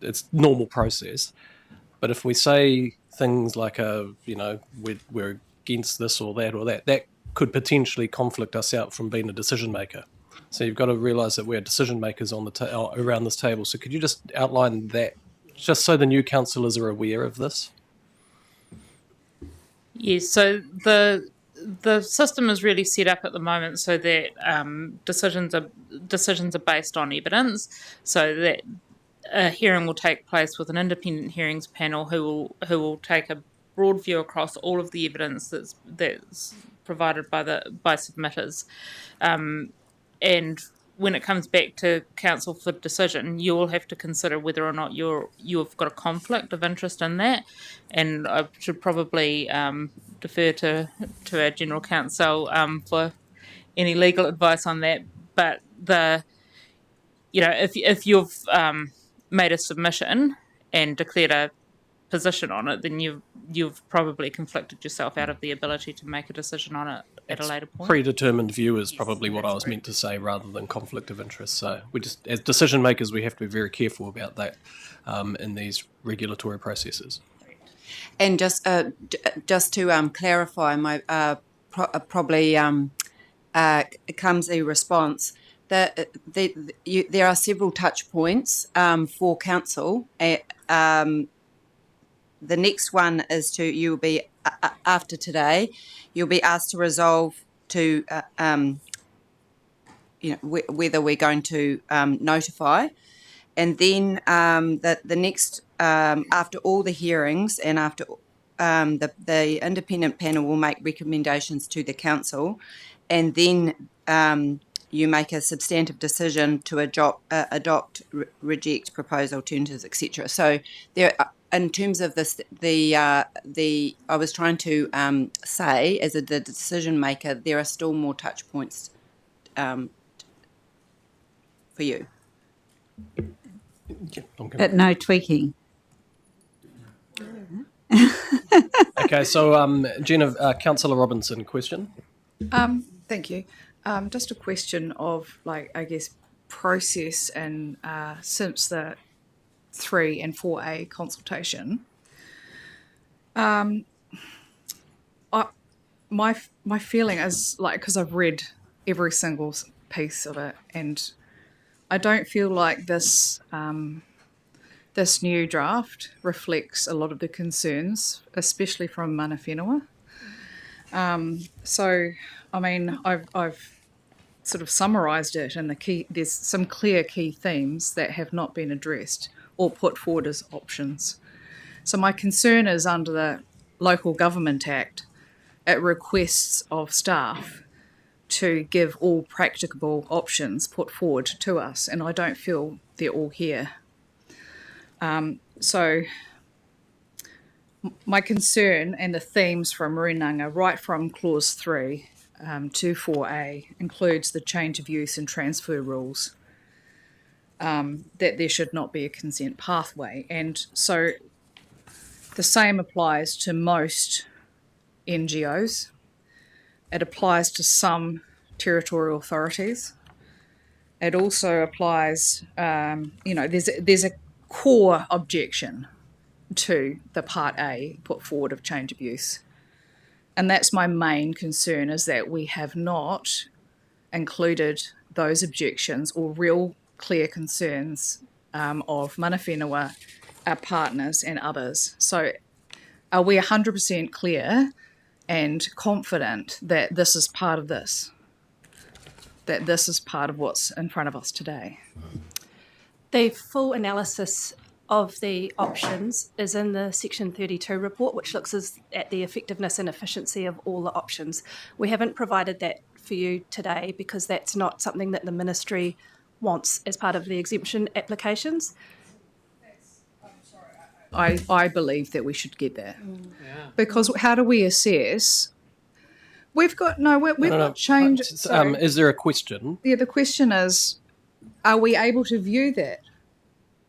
it's normal process. But if we say things like we're against this or that, that could potentially conflict us out from being a decision maker. So you've got to realise that we're decision makers on the around this table. So could you just outline that, just so the new councillors are aware of this? Yes. So the system is really set up at the moment so that decisions are based on evidence. So that a hearing will take place with an independent hearings panel who will take a broad view across all of the evidence that's provided by submitters, and when it comes back to council for decision, you will have to consider whether or not you've got a conflict of interest in that. And I should probably defer to our general counsel for any legal advice on that. But if you've made a submission and declared a position on it, then you've probably conflicted yourself out of the ability to make a decision on it at a later point. Predetermined view is probably what I was meant to say, rather than conflict of interest. So we just, as decision makers, we have to be very careful about that in these regulatory processes. And just to clarify, my probably comes a response that there are several touch points for council. The next one is you'll be after today, you'll be asked to resolve to whether we're going to notify, and then the next after all the hearings and after the independent panel will make recommendations to the council, and then you make a substantive decision to adopt, reject, propose alternatives, etc. So there. In terms of this, I was trying to say, as the decision maker, there are still more touch points for you. But no tweaking. Okay, so Councillor Robinson, question? Thank you. Just a question of, process and since the 3 and 4A consultation. My feeling is because I've read every single piece of it, and I don't feel like this this new draft reflects a lot of the concerns, especially from mana whenua. So, I mean, I've sort of summarised it, and there's some clear key themes that have not been addressed or put forward as options. So my concern is under the Local Government Act, it requests of staff to give all practicable options put forward to us, and I don't feel they're all here. So my concern and the themes from Runanga, right from Clause 3 to 4A, includes the change of use and transfer rules, that there should not be a consent pathway. And so the same applies to most NGOs. It applies to some territorial authorities. It also applies, there's a core objection to the Part A put forward of change of use. And that's my main concern, is that we have not included those objections or real clear concerns of mana whenua, our partners and others. So are we 100% clear and confident that this is part of this? That this is part of what's in front of us today? The full analysis of the options is in the Section 32 report, which looks at the effectiveness and efficiency of all the options. We haven't provided that for you today because that's not something that the Ministry wants as part of the exemption applications. I believe that we should get that. Because how do we assess? We've got changed. Is there a question? Yeah, the question is, are we able to view that?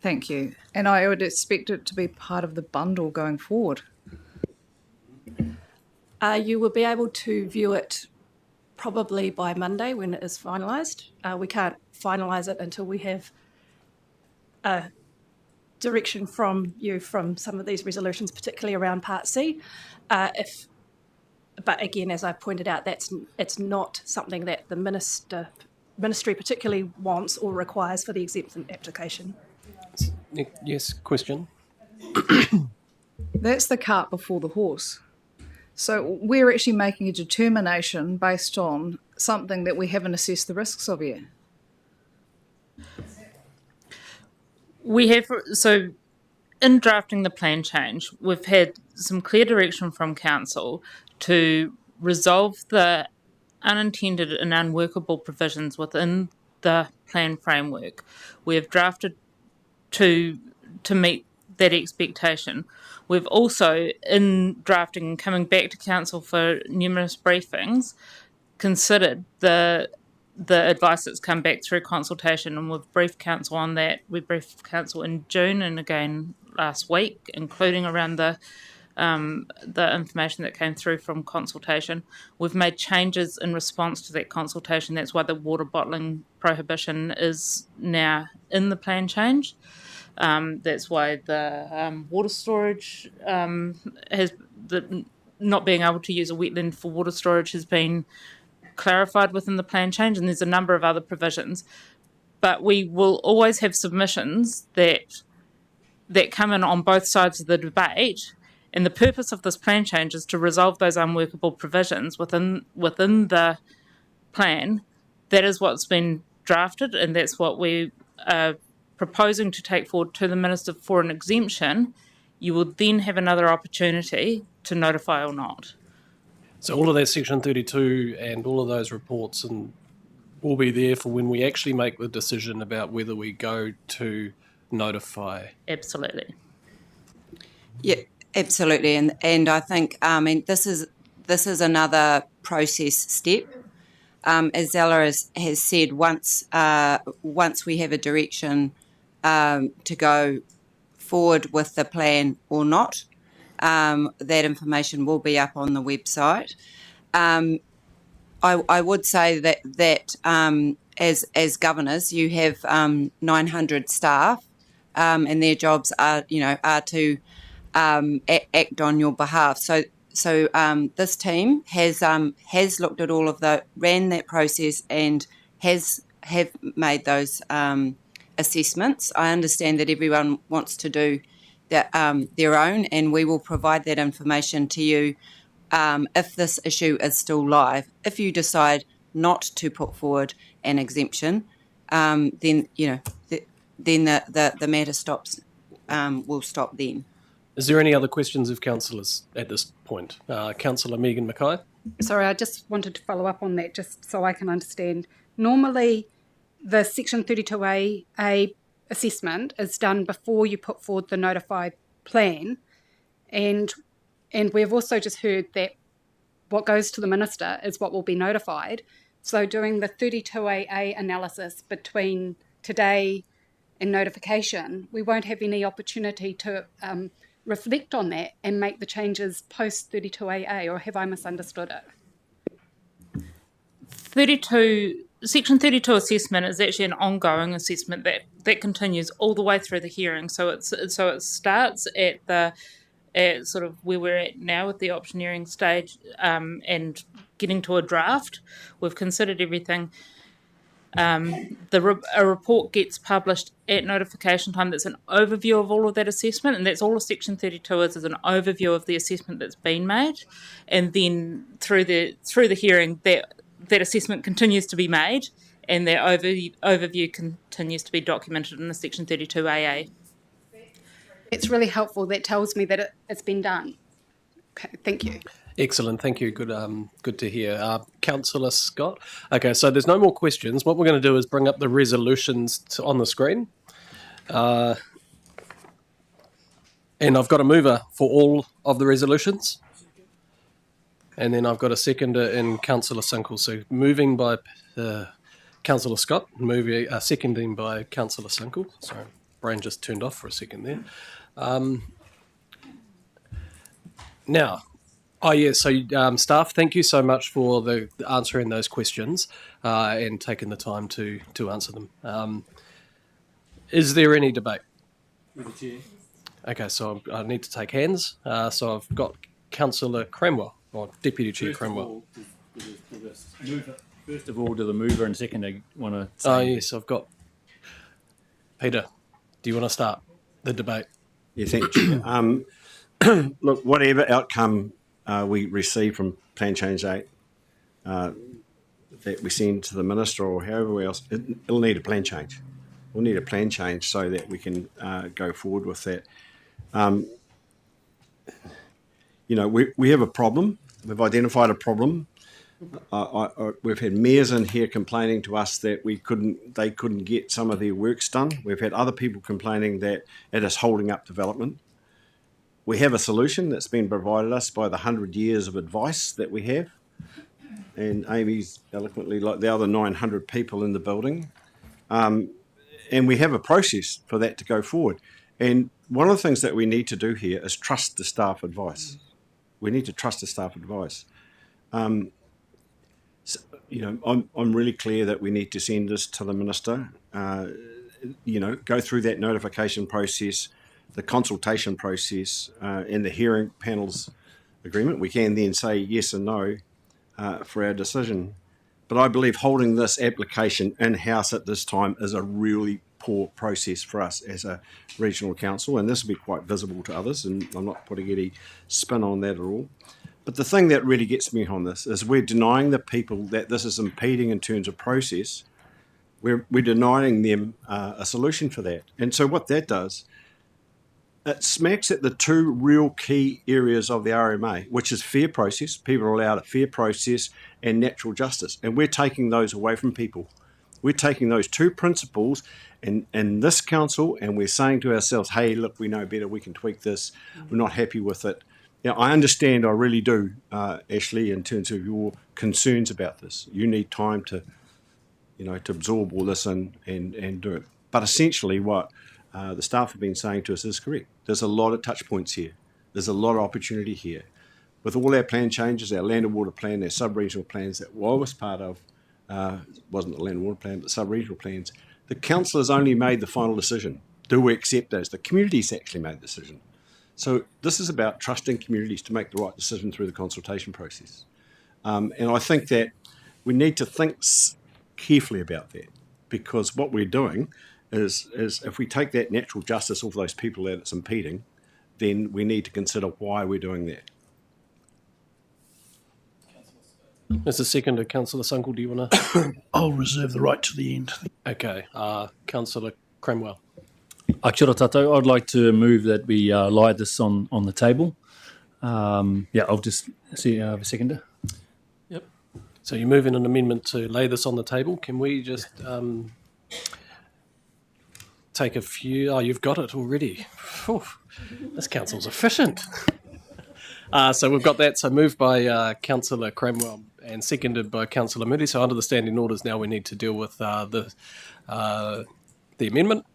Thank you. And I would expect it to be part of the bundle going forward. You will be able to view it probably by Monday when it is finalised. We can't finalise it until we have a direction from you from some of these resolutions, particularly around Part C. But again, as I pointed out, it's not something that the Minister Ministry particularly wants or requires for the exemption application. Yes, question. That's the cart before the horse. So we're actually making a determination based on something that we haven't assessed the risks of yet. We have, so in drafting the plan change, we've had some clear direction from Council to resolve the unintended and unworkable provisions within the plan framework. We have drafted to meet that expectation. We've also, in drafting and coming back to Council for numerous briefings, considered the advice that's come back through consultation, and we've briefed Council on that. We briefed Council in June and again last week, including around the information that came through from consultation. We've made changes in response to that consultation. That's why the water bottling prohibition is now in the plan change. That's why the water storage not being able to use a wetland for water storage has been clarified within the plan change, and there's a number of other provisions. But we will always have submissions that come in on both sides of the debate, and the purpose of this plan change is to resolve those unworkable provisions within the plan. That is what's been drafted, and that's what we are proposing to take forward to the Minister for an exemption. You will then have another opportunity to notify or not. So all of that Section 32 and all of those reports will be there for when we actually make the decision about whether we go to notify. Absolutely. Yeah, absolutely. And I think, this is another process step. As Zella has said, once we have a direction to go forward with the plan or not, that information will be up on the website. I would say that as governors, you have 900 staff, and their jobs are to act on your behalf. So this team has looked at all of ran that process and have made those assessments. I understand that everyone wants to do their own, and we will provide that information to you if this issue is still live. If you decide not to put forward an exemption, then the matter stops. Will stop then. Is there any other questions of councillors at this point? Councillor Megen McKay. Sorry, I just wanted to follow up on that just so I can understand. Normally, the Section 32A assessment is done before you put forward the notified plan, and we've also just heard that what goes to the Minister is what will be notified. So doing the 32AA analysis between today and notification, we won't have any opportunity to reflect on that and make the changes post 32AA, or have I misunderstood it? Section 32 assessment is actually an ongoing assessment that continues all the way through the hearing. So it starts at sort of where we're at now with the optioneering stage, and getting to a draft. We've considered everything. A report gets published at notification time that's an overview of all of that assessment, and that's all a Section 32 is an overview of the assessment that's been made, and then through the hearing that assessment continues to be made, and that overview continues to be documented in the Section 32AA. It's really helpful. That tells me that it's been done. Okay, thank you. Excellent, thank you. Good to hear. Councillor Scott. Okay, so there's no more questions. What we're going to do is bring up the resolutions on the screen. And I've got a mover for all of the resolutions. And then I've got a seconder in Councillor Sunckell. So moving by Councillor Scott, seconding by Councillor Sunckell. Sorry, brain just turned off for a second there. Staff, thank you so much for the answering those questions and taking the time to answer them. Is there any debate? Okay, so I need to take hands. So I've got Councillor Cranwell, or Deputy Chair Cranwell. First of all, do the mover and seconder want to say? Oh, yes, I've got... Peter, do you want to start the debate? Yeah, thank you. Look, whatever outcome we receive from Plan Change 8 that we send to the Minister or however else, it'll need a plan change. We'll need a plan change so that we can go forward with that. We have a problem. We've identified a problem. We've had mayors in here complaining to us that they couldn't get some of their works done. We've had other people complaining that it is holding up development. We have a solution that's been provided us by the 100 years of advice that we have. And Amy's eloquently like the other 900 people in the building. And we have a process for that to go forward. And one of the things that we need to do here is trust the staff advice. We need to trust the staff advice. I'm really clear that we need to send this to the Minister, go through that notification process, the consultation process, and the hearing panels agreement. We can then say yes and no for our decision. But I believe holding this application in-house at this time is a really poor process for us as a regional council, and this will be quite visible to others, and I'm not putting any spin on that at all. But the thing that really gets me on this is we're denying the people that this is impeding in terms of process. We're denying them a solution for that. And so what that does, it smacks at the two real key areas of the RMA, which is fair process. People are allowed a fair process and natural justice. And we're taking those away from people. We're taking those two principles in this council, and we're saying to ourselves, hey, look, we know better, we can tweak this. We're not happy with it. Now, I understand, I really do, Ashley, in terms of your concerns about this. You need time to absorb all this and do it. But essentially what the staff have been saying to us is correct. There's a lot of touch points here. There's a lot of opportunity here. With all our plan changes, our land and water plan, our sub-regional plans that I was part of, wasn't the land and water plan, but sub-regional plans, the councillors only made the final decision. Do we accept those? The communities actually made the decision. So this is about trusting communities to make the right decision through the consultation process. And I think that we need to think carefully about that, because what we're doing is if we take that natural justice off those people that it's impeding, then we need to consider why we're doing that. Mr. Seconder, Councillor Sunckell, do you want to? I'll reserve the right to the end. Okay. Councillor Cromwell. Kia ora tātou. I'd like to move that we lie this on the table. I'll just see have a seconder. Yep. So you move in an amendment to lay this on the table. Can we just take a few? Oh, you've got it already. Whew. This council's efficient. So we've got that. So moved by Councillor Cromwell and seconded by Councillor Moody. So under the standing orders now we need to deal with the amendment.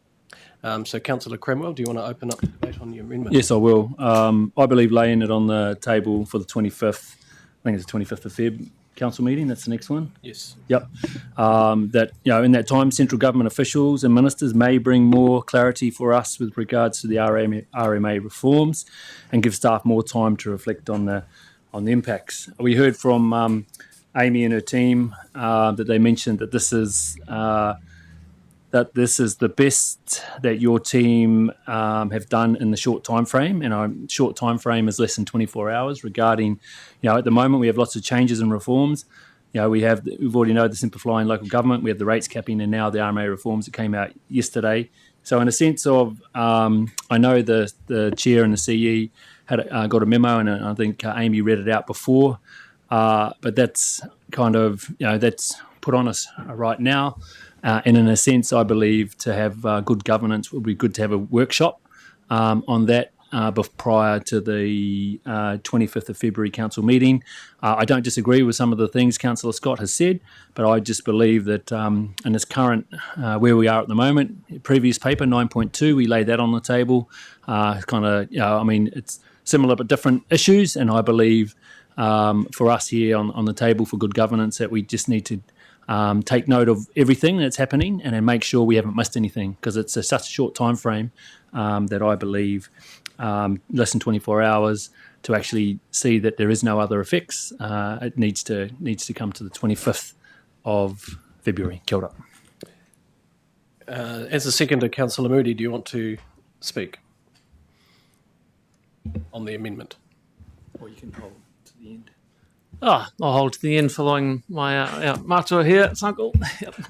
So Councillor Cromwell, do you want to open up the debate on the amendment? Yes, I will. I believe laying it on the table for the 25th, I think it's the 25th of Feb council meeting, that's the next one? Yes. Yep. That, in that time, central government officials and ministers may bring more clarity for us with regards to the RMA reforms and give staff more time to reflect on the impacts. We heard from Amy and her team that they mentioned that this is the best that your team have done in the short time frame, and our short time frame is less than 24 hours regarding, at the moment we have lots of changes and reforms. We've already know the simplifying local government, we have the rates capping, and now the RMA reforms that came out yesterday. So in a sense of, I know the chair and the CE had got a memo, and I think Amy read it out before, but that's kind of, that's put on us right now. And in a sense, I believe to have good governance, it would be good to have a workshop on that prior to the 25th of February council meeting. I don't disagree with some of the things Councillor Scott has said, but I just believe that in this current, where we are at the moment, previous paper 9.2, we laid that on the table. It's similar but different issues, and I believe for us here on the table for good governance that we just need to take note of everything that's happening and then make sure we haven't missed anything, because it's such a short time frame that I believe less than 24 hours to actually see that there is no other effects. It needs to come to the 25th of February. Kia ora. As a seconder, Councillor Moody, do you want to speak on the amendment? Or you can hold to the end. I'll hold to the end following my matua here, Sunckell.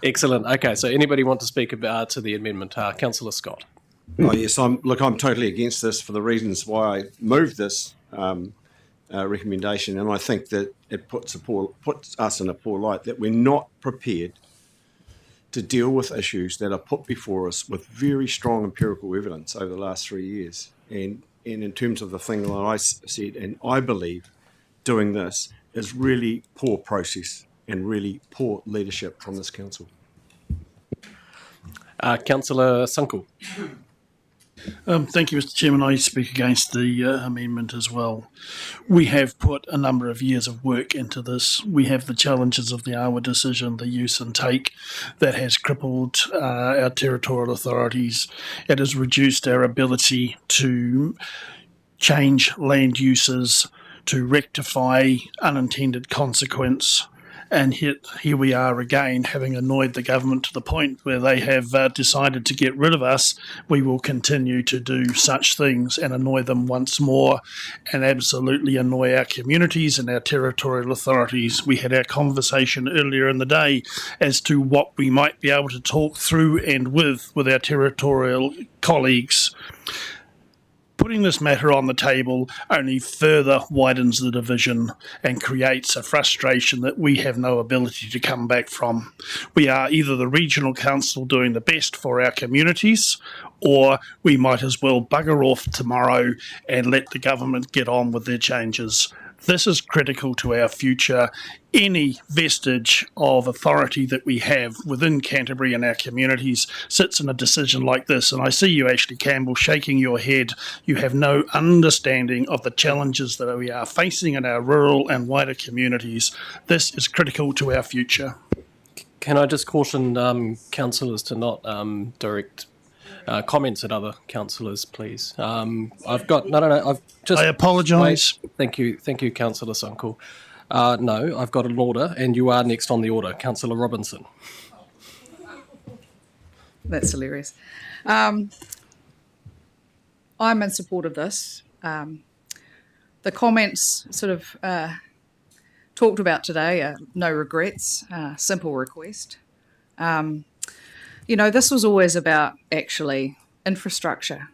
Excellent. Okay, so anybody want to speak about to the amendment? Councillor Scott. Oh yes, I'm totally against this for the reasons why I moved this recommendation, and I think that it puts us in a poor light that we're not prepared to deal with issues that are put before us with very strong empirical evidence over the last 3 years. And in terms of the thing that I said, and I believe doing this is really poor process and really poor leadership from this council. Councillor Sunckell. Thank you, Mr. Chairman. I speak against the amendment as well. We have put a number of years of work into this. We have the challenges of the Awa decision, the use and take that has crippled our territorial authorities. It has reduced our ability to change land uses, to rectify unintended consequence. And here we are again, having annoyed the government to the point where they have decided to get rid of us. We will continue to do such things and annoy them once more, and absolutely annoy our communities and our territorial authorities. We had our conversation earlier in the day as to what we might be able to talk through and with our territorial colleagues. Putting this matter on the table only further widens the division and creates a frustration that we have no ability to come back from. We are either the regional council doing the best for our communities, or we might as well bugger off tomorrow and let the government get on with their changes. This is critical to our future. Any vestige of authority that we have within Canterbury and our communities sits in a decision like this. And I see you, Ashley Campbell, shaking your head. You have no understanding of the challenges that we are facing in our rural and wider communities. This is critical to our future. Can I just caution councillors to not direct comments at other councillors, please? I've got I've just. I apologise. Thank you, Councillor Sunckell. No, I've got an order, and you are next on the order, Councillor Robinson. That's hilarious. I'm in support of this. The comments sort of talked about today are no regrets, simple request. This was always about actually infrastructure,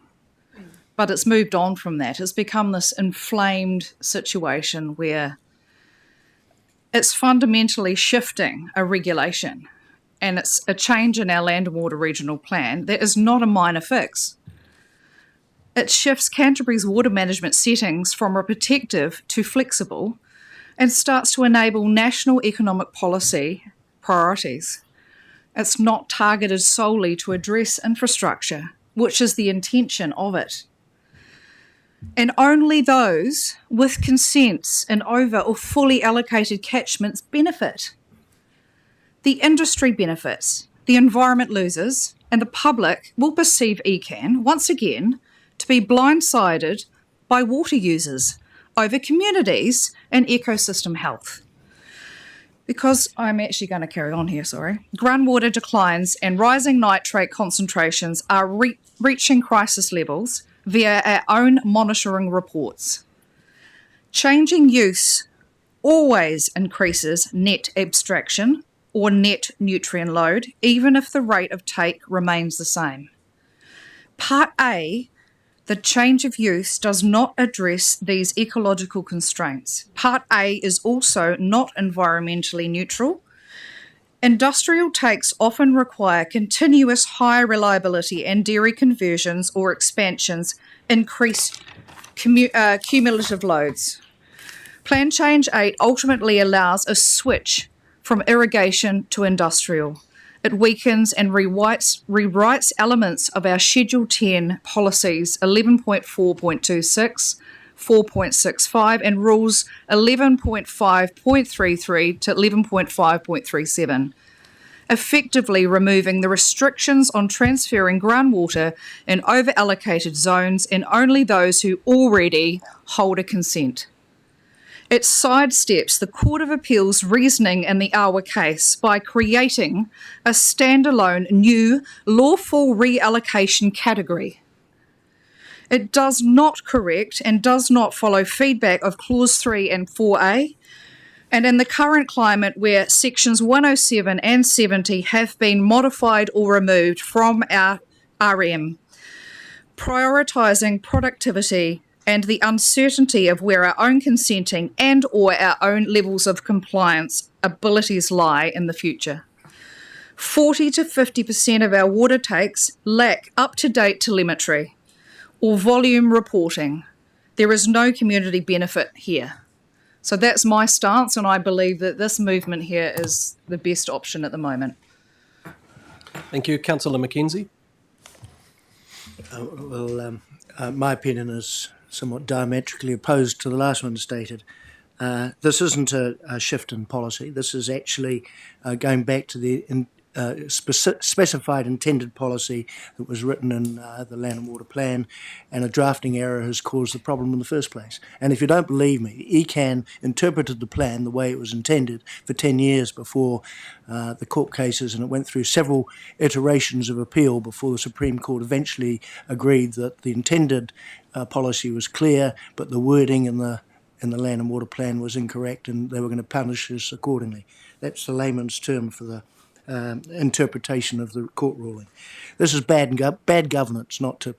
but it's moved on from that. It's become this inflamed situation where it's fundamentally shifting a regulation, and it's a change in our land and water regional plan that is not a minor fix. It shifts Canterbury's water management settings from a protective to flexible and starts to enable national economic policy priorities. It's not targeted solely to address infrastructure, which is the intention of it. And only those with consents in over or fully allocated catchments benefit. The industry benefits, the environment loses, and the public will perceive ECAN, once again, to be blindsided by water users over communities and ecosystem health. Because I'm actually going to carry on here, groundwater declines and rising nitrate concentrations are reaching crisis levels via our own monitoring reports. Changing use always increases net abstraction or net nutrient load, even if the rate of take remains the same. Part A, the change of use, does not address these ecological constraints. Part A is also not environmentally neutral. Industrial takes often require continuous high reliability, and dairy conversions or expansions increase cumulative loads. Plan Change 8 ultimately allows a switch from irrigation to industrial. It weakens and rewrites elements of our Schedule 10 policies 11.4.26, 4.65 and Rules 11.5.33 to 11.5.37, effectively removing the restrictions on transferring groundwater in over-allocated zones and only those who already hold a consent. It sidesteps the Court of Appeal's reasoning in the Awa case by creating a standalone new lawful reallocation category. It does not correct and does not follow feedback of Clause 3 and 4A, and in the current climate where Sections 107 and 70 have been modified or removed from our RM, prioritising productivity and the uncertainty of where our own consenting and or our own levels of compliance abilities lie in the future. 40 to 50% of our water takes lack up-to-date telemetry or volume reporting. There is no community benefit here. So that's my stance, and I believe that this movement here is the best option at the moment. Thank you. Councillor Mackenzie. My opinion is somewhat diametrically opposed to the last one stated. This isn't a shift in policy. This is actually going back to the specified intended policy that was written in the Land and Water Plan, and a drafting error has caused the problem in the first place. And if you don't believe me, ECAN interpreted the plan the way it was intended for 10 years before the court cases, and it went through several iterations of appeal before the Supreme Court eventually agreed that the intended policy was clear, but the wording in the Land and Water Plan was incorrect, and they were going to punish us accordingly. That's the layman's term for the interpretation of the court ruling. This is bad governance, not to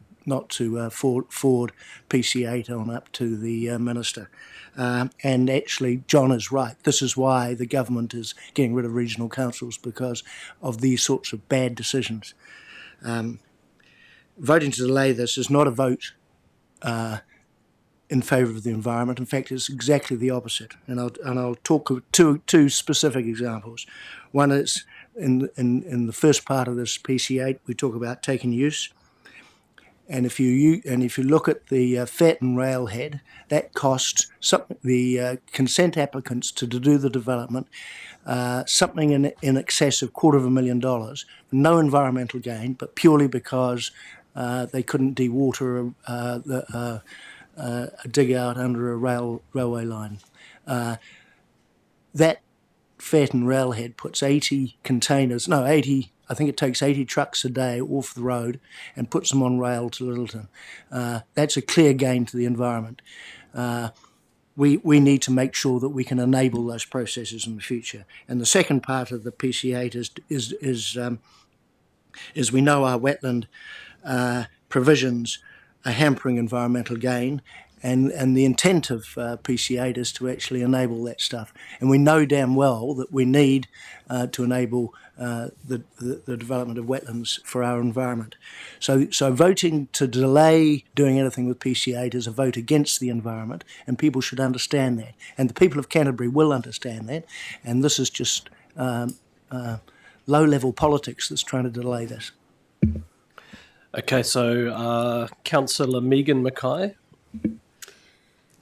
forward PC8 on up to the minister. And actually, John is right. This is why the government is getting rid of regional councils, because of these sorts of bad decisions. Voting to delay this is not a vote in favour of the environment. In fact, it's exactly the opposite. And I'll talk of two specific examples. One is in the first part of this PC8, we talk about taking use. And if you look at the Fetton railhead, that cost the consent applicants to do the development something in excess of $250,000. No environmental gain, but purely because they couldn't dewater a dig out under a railway line. That Fetton railhead puts 80 I think it takes 80 trucks a day off the road and puts them on rail to Littleton. That's a clear gain to the environment. We need to make sure that we can enable those processes in the future. And the second part of the PC8 is we know our wetland provisions are hampering environmental gain, and the intent of PC8 is to actually enable that stuff. And we know damn well that we need to enable the development of wetlands for our environment. So voting to delay doing anything with PC8 is a vote against the environment, and people should understand that. And the people of Canterbury will understand that, and this is just low-level politics that's trying to delay this. Okay, so Councillor Megen McKay.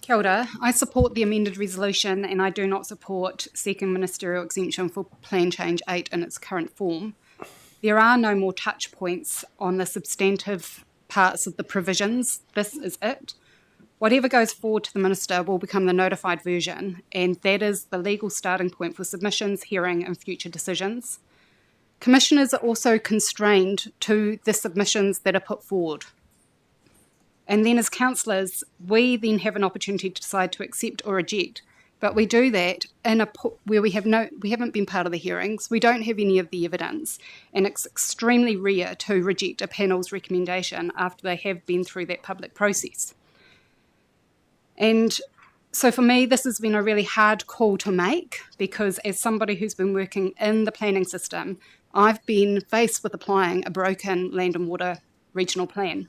Kia ora. I support the amended resolution, and I do not support seeking ministerial exemption for Plan Change 8 in its current form. There are no more touch points on the substantive parts of the provisions. This is it. Whatever goes forward to the minister will become the notified version, and that is the legal starting point for submissions, hearing and future decisions. Commissioners are also constrained to the submissions that are put forward. And then as councillors, we then have an opportunity to decide to accept or reject. But we do that where we haven't been part of the hearings, we don't have any of the evidence, and it's extremely rare to reject a panel's recommendation after they have been through that public process. And so for me, this has been a really hard call to make, because as somebody who's been working in the planning system, I've been faced with applying a broken land and water regional plan.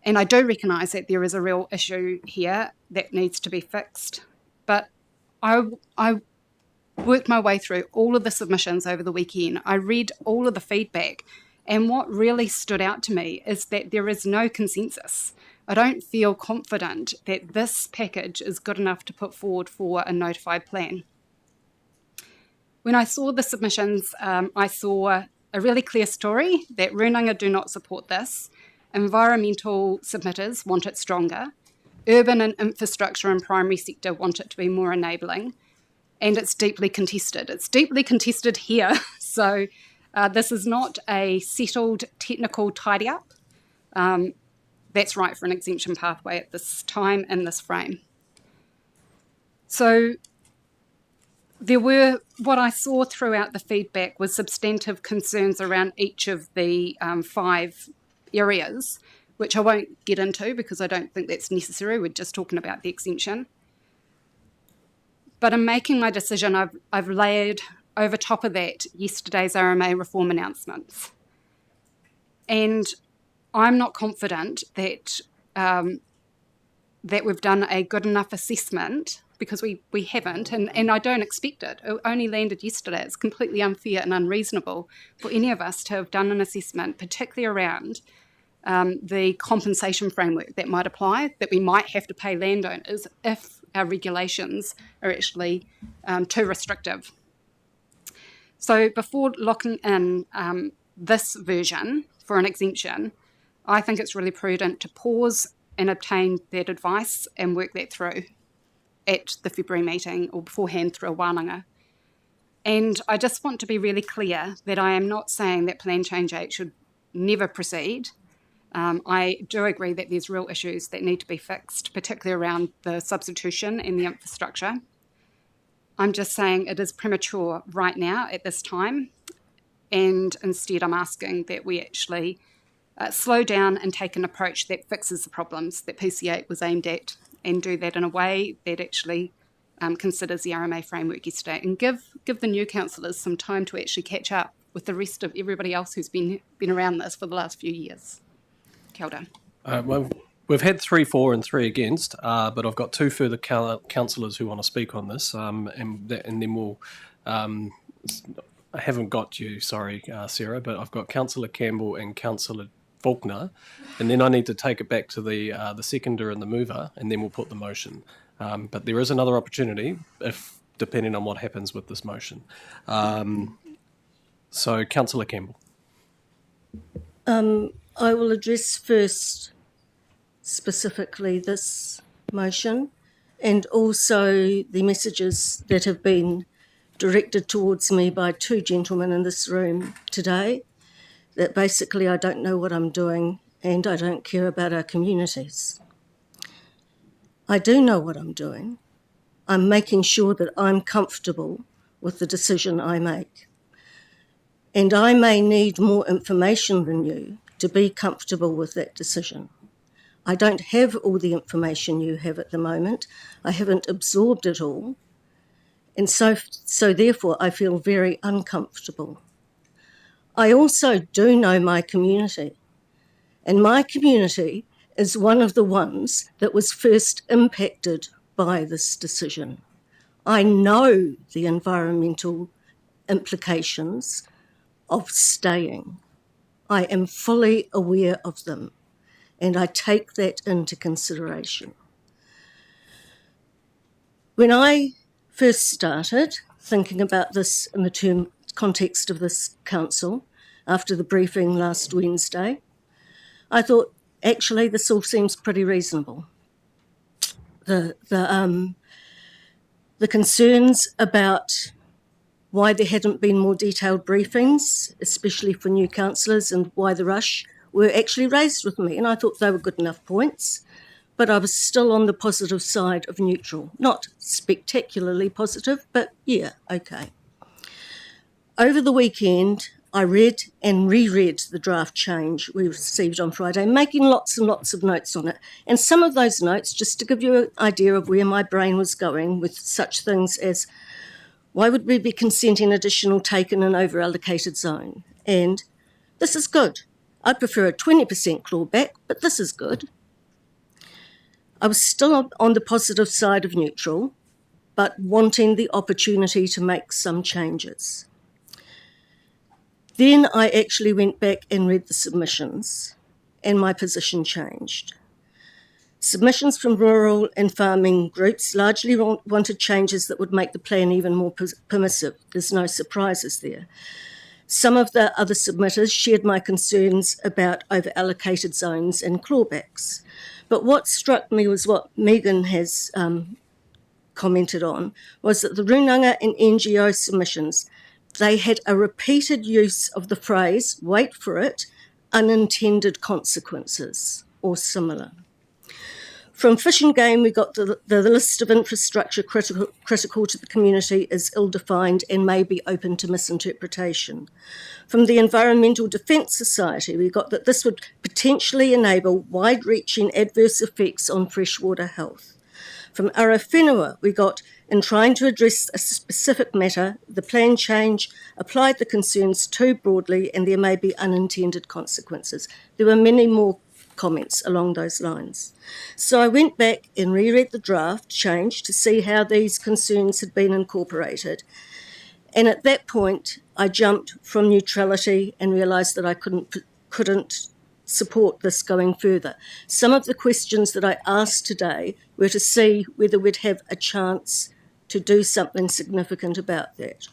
And I do recognise that there is a real issue here that needs to be fixed. But I worked my way through all of the submissions over the weekend. I read all of the feedback. And what really stood out to me is that there is no consensus. I don't feel confident that this package is good enough to put forward for a notified plan. When I saw the submissions, I saw a really clear story that Runanga do not support this. Environmental submitters want it stronger. urban and infrastructure and primary sector want it to be more enabling, and it's deeply contested. It's deeply contested here, so this is not a settled technical tidy-up. That's right for an exemption pathway at this time in this frame. So what I saw throughout the feedback was substantive concerns around each of the 5 areas, which I won't get into because I don't think that's necessary. We're just talking about the exemption. But in making my decision, I've layered over top of that yesterday's RMA reform announcements. And I'm not confident that that we've done a good enough assessment, because we haven't, and I don't expect it. It only landed yesterday. It's completely unfair and unreasonable for any of us to have done an assessment, particularly around the compensation framework that might apply, that we might have to pay landowners if our regulations are actually too restrictive. So before locking in this version for an exemption, I think it's really prudent to pause and obtain that advice and work that through at the February meeting or beforehand through a wānanga. And I just want to be really clear that I am not saying that Plan Change 8 should never proceed. I do agree that there's real issues that need to be fixed, particularly around the substitution and the infrastructure. I'm just saying it is premature right now at this time, and instead I'm asking that we actually slow down and take an approach that fixes the problems that PC8 was aimed at, and do that in a way that actually considers the RMA framework yesterday, and give the new councillors some time to actually catch up with the rest of everybody else who's been around this for the last few years. Kia ora. Well, we've had 3 for and 3 against, but I've got 2 further councillors who want to speak on this, and then we'll. I haven't got you, sorry, Sarah, but I've got Councillor Campbell and Councillor Faulkner, and then I need to take it back to the seconder and the mover, and then we'll put the motion. But there is another opportunity, if depending on what happens with this motion. So, Councillor Campbell. I will address first specifically this motion, and also the messages that have been directed towards me by 2 gentlemen in this room today, that basically I don't know what I'm doing and I don't care about our communities. I do know what I'm doing. I'm making sure that I'm comfortable with the decision I make. And I may need more information than you to be comfortable with that decision. I don't have all the information you have at the moment. I haven't absorbed it all. And so therefore I feel very uncomfortable. I also do know my community, and my community is one of the ones that was first impacted by this decision. I know the environmental implications of staying. I am fully aware of them, and I take that into consideration. When I first started thinking about this in the context of this council, after the briefing last Wednesday, I thought, actually, this all seems pretty reasonable. The concerns about why there hadn't been more detailed briefings, especially for new councillors, and why the rush, were actually raised with me, and I thought they were good enough points, but I was still on the positive side of neutral. Not spectacularly positive, but yeah, okay. Over the weekend, I read and reread the draft change we received on Friday, making lots and lots of notes on it. And some of those notes, just to give you an idea of where my brain was going, with such things as, why would we be consenting additional take in an over-allocated zone? And this is good. I'd prefer a 20% clawback, but this is good. I was still on the positive side of neutral, but wanting the opportunity to make some changes. Then I actually went back and read the submissions, and my position changed. Submissions from rural and farming groups largely wanted changes that would make the plan even more permissive. There's no surprises there. Some of the other submitters shared my concerns about over-allocated zones and clawbacks. But what struck me was what Megen has commented on, was that the Runanga and NGO submissions, they had a repeated use of the phrase, wait for it, unintended consequences, or similar. From Fish and Game, we got the list of infrastructure critical to the community is ill-defined and may be open to misinterpretation. From the Environmental Defence Society, we got that this would potentially enable wide-reaching adverse effects on freshwater health. From Arawhenua, we got, in trying to address a specific matter, the plan change applied the concerns too broadly and there may be unintended consequences. There were many more comments along those lines. So I went back and reread the draft change to see how these concerns had been incorporated. And at that point, I jumped from neutrality and realised that I couldn't support this going further. Some of the questions that I asked today were to see whether we'd have a chance to do something significant about that.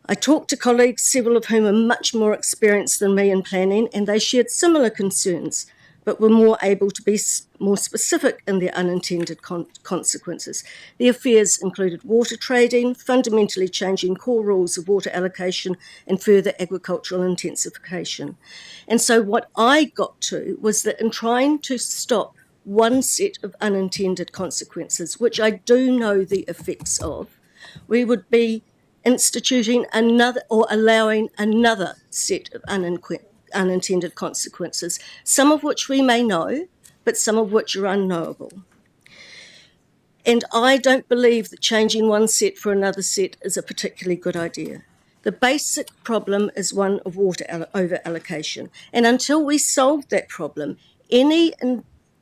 I talked to colleagues, several of whom are much more experienced than me in planning, and they shared similar concerns, but were more able to be more specific in their unintended consequences. Their fears included water trading, fundamentally changing core rules of water allocation, and further agricultural intensification. And so what I got to was that in trying to stop one set of unintended consequences, which I do know the effects of, we would be instituting another or allowing another set of unintended consequences, some of which we may know, but some of which are unknowable. And I don't believe that changing one set for another set is a particularly good idea. The basic problem is one of water over-allocation. And until we solve that problem, any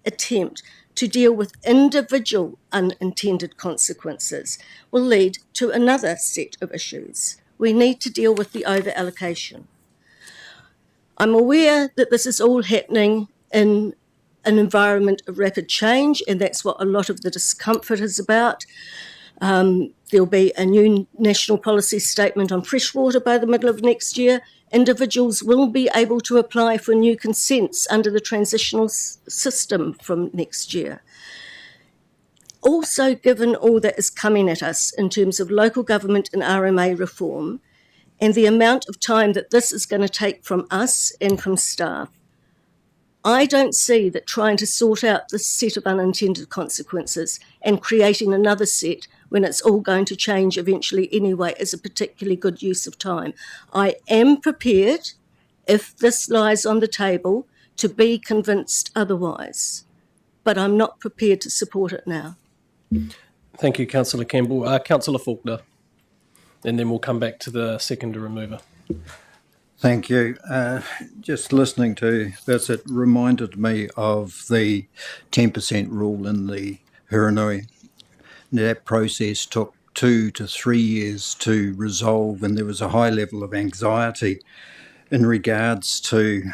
attempt to deal with individual unintended consequences will lead to another set of issues. We need to deal with the over-allocation. I'm aware that this is all happening in an environment of rapid change, and that's what a lot of the discomfort is about. There'll be a new national policy statement on freshwater by the middle of next year. Individuals will be able to apply for new consents under the transitional system from next year. Also, given all that is coming at us in terms of local government and RMA reform, and the amount of time that this is going to take from us and from staff, I don't see that trying to sort out this set of unintended consequences and creating another set when it's all going to change eventually anyway is a particularly good use of time. I am prepared, if this lies on the table, to be convinced otherwise, but I'm not prepared to support it now. Thank you, Councillor Campbell. Councillor Faulkner, and then we'll come back to the second remover. Thank you. Just listening to this, it reminded me of the 10% rule in the Huronui. That process took 2 to 3 years to resolve, and there was a high level of anxiety in regards to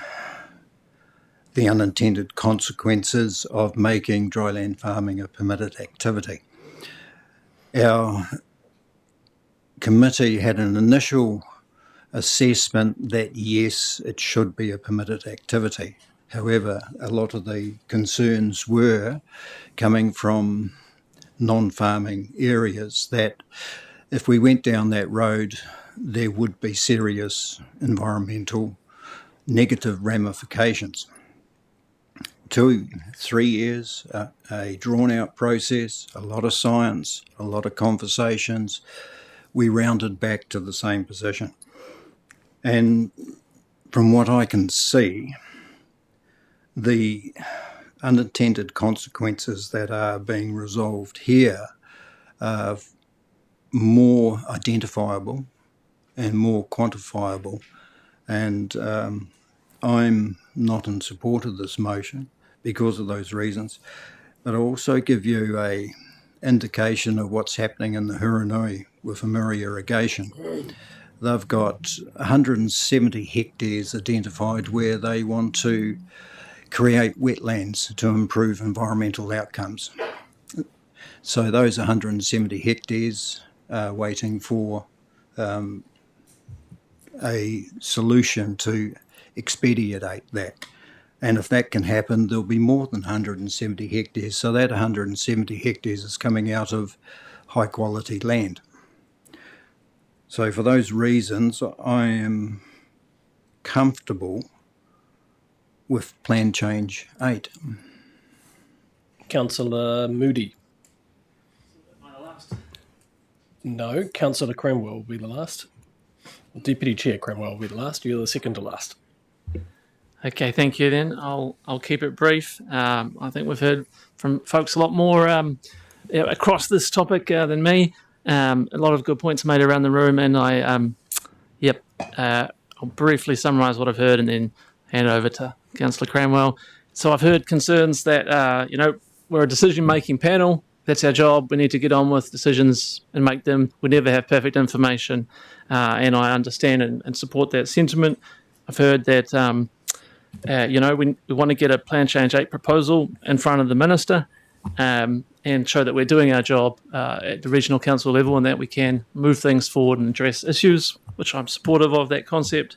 the unintended consequences of making dryland farming a permitted activity. Our committee had an initial assessment that yes, it should be a permitted activity. However, a lot of the concerns were coming from non-farming areas that if we went down that road, there would be serious environmental negative ramifications. 2, 3 years, a drawn-out process, a lot of science, a lot of conversations, we rounded back to the same position. And from what I can see, the unintended consequences that are being resolved here are more identifiable and more quantifiable. And I'm not in support of this motion because of those reasons. But I'll also give you an indication of what's happening in the Huronui with Amiri irrigation. They've got 170 hectares identified where they want to create wetlands to improve environmental outcomes. So those 170 hectares are waiting for a solution to expedite that. And if that can happen, there'll be more than 170 hectares. So that 170 hectares is coming out of high quality land. So for those reasons, I am comfortable with Plan Change 8. Councillor Moody. No, Councillor Cranwell will be the last. Deputy Chair Cranwell will be the last. You're the second to last. Okay, thank you then. I'll keep it brief. I think we've heard from folks a lot more across this topic than me. A lot of good points made around the room, and I'll briefly summarise what I've heard and then hand over to Councillor Cranwell. So I've heard concerns that, we're a decision-making panel. That's our job. We need to get on with decisions and make them. We never have perfect information, and I understand and support that sentiment. I've heard that, we want to get a Plan Change 8 proposal in front of the Minister and show that we're doing our job at the regional council level and that we can move things forward and address issues, which I'm supportive of that concept.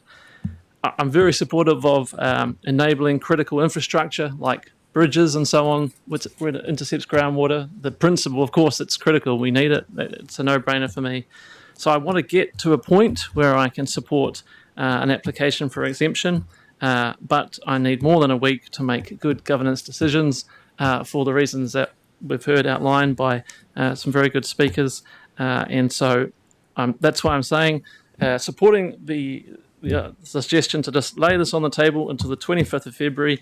I'm very supportive of enabling critical infrastructure like bridges and so on, which intercepts groundwater. The principle, of course, it's critical. We need it. It's a no-brainer for me. So I want to get to a point where I can support an application for exemption, but I need more than a week to make good governance decisions for the reasons that we've heard outlined by some very good speakers. And so that's why I'm saying supporting the suggestion to just lay this on the table until the 25th of February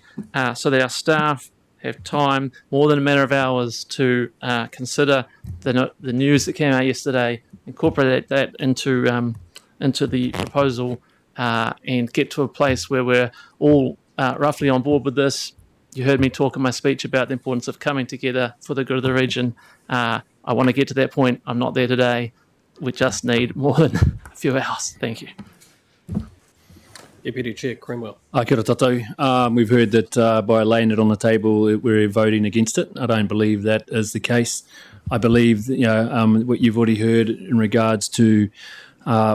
so that our staff have time, more than a matter of hours, to consider the news that came out yesterday, incorporate that into the proposal, and get to a place where we're all roughly on board with this. You heard me talk in my speech about the importance of coming together for the good of the region. I want to get to that point. I'm not there today. We just need more than a few hours. Thank you. Deputy Chair Cranwell. Kia ora tātou. We've heard that by laying it on the table, we're voting against it. I don't believe that is the case. I believe what you've already heard in regards to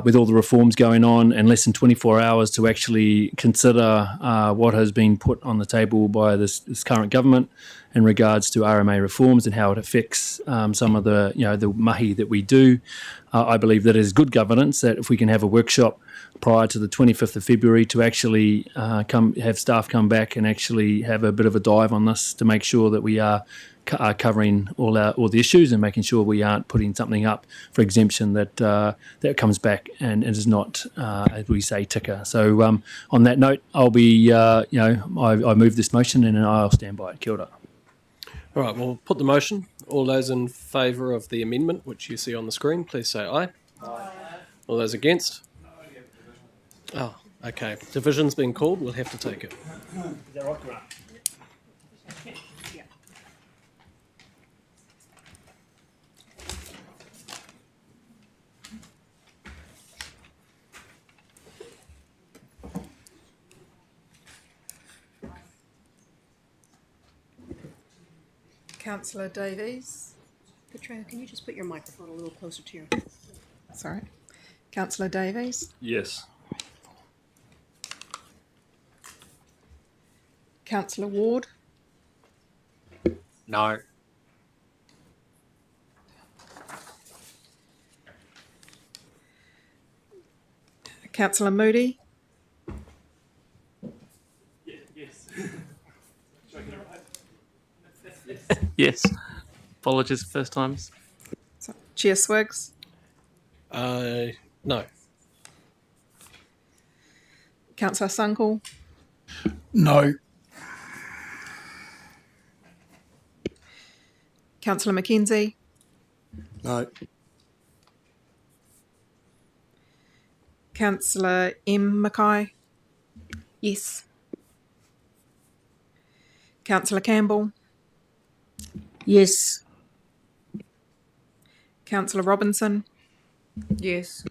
with all the reforms going on and less than 24 hours to actually consider what has been put on the table by this current government in regards to RMA reforms and how it affects some of the mahi that we do. I believe that is good governance, that if we can have a workshop prior to the 25th of February to actually have staff come back and actually have a bit of a dive on this to make sure that we are covering all the issues and making sure we aren't putting something up for exemption that comes back and is not, as we say, ticker. So on that note, I'll be, I move this motion and I'll stand by it. Kia ora. All right, we'll put the motion. All those in favour of the amendment, which you see on the screen, please say aye. Aye. All those against? Oh, okay. Division's been called. We'll have to take it. Is that right, Grant? Councillor Davies. Katrina, can you just put your microphone a little closer to your... Sorry. Councillor Davies. Yes. Councillor Ward. No. Councillor Moody. Yes. Yes. Apologies, first times. Chair Swiggs. No. Councillor Sunckell. No. Councillor Mackenzie. No. Councillor McKay. Yes. Councillor Campbell. Yes. Councillor Robinson. Yes.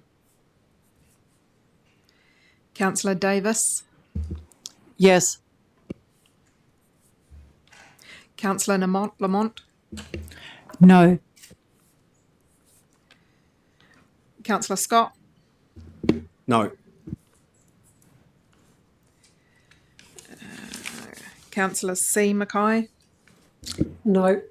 Councillor Davis. Yes. Councillor Lamont. No. Councillor Scott. No. Councillor C. McKay. No.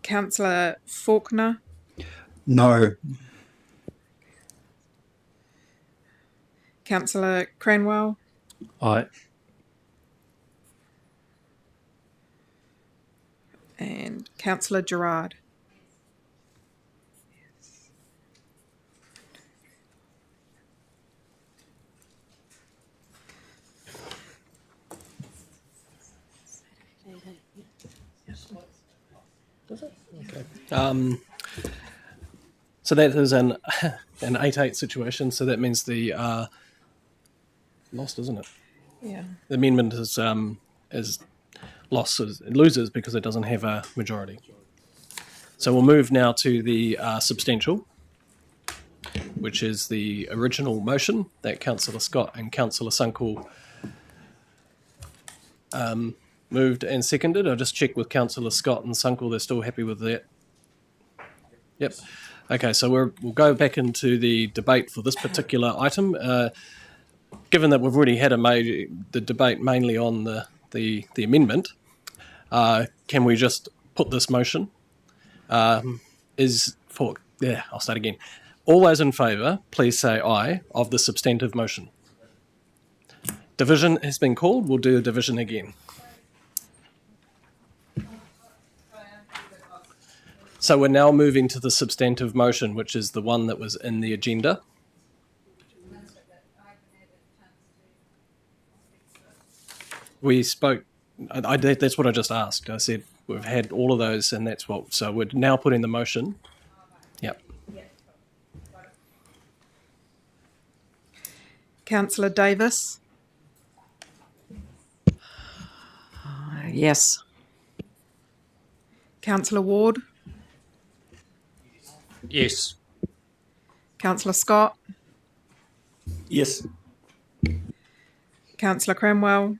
Councillor Faulkner. No. Councillor Cranwell. Aye. And Councillor Gerard. Okay. So that is an 8-8 situation. So that means the lost, isn't it? Yeah. The amendment is lost, it loses because it doesn't have a majority. So we'll move now to the substantial, which is the original motion that Councillor Scott and Councillor Sunckell moved and seconded. I'll just check with Councillor Scott and Sunckell, they're still happy with that. Yep. Okay, so we'll go back into the debate for this particular item. Given that we've already had the debate mainly on the amendment, can we just put this motion? I'll start again. All those in favour, please say aye of the substantive motion. Division has been called. We'll do a division again. So we're now moving to the substantive motion, which is the one that was in the agenda. We spoke, that's what I just asked. I said we've had all of those and that's what, so we're now putting the motion. Yep. Councillor Davis. Yes. Councillor Ward. Yes. Councillor Scott. Yes. Councillor Cranwell.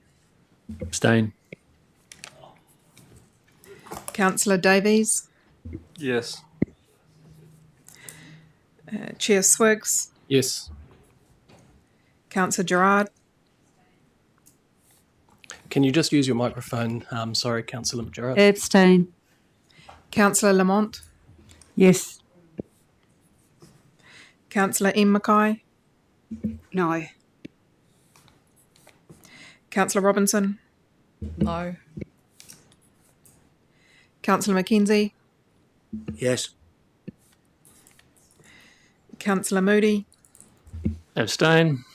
Abstain. Councillor Davies. Yes. Chair Swiggs. Yes. Councillor Gerard. Can you just use your microphone? Sorry, Councillor Gerard. Abstain. Councillor Lamont. Yes. Councillor M. McKay. No. Councillor Robinson. No. Councillor McKenzie. Yes. Councillor Moody. Abstain.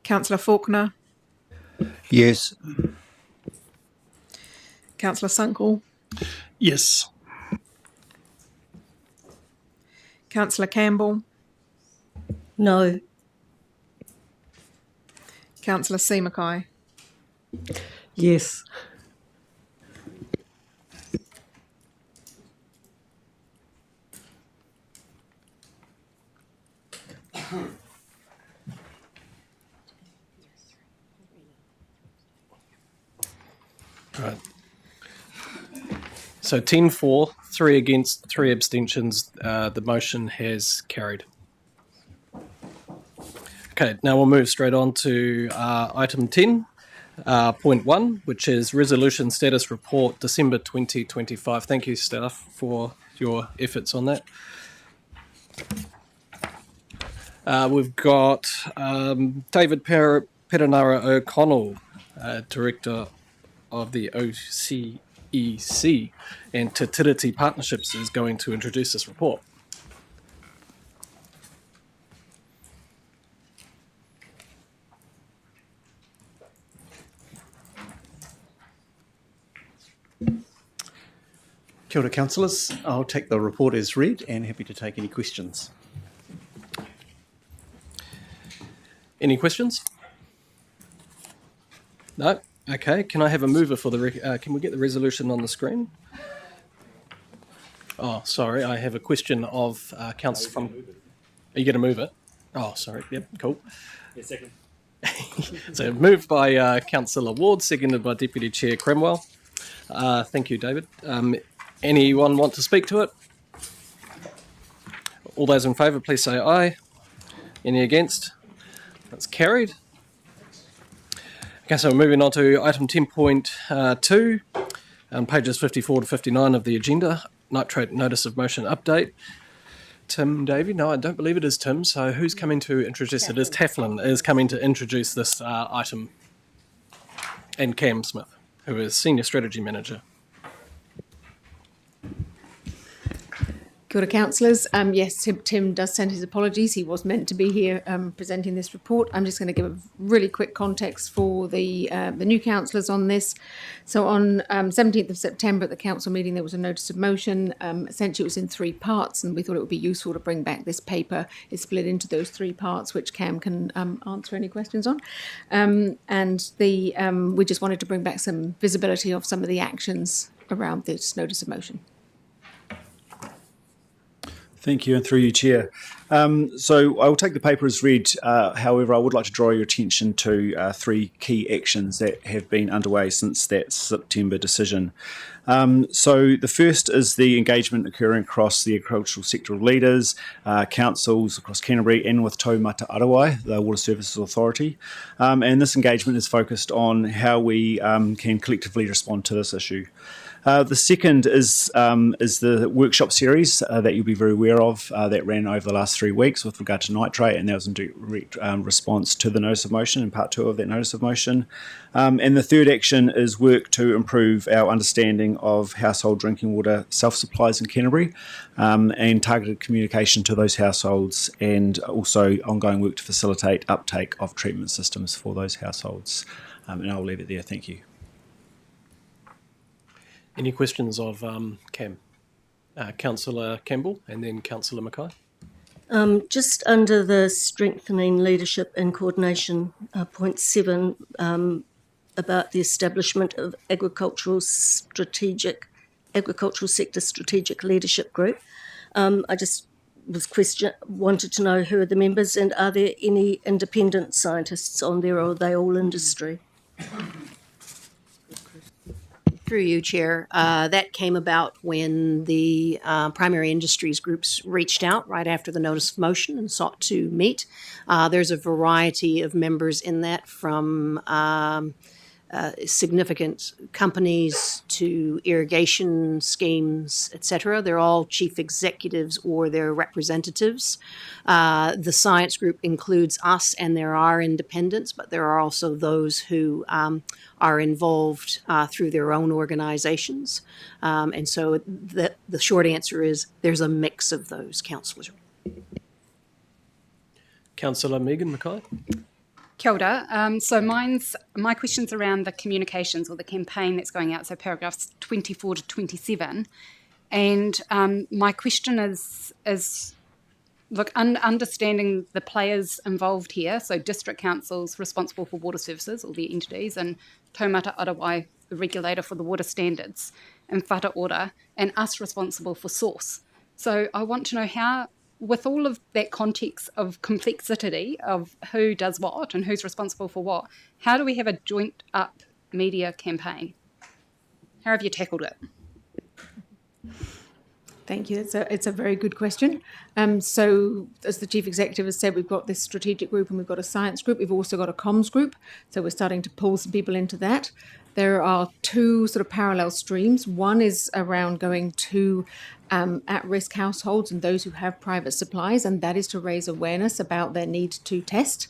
Councillor Faulkner. Yes. Councillor Sunckell. Yes. Councillor Campbell. No. Councillor C. McKay. Yes. Right. So 10-4, 3 against, 3 abstentions. The motion has carried. Okay, now we'll move straight on to item 10, point 1, which is Resolution Status Report, December 2025. Thank you, staff, for your efforts on that. We've got David Perenara O'Connell, Director of the OCEC, and Te Tiriti Partnerships is going to introduce this report. Kia ora, councillors. I'll take the report as read and happy to take any questions. Any questions? No? Okay, can I have a mover for the... can we get the resolution on the screen? Oh, sorry, I have a question of council from... Are you going to move it? Oh, sorry, yep, cool. Yeah, second. So moved by Councillor Ward, seconded by Deputy Chair Cromwell. Thank you, David. Anyone want to speak to it? All those in favour, please say aye. Any against? That's carried. Okay, so we're moving on to item 10.2, pages 54 to 59 of the agenda, Nitrate Notice of Motion Update. Tim Davey? No, I don't believe it is Tim. So who's coming to introduce it? It is Taflin is coming to introduce this item. And Cam Smith, who is Senior Strategy Manager. Kia ora, councillors. Yes, Tim does send his apologies. He was meant to be here presenting this report. I'm just going to give a really quick context for the new councillors on this. So on 17th of September at the council meeting, there was a notice of motion. Essentially, it was in 3 parts, and we thought it would be useful to bring back this paper. It's split into those 3 parts, which Cam can answer any questions on. We just wanted to bring back some visibility of some of the actions around this notice of motion. Thank you, and through you, Chair. So I will take the paper as read. However, I would like to draw your attention to 3 key actions that have been underway since that September decision. So the first is the engagement occurring across the agricultural sectoral leaders, councils across Canterbury and with Taumata Arawai, the Water Services Authority. And this engagement is focused on how we can collectively respond to this issue. The second is the workshop series that you'll be very aware of that ran over the last 3 weeks with regard to nitrate, and that was in direct response to the notice of motion in part 2 of that notice of motion. And the third action is work to improve our understanding of household drinking water self-supplies in Canterbury and targeted communication to those households, and also ongoing work to facilitate uptake of treatment systems for those households. And I'll leave it there. Thank you. Any questions of Cam? Councillor Campbell and then Councillor McKay. Just under the strengthening leadership and coordination, point 7, about the establishment of agricultural sector strategic leadership group. I just wanted to know who are the members, and are there any independent scientists on there, or are they all industry? Through you, Chair. That came about when the primary industries groups reached out right after the notice of motion and sought to meet. There's a variety of members in that, from significant companies to irrigation schemes, etc. They're all chief executives or their representatives. The science group includes us, and there are independents, but there are also those who are involved through their own organizations. And so the short answer is there's a mix of those, councillors. Councillor Megen McKay. Kia ora. So my question's around the communications or the campaign that's going out, so paragraphs 24 to 27. And my question is look, understanding the players involved here, so district councils responsible for water services, or their entities, and Taumata Arawai, the regulator for the water standards, and Whata Ora, and us responsible for source. So I want to know how, with all of that context of complexity of who does what and who's responsible for what, how do we have a joint up media campaign? How have you tackled it? Thank you. It's a very good question. So as the Chief Executive has said, we've got this strategic group and we've got a science group. We've also got a comms group. So we're starting to pull some people into that. There are 2 sort of parallel streams. One is around going to at-risk households and those who have private supplies, and that is to raise awareness about their need to test.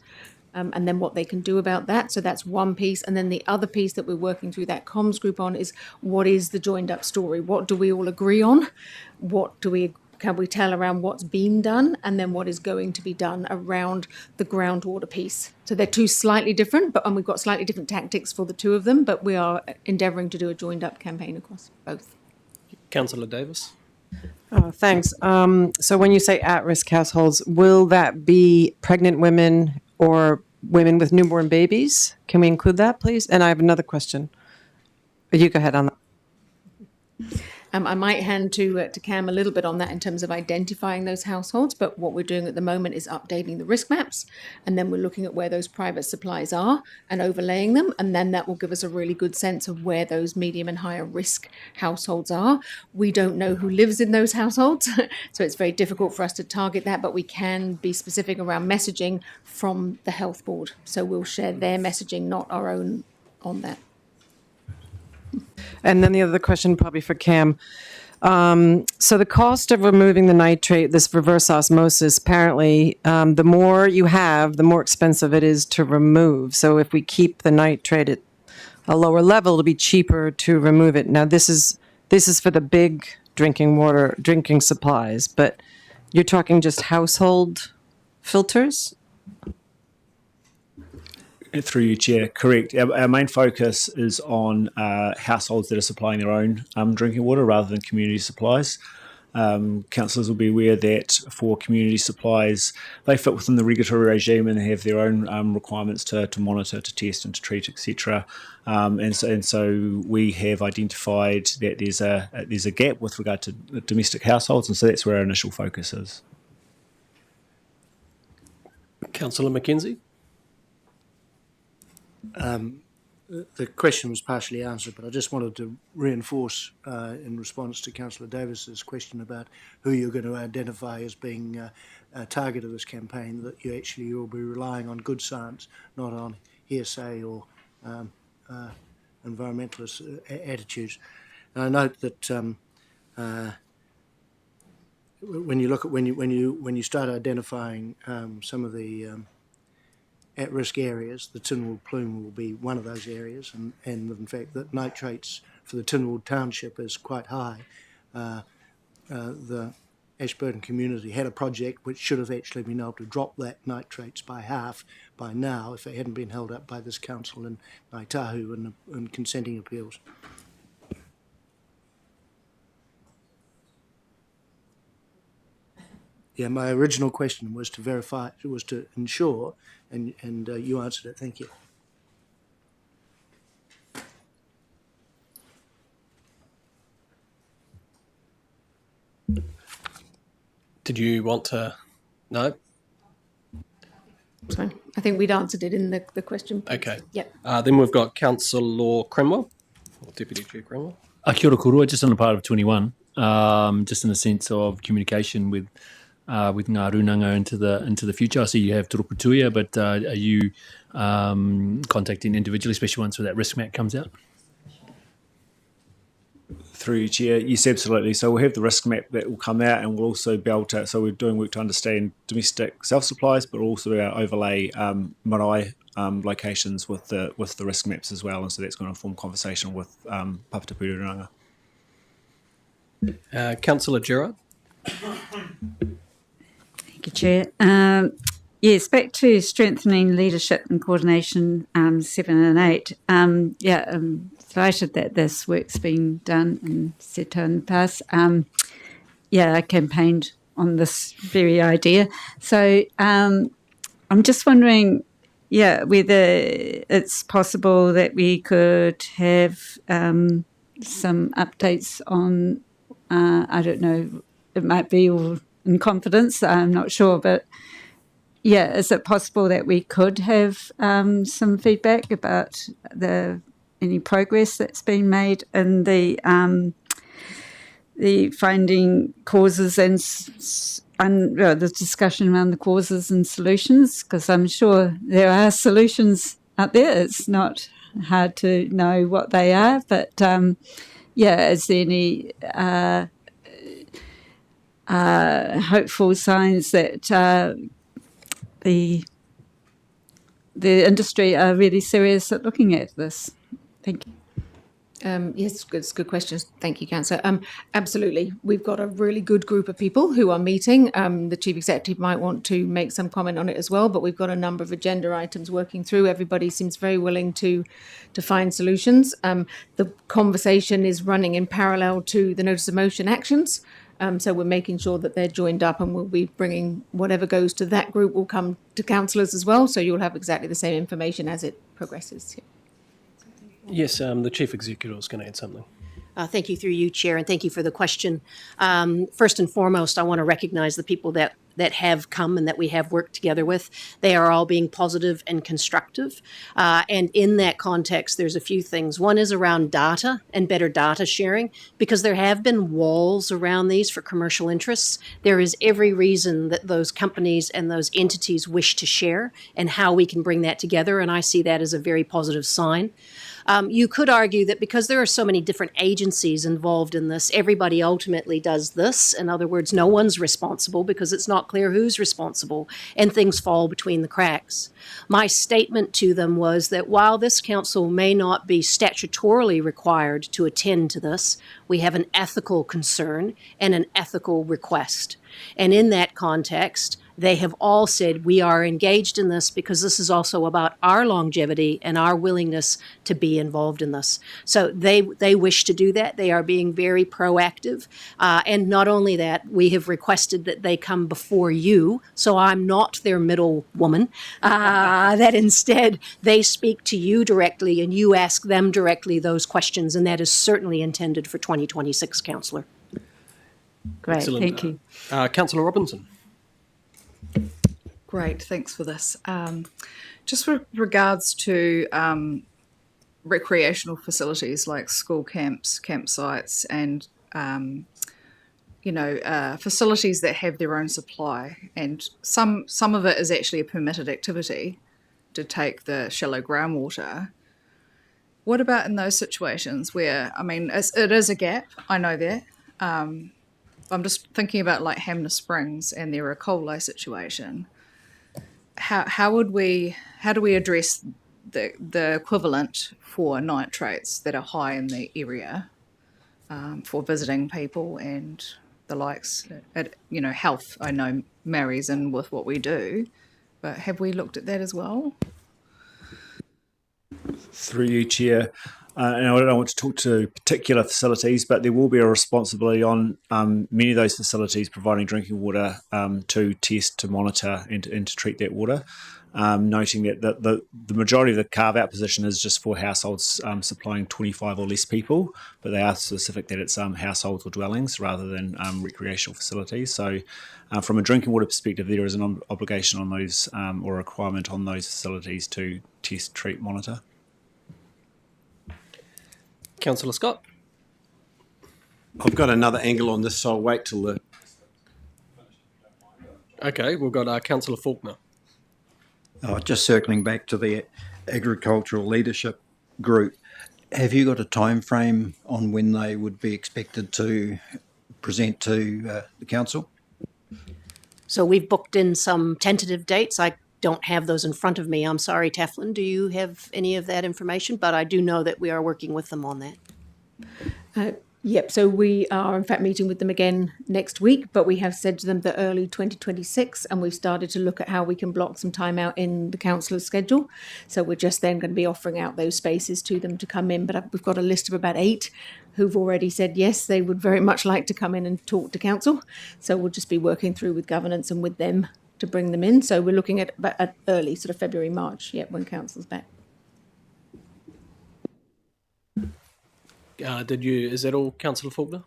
And then what they can do about that. So that's one piece. And then the other piece that we're working through that comms group on is, what is the joined up story? What do we all agree on? Can we tell around what's been done, and then what is going to be done around the groundwater piece? So they're 2 slightly different, and we've got slightly different tactics for the 2 of them, but we are endeavouring to do a joined up campaign across both. Councillor Davis. Thanks. So when you say at-risk households, will that be pregnant women or women with newborn babies? Can we include that, please? And I have another question. You go ahead on that. I might hand to Cam a little bit on that in terms of identifying those households, but what we're doing at the moment is updating the risk maps, and then we're looking at where those private supplies are and overlaying them, and then that will give us a really good sense of where those medium and higher risk households are. We don't know who lives in those households, so it's very difficult for us to target that, but we can be specific around messaging from the health board. So we'll share their messaging, not our own, on that. And then the other question probably for Cam. So the cost of removing the nitrate, this reverse osmosis, apparently the more you have, the more expensive it is to remove. So if we keep the nitrate at a lower level, it'll be cheaper to remove it. Now this is for the big drinking supplies, but you're talking just household filters? Through you, Chair, correct. Our main focus is on households that are supplying their own drinking water rather than community supplies. Councillors will be aware that for community supplies, they fit within the regulatory regime and they have their own requirements to monitor, to test and to treat, etc. And so we have identified that there's a gap with regard to domestic households, and so that's where our initial focus is. Councillor Mackenzie? The question was partially answered, but I just wanted to reinforce in response to Councillor Davis's question about who you're going to identify as being a target of this campaign, that you will be relying on good science, not on hearsay or environmentalist attitudes. And I note that when you start identifying some of the at-risk areas, the Tynwald plume will be one of those areas, and in fact that nitrates for the Tynwald township is quite high. The Ashburton community had a project which should have actually been able to drop that nitrates by half by now if it hadn't been held up by this council in Ngāi Tahu and consenting appeals. Yeah, my original question was to verify, was to ensure, and you answered it. Thank you. Did you want to? No? So I think we'd answered it in the question. Okay. Yep. Then we've got Councillor Cremwell, or Deputy Chair Cremwell. Kia ora korua, just on the part of 21, just in the sense of communication with ngā runanga into the future. I see you have Toroputuia, but are you contacting individually, especially once that risk map comes out? Through you, Chair, yes, absolutely. So we'll have the risk map that will come out, and we'll also be able to, so we're doing work to understand domestic self-supplies, but also our overlay marae locations with the risk maps as well, and so that's going to form conversation with Papatapururanga. Councillor Gerard. Thank you, Chair. Yes, back to strengthening leadership and coordination, 7 and 8. I'm delighted that this work's been done and set in the past. I campaigned on this very idea. So I'm just wondering, whether it's possible that we could have some updates on, I don't know, it might be all in confidence, I'm not sure, but is it possible that we could have some feedback about any progress that's been made in the finding causes and the discussion around the causes and solutions? Because I'm sure there are solutions out there. It's not hard to know what they are, but is there any hopeful signs that the industry are really serious at looking at this? Thank you. Yes, it's good questions. Thank you, Councillor. Absolutely. We've got a really good group of people who are meeting. The Chief Executive might want to make some comment on it as well, but we've got a number of agenda items working through. Everybody seems very willing to find solutions. The conversation is running in parallel to the Notice of Motion actions. So we're making sure that they're joined up, and we'll be bringing whatever goes to that group will come to councillors as well. So you'll have exactly the same information as it progresses. Yes, the Chief Executive was going to add something. Thank you through you, Chair, and thank you for the question. First and foremost, I want to recognize the people that have come and that we have worked together with. They are all being positive and constructive. And in that context, there's a few things. One is around data and better data sharing, because there have been walls around these for commercial interests. There is every reason that those companies and those entities wish to share, and how we can bring that together. And I see that as a very positive sign. You could argue that because there are so many different agencies involved in this, everybody ultimately does this. In other words, no one's responsible because it's not clear who's responsible, and things fall between the cracks. My statement to them was that while this council may not be statutorily required to attend to this, we have an ethical concern and an ethical request. And in that context, they have all said we are engaged in this because this is also about our longevity and our willingness to be involved in this. So they wish to do that. They are being very proactive. And not only that, we have requested that they come before you. So I'm not their middle woman, that instead they speak to you directly and you ask them directly those questions. And that is certainly intended for 2026, Councillor. Great, Excellent. thank you. Councillor Robinson. Great, thanks for this. Just with regards to recreational facilities like school camps, campsites, and facilities that have their own supply, and some of it is actually a permitted activity to take the shallow groundwater. What about in those situations where, I mean, it is a gap, I know that. I'm just thinking about like Hamner Springs and their E. coli situation. How do we address the equivalent for nitrates that are high in the area for visiting people and the likes? Health, I know, marries in with what we do, but have we looked at that as well? Through you, Chair. And I don't want to talk to particular facilities, but there will be a responsibility on many of those facilities providing drinking water to test, to monitor, and to treat that water. Noting that the majority of the carve-out position is just for households supplying 25 or less people, but they are specific that it's households or dwellings rather than recreational facilities. So from a drinking water perspective, there is an obligation on those or a requirement on those facilities to test, treat, monitor. Councillor Scott. I've got another angle on this, so I'll wait till the... Okay, we've got Councillor Faulkner. Just circling back to the agricultural leadership group, have you got a time frame on when they would be expected to present to the council? So we've booked in some tentative dates. I don't have those in front of me. I'm sorry, Teflon. Do you have any of that information? But I do know that we are working with them on that. Yep, so we are in fact meeting with them again next week, but we have said to them that early 2026, and we've started to look at how we can block some time out in the councillor's schedule. So we're just then going to be offering out those spaces to them to come in, but we've got a list of about 8 who've already said yes, they would very much like to come in and talk to council. So we'll just be working through with governance and with them to bring them in. So we're looking at early sort of February, March, when council's back. Is that all, Councillor Faulkner?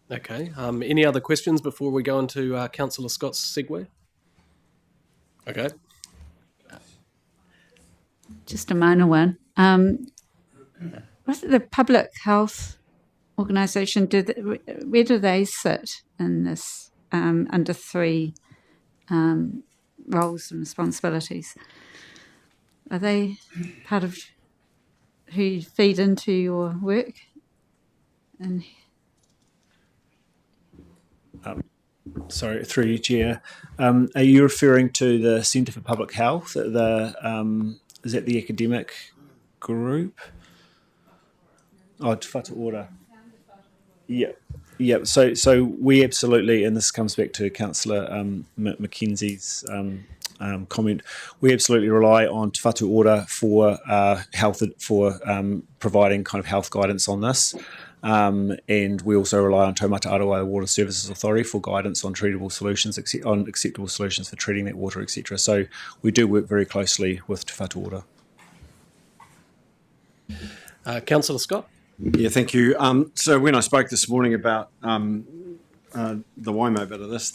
Okay. Any other questions before we go into Councillor Scott's segue? Okay. Just a minor one. Was it the Public Health Organisation? Where do they sit in this under 3 roles and responsibilities? Are they part of who you feed into your work? And Sorry, through you, Chair. Are you referring to the Centre for Public Health? Is that the academic group? Oh, Te Whatu Ora. Yeah. So we absolutely, and this comes back to Councillor Mackenzie's comment. We absolutely rely on Te Whatu Ora for health, for providing kind of health guidance on this, and we also rely on Taumata Arawai Water Services Authority for guidance on treatable solutions, on acceptable solutions for treating that water, etc. So we do work very closely with Te Whatu Ora. Councillor Scott. Yeah, thank you. So when I spoke this morning about the WIMO bit of this,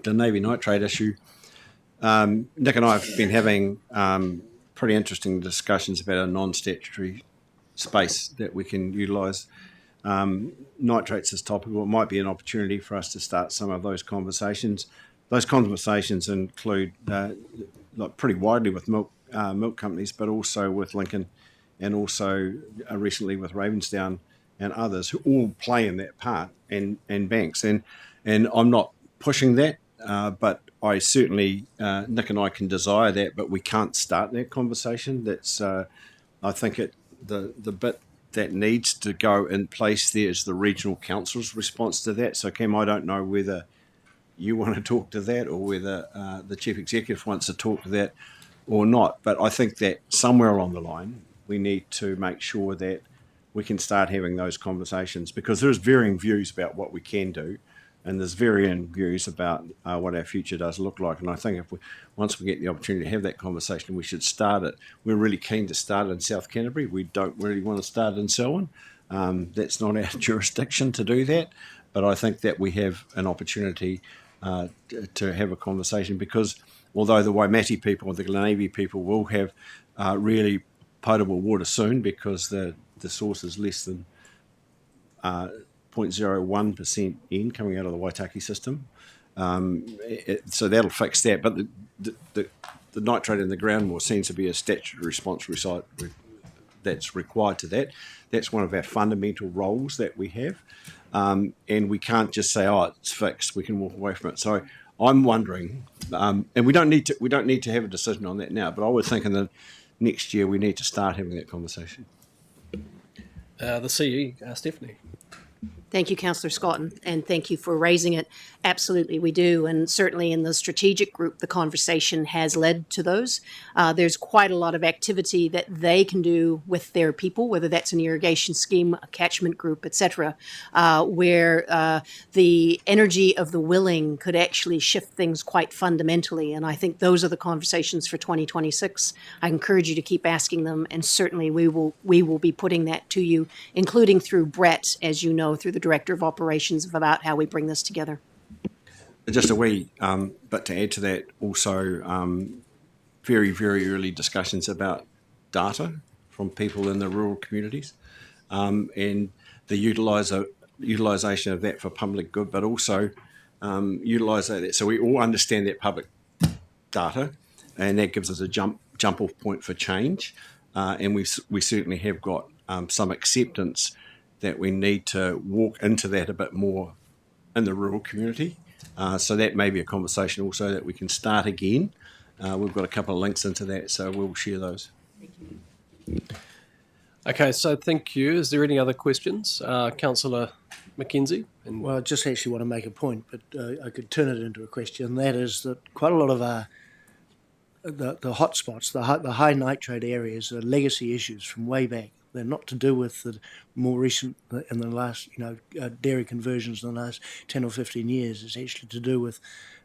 the Navy nitrate issue, Nick and I have been having pretty interesting discussions about a non-statutory space that we can utilise. Nitrates is topical. It might be an opportunity for us to start some of those conversations. Those conversations include like pretty widely with milk companies, but also with Lincoln, and also recently with Ravensdown and others who all play in that part, and banks. And I'm not pushing that, but I certainly, Nick and I can desire that, but we can't start that conversation. That's, I think the bit that needs to go in place there is the regional council's response to that. So Cam, I don't know whether you want to talk to that or whether the chief executive wants to talk to that or not. But I think that somewhere along the line, we need to make sure that we can start having those conversations, because there's varying views about what we can do, and there's varying views about what our future does look like. And I think once we get the opportunity to have that conversation, we should start it. We're really keen to start it in South Canterbury. We don't really want to start it in Selwyn. That's not our jurisdiction to do that. But I think that we have an opportunity to have a conversation, because although the Waimate people or the Glenavi people will have really potable water soon, because the source is less than 0.01% N coming out of the Waitaki system. So that'll fix that. But the nitrate in the groundwater seems to be a statutory response that's required to that. That's one of our fundamental roles that we have. And we can't just say, oh, it's fixed, we can walk away from it. So I'm wondering, and we don't need to have a decision on that now, but I would think in the next year we need to start having that conversation. The CE, Stephanie. Thank you, Councillor Scotton, and thank you for raising it. Absolutely, we do, and certainly in the strategic group, the conversation has led to those. There's quite a lot of activity that they can do with their people, whether that's an irrigation scheme, a catchment group, etc., where the energy of the willing could actually shift things quite fundamentally, and I think those are the conversations for 2026. I encourage you to keep asking them, and certainly we will be putting that to you, including through Brett, as you know, through the Director of Operations, about how we bring this together. Just a wee bit to add to that, also very, very early discussions about data from people in the rural communities, and the utilisation of that for public good, but also utilising that so we all understand that public data, and that gives us a jump-off point for change, and we certainly have got some acceptance that we need to walk into that a bit more in the rural community. So that may be a conversation also that we can start again. We've got a couple of links into that, so we'll share those. Thank you. Okay, so thank you. Is there any other questions? Councillor Mackenzie? Well, I just actually want to make a point, but I could turn it into a question. That is that quite a lot of our the hotspots, the high nitrate areas, are legacy issues from way back. They're not to do with the more recent, in the last, dairy conversions in the last 10 or 15 years. It's actually to do with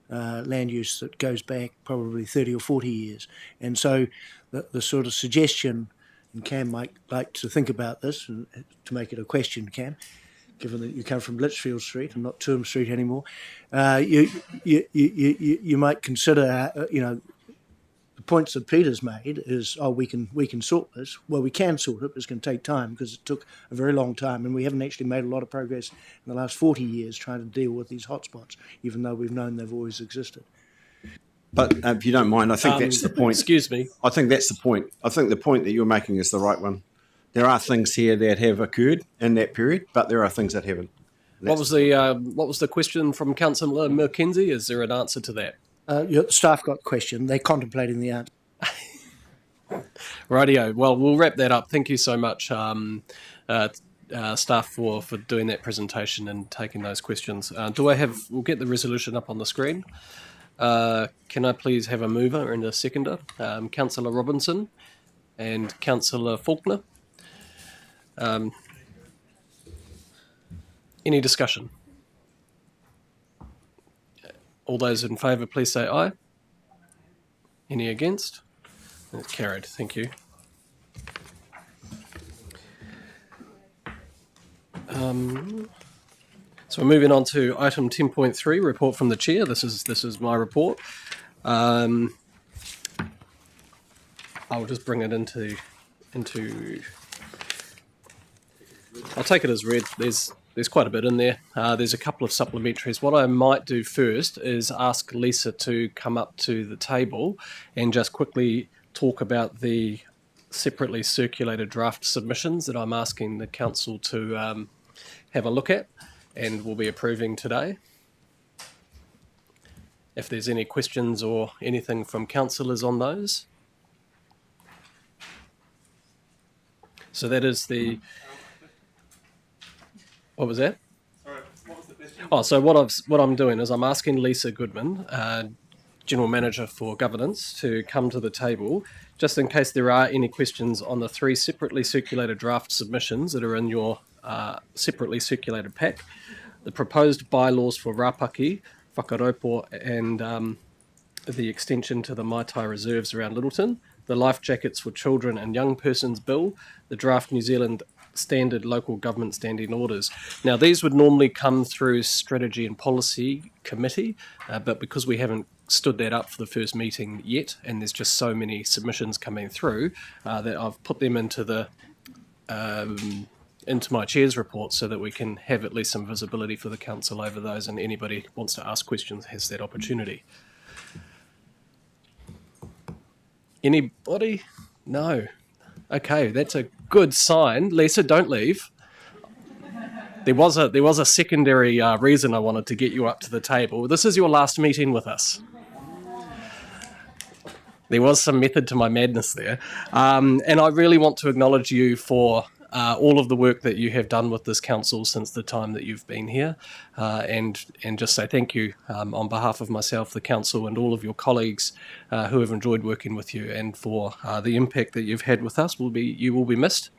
land use that goes back probably 30 or 40 years. And so the sort of suggestion, and Cam might like to think about this, and to make it a question, Cam, given that you come from Litchfield Street and not Toom Street anymore, you might consider, the points that Peter's made is, we can sort this. Well, we can sort it, but it's going to take time, because it took a very long time, and we haven't actually made a lot of progress in the last 40 years trying to deal with these hotspots, even though we've known they've always existed. But if you don't mind, I think that's the point. Excuse me. I think that's the point. I think the point that you're making is the right one. There are things here that have occurred in that period, but there are things that haven't. What was the question from Councillor Mackenzie? Is there an answer to that? Your staff got the question. They're contemplating the answer. Rightio. Well, we'll wrap that up. Thank you so much, staff, for doing that presentation and taking those questions. We'll get the resolution up on the screen. Can I please have a mover and a seconder? Councillor Robinson and Councillor Faulkner. Any discussion? All those in favour, please say aye. Any against? It's carried. Thank you. So we're moving on to item 10.3, report from the chair. This is my report. I'll just bring it into. I'll take it as read. There's quite a bit in there. There's a couple of supplementaries. What I might do first is ask Lisa to come up to the table and just quickly talk about the separately circulated draft submissions that I'm asking the council to have a look at and will be approving today. If there's any questions or anything from councillors on those. So that is the... What was that? Sorry, what was the question? Oh, so what I'm doing is I'm asking Lisa Goodman, General Manager for Governance, to come to the table, just in case there are any questions on the 3 separately circulated draft submissions that are in your separately circulated pack. The proposed bylaws for Rapaki, Whakaropo, and the extension to the Mai Tai reserves around Littleton, the life jackets for children and young persons bill, the draft New Zealand standard local government standing orders. Now, these would normally come through Strategy and Policy Committee, but because we haven't stood that up for the first meeting yet, and there's just so many submissions coming through, that I've put them into my chair's report so that we can have at least some visibility for the council over those, and anybody who wants to ask questions has that opportunity. Anybody? No. Okay, that's a good sign. Lisa, don't leave. There was a secondary reason I wanted to get you up to the table. This is your last meeting with us. There was some method to my madness there. And I really want to acknowledge you for all of the work that you have done with this council since the time that you've been here, and just say thank you on behalf of myself, the council, and all of your colleagues who have enjoyed working with you, and for the impact that you've had with us. You will be missed,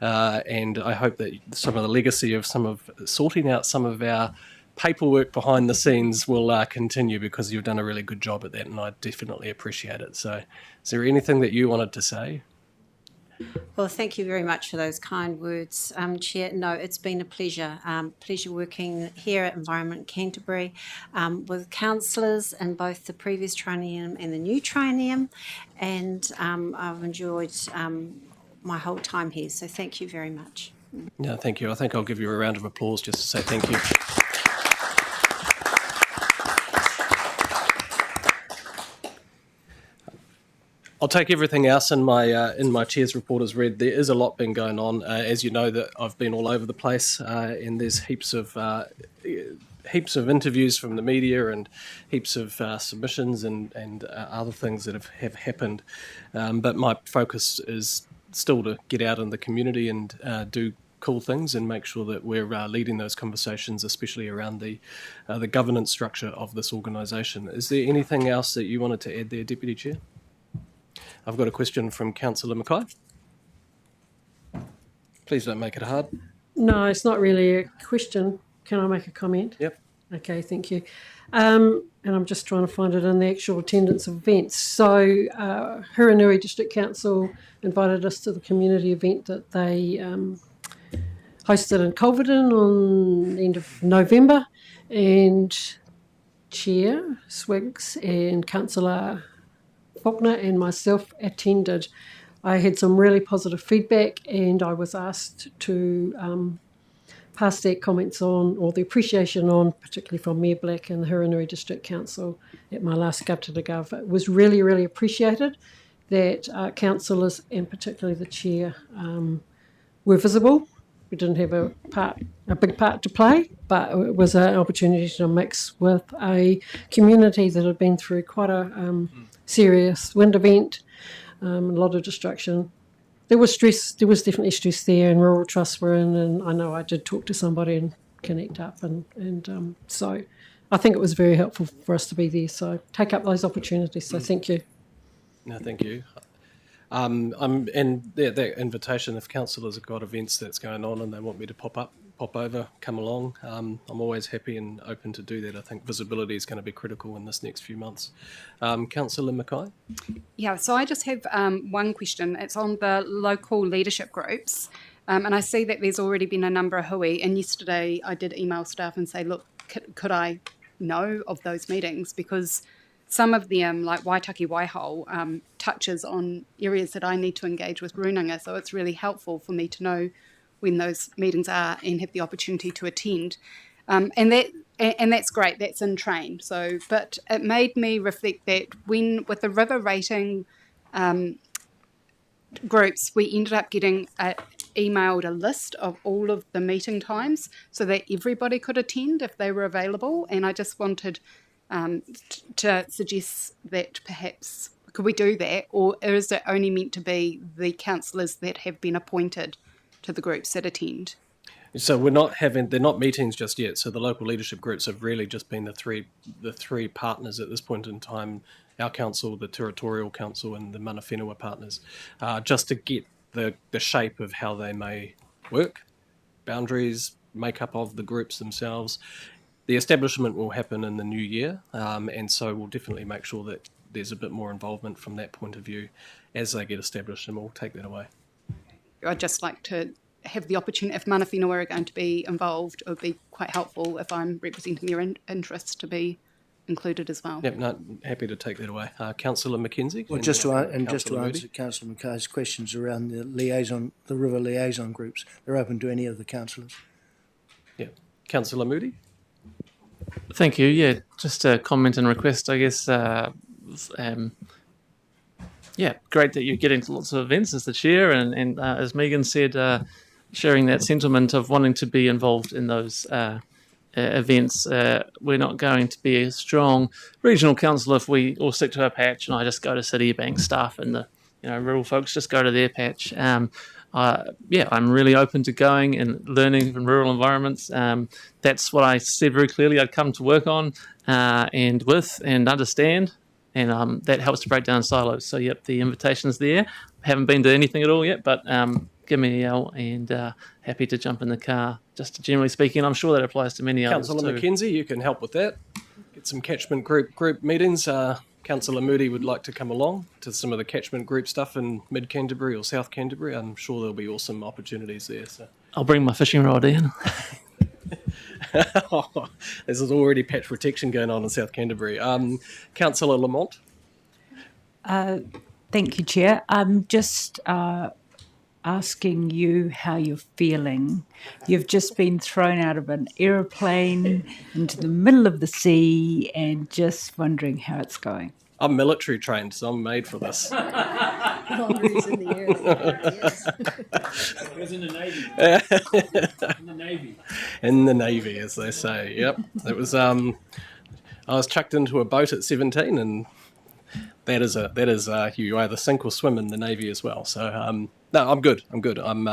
and I hope that some of the legacy of sorting out some of our paperwork behind the scenes will continue, because you've done a really good job at that, and I definitely appreciate it. So, is there anything that you wanted to say? Well, thank you very much for those kind words, Chair. No, it's been a pleasure. Pleasure working here at Environment Canterbury with councillors in both the previous Triennium and the new Triennium, and I've enjoyed my whole time here. So thank you very much. No, thank you. I think I'll give you a round of applause just to say thank you. I'll take everything else in my chair's report as read. There is a lot been going on. As you know, that I've been all over the place, and there's heaps of interviews from the media and heaps of submissions and other things that have happened. But my focus is still to get out in the community and do cool things and make sure that we're leading those conversations, especially around the governance structure of this organisation. Is there anything else that you wanted to add there, Deputy Chair? I've got a question from Councillor McKay. Please don't make it hard. No, it's not really a question. Can I make a comment? Yep. Okay, thank you. And I'm just trying to find it in the actual attendance of events. So Huranui District Council invited us to the community event that they hosted in Culverden on the end of November, and Chair Swiggs and Councillor Faulkner and myself attended. I had some really positive feedback, and I was asked to pass that comments on, or the appreciation on, particularly from Mayor Black and the Huranui District Council at my last Gov to the Gov. It was really, really appreciated that councillors, and particularly the chair, were visible. We didn't have a big part to play, but it was an opportunity to mix with a community that had been through quite a serious wind event, a lot of destruction. There was stress. There was definitely stress there, and rural trusts were in. And I know I did talk to somebody and connect up, and so I think it was very helpful for us to be there. So take up those opportunities. So thank you. No, thank you. And that invitation, if councillors have got events that's going on and they want me to pop over, come along. I'm always happy and open to do that. I think visibility is going to be critical in this next few months. Councillor McKay? Yeah, so I just have one question. It's on the local leadership groups. And I see that there's already been a number of hui, and yesterday I did email staff and say, look, could I know of those meetings? Because some of them, like Waitaki Waihole, touches on areas that I need to engage with Runanga, so it's really helpful for me to know when those meetings are and have the opportunity to attend. And that's great, that's in train. So, but it made me reflect that when, with the river rating groups, we ended up getting emailed a list of all of the meeting times so that everybody could attend if they were available. And I just wanted to suggest that perhaps, could we do that? Or is it only meant to be the councillors that have been appointed to the groups that attend? So they're not meetings just yet. So the local leadership groups have really just been the three partners at this point in time, our council, the Territorial Council and the Mana Whenua partners, just to get the shape of how they may work, boundaries, makeup of the groups themselves. The establishment will happen in the new year, and so we'll definitely make sure that there's a bit more involvement from that point of view as they get established, and we'll take that away. I'd just like to have the opportunity, if Mana Whenua are going to be involved, it would be quite helpful if I'm representing their interests to be included as well. Yep, no, happy to take that away. Councillor Mackenzie? Well, just to answer Councillor McKay's questions around the river liaison groups, they're open to any of the councillors. Yeah. Councillor Moody? Thank you. Yeah, just a comment and request, I guess. Great that you're getting to lots of events as the chair, and as Megen said, sharing that sentiment of wanting to be involved in those events. We're not going to be a strong regional council if we all stick to our patch, and I just go to Citibank staff, and the rural folks just go to their patch. I'm really open to going and learning from rural environments. That's what I said very clearly I'd come to work on and with and understand, and that helps to break down silos. So, yep, the invitation's there. Haven't been to anything at all yet, but give me a yell, and happy to jump in the car. Just generally speaking, I'm sure that applies to many others too. Councillor Mackenzie, you can help with that. Get some catchment group meetings. Councillor Moody would like to come along to some of the catchment group stuff in Mid Canterbury or South Canterbury. I'm sure there'll be awesome opportunities there. So I'll bring my fishing rod in. There's already patch protection going on in South Canterbury. Councillor Lamont. Thank you, Chair. I'm just asking you how you're feeling. You've just been thrown out of an aeroplane into the middle of the sea, and just wondering how it's going. I'm military trained, so I'm made for this. Boundaries in the air. Yes. It was in the Navy. In the Navy. In the Navy, as they say. Yep. It was. I was chucked into a boat at 17, and that is you either sink or swim in the Navy as well. So no, I'm good. I'm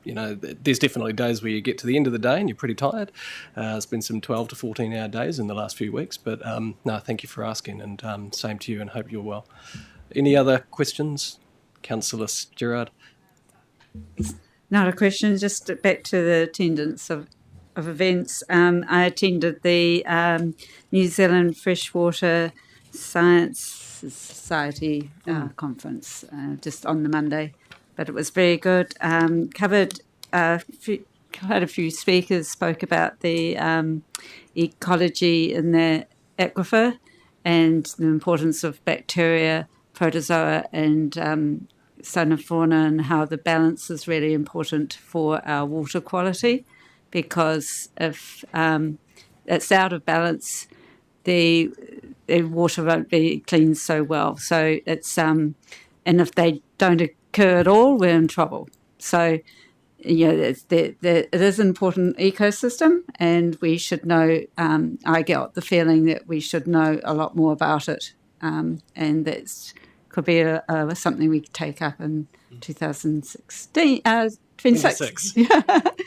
there's definitely days where you get to the end of the day and you're pretty tired. It's been some 12 to 14 hour days in the last few weeks, but no, thank you for asking, and same to you, and hope you're well. Any other questions, Councillor Gerard? Not a question, just back to the attendance of events. I attended the New Zealand Freshwater Science Society conference just on the Monday, but it was very good. Quite a few speakers spoke about the ecology in the aquifer and the importance of bacteria, protozoa and sonofauna, and how the balance is really important for our water quality, because if it's out of balance, the water won't be cleaned so well. So it's and if they don't occur at all, we're in trouble. So it is an important ecosystem, and we should know. I get the feeling that we should know a lot more about it, and that could be something we could take up in 2016. 26.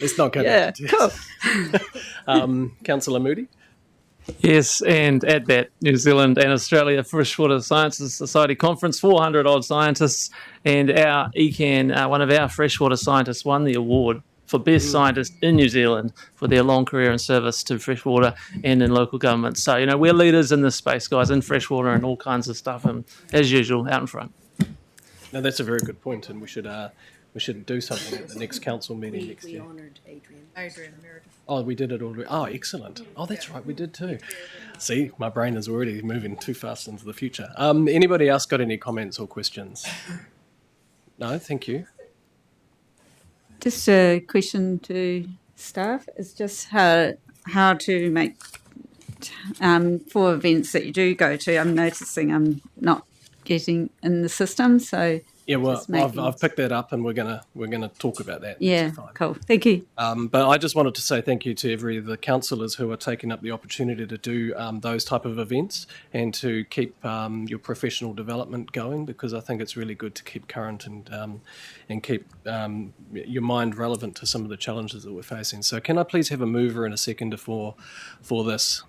Let's not go back to cool. Councillor Moody. Yes, and at that New Zealand and Australia Freshwater Sciences Society conference, 400 odd scientists, and our ECAN, one of our freshwater scientists, won the award for best scientist in New Zealand for their long career in service to freshwater and in local government. So, we're leaders in this space, guys, in freshwater and all kinds of stuff, and as usual, out in front. No, that's a very good point, and we should We should do something at the next council meeting next year. honoured Adrian. Adrian Meredith. Oh, we did it already. Oh, excellent. Oh, that's right, we did too. See, my brain is already moving too fast into the future. Anybody else got any comments or questions? No, thank you. Just a question to staff. It's just how to make for events that you do go to. I'm noticing I'm not getting in the system, so Yeah, well, just making- I've picked that up, and we're gonna talk about that. yeah, cool. Thank you. But I just wanted to say thank you to every of the councillors who are taking up the opportunity to do those type of events and to keep your professional development going, because I think it's really good to keep current and keep your mind relevant to some of the challenges that we're facing. So can I please have a mover and a seconder for this?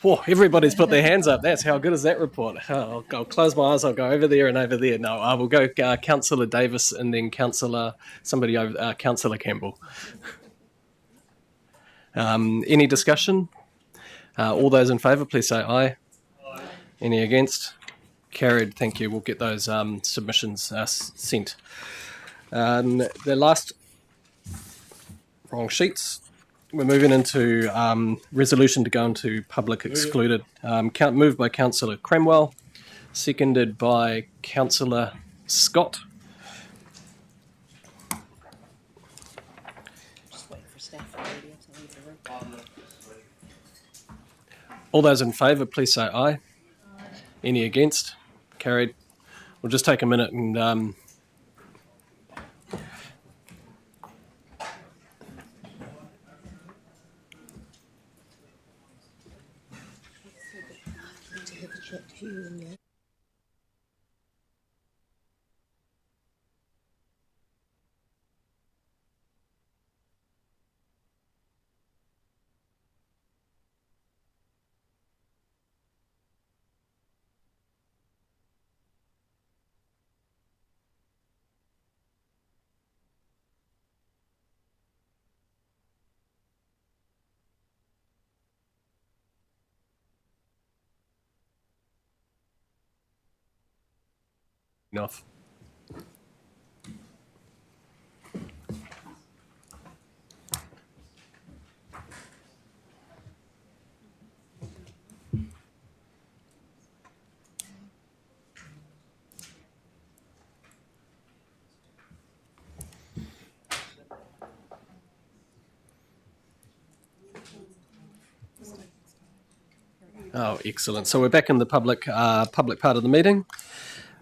Whoa, everybody's put their hands up. That's how good is that report? I'll close my eyes. I'll go over there and over there. No, I will go Councillor Davis and then Councillor Campbell. Any discussion? All those in favour, please say aye. Aye. Any against? Carried. Thank you. We'll get those submissions sent. The last wrong sheets. We're moving into resolution to go into public excluded. Moved by Councillor Cromwell, seconded by Councillor Scott. Just waiting for staff to leave the room. All those in favour, please say aye. Any against? Carried. We'll just take a minute and enough. Oh, excellent. So we're back in the public part of the meeting.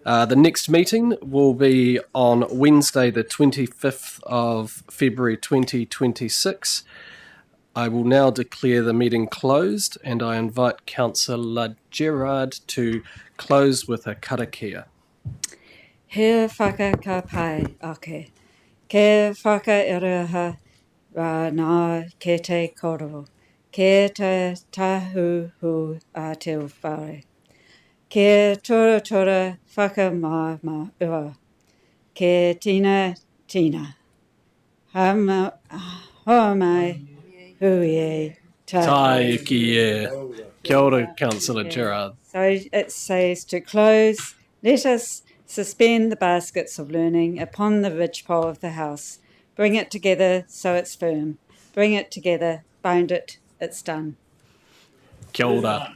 The next meeting will be on Wednesday, the 25th of February 2026. I will now declare the meeting closed, and I invite Councillor Gerard to close with a karakia. He whakakapi ake, ke whakaereha rā nā ke te koro, ke te tahuhu a te whare. Ke tura tura whakamama ua, ke tina tina. Hoa mai hui Tai ki e. Kia ora, Councillor Gerard. So it says to close, let us suspend the baskets of learning upon the ridgepole of the house. Bring it together so it's firm. Bring it together, bind it, it's done. Kia ora.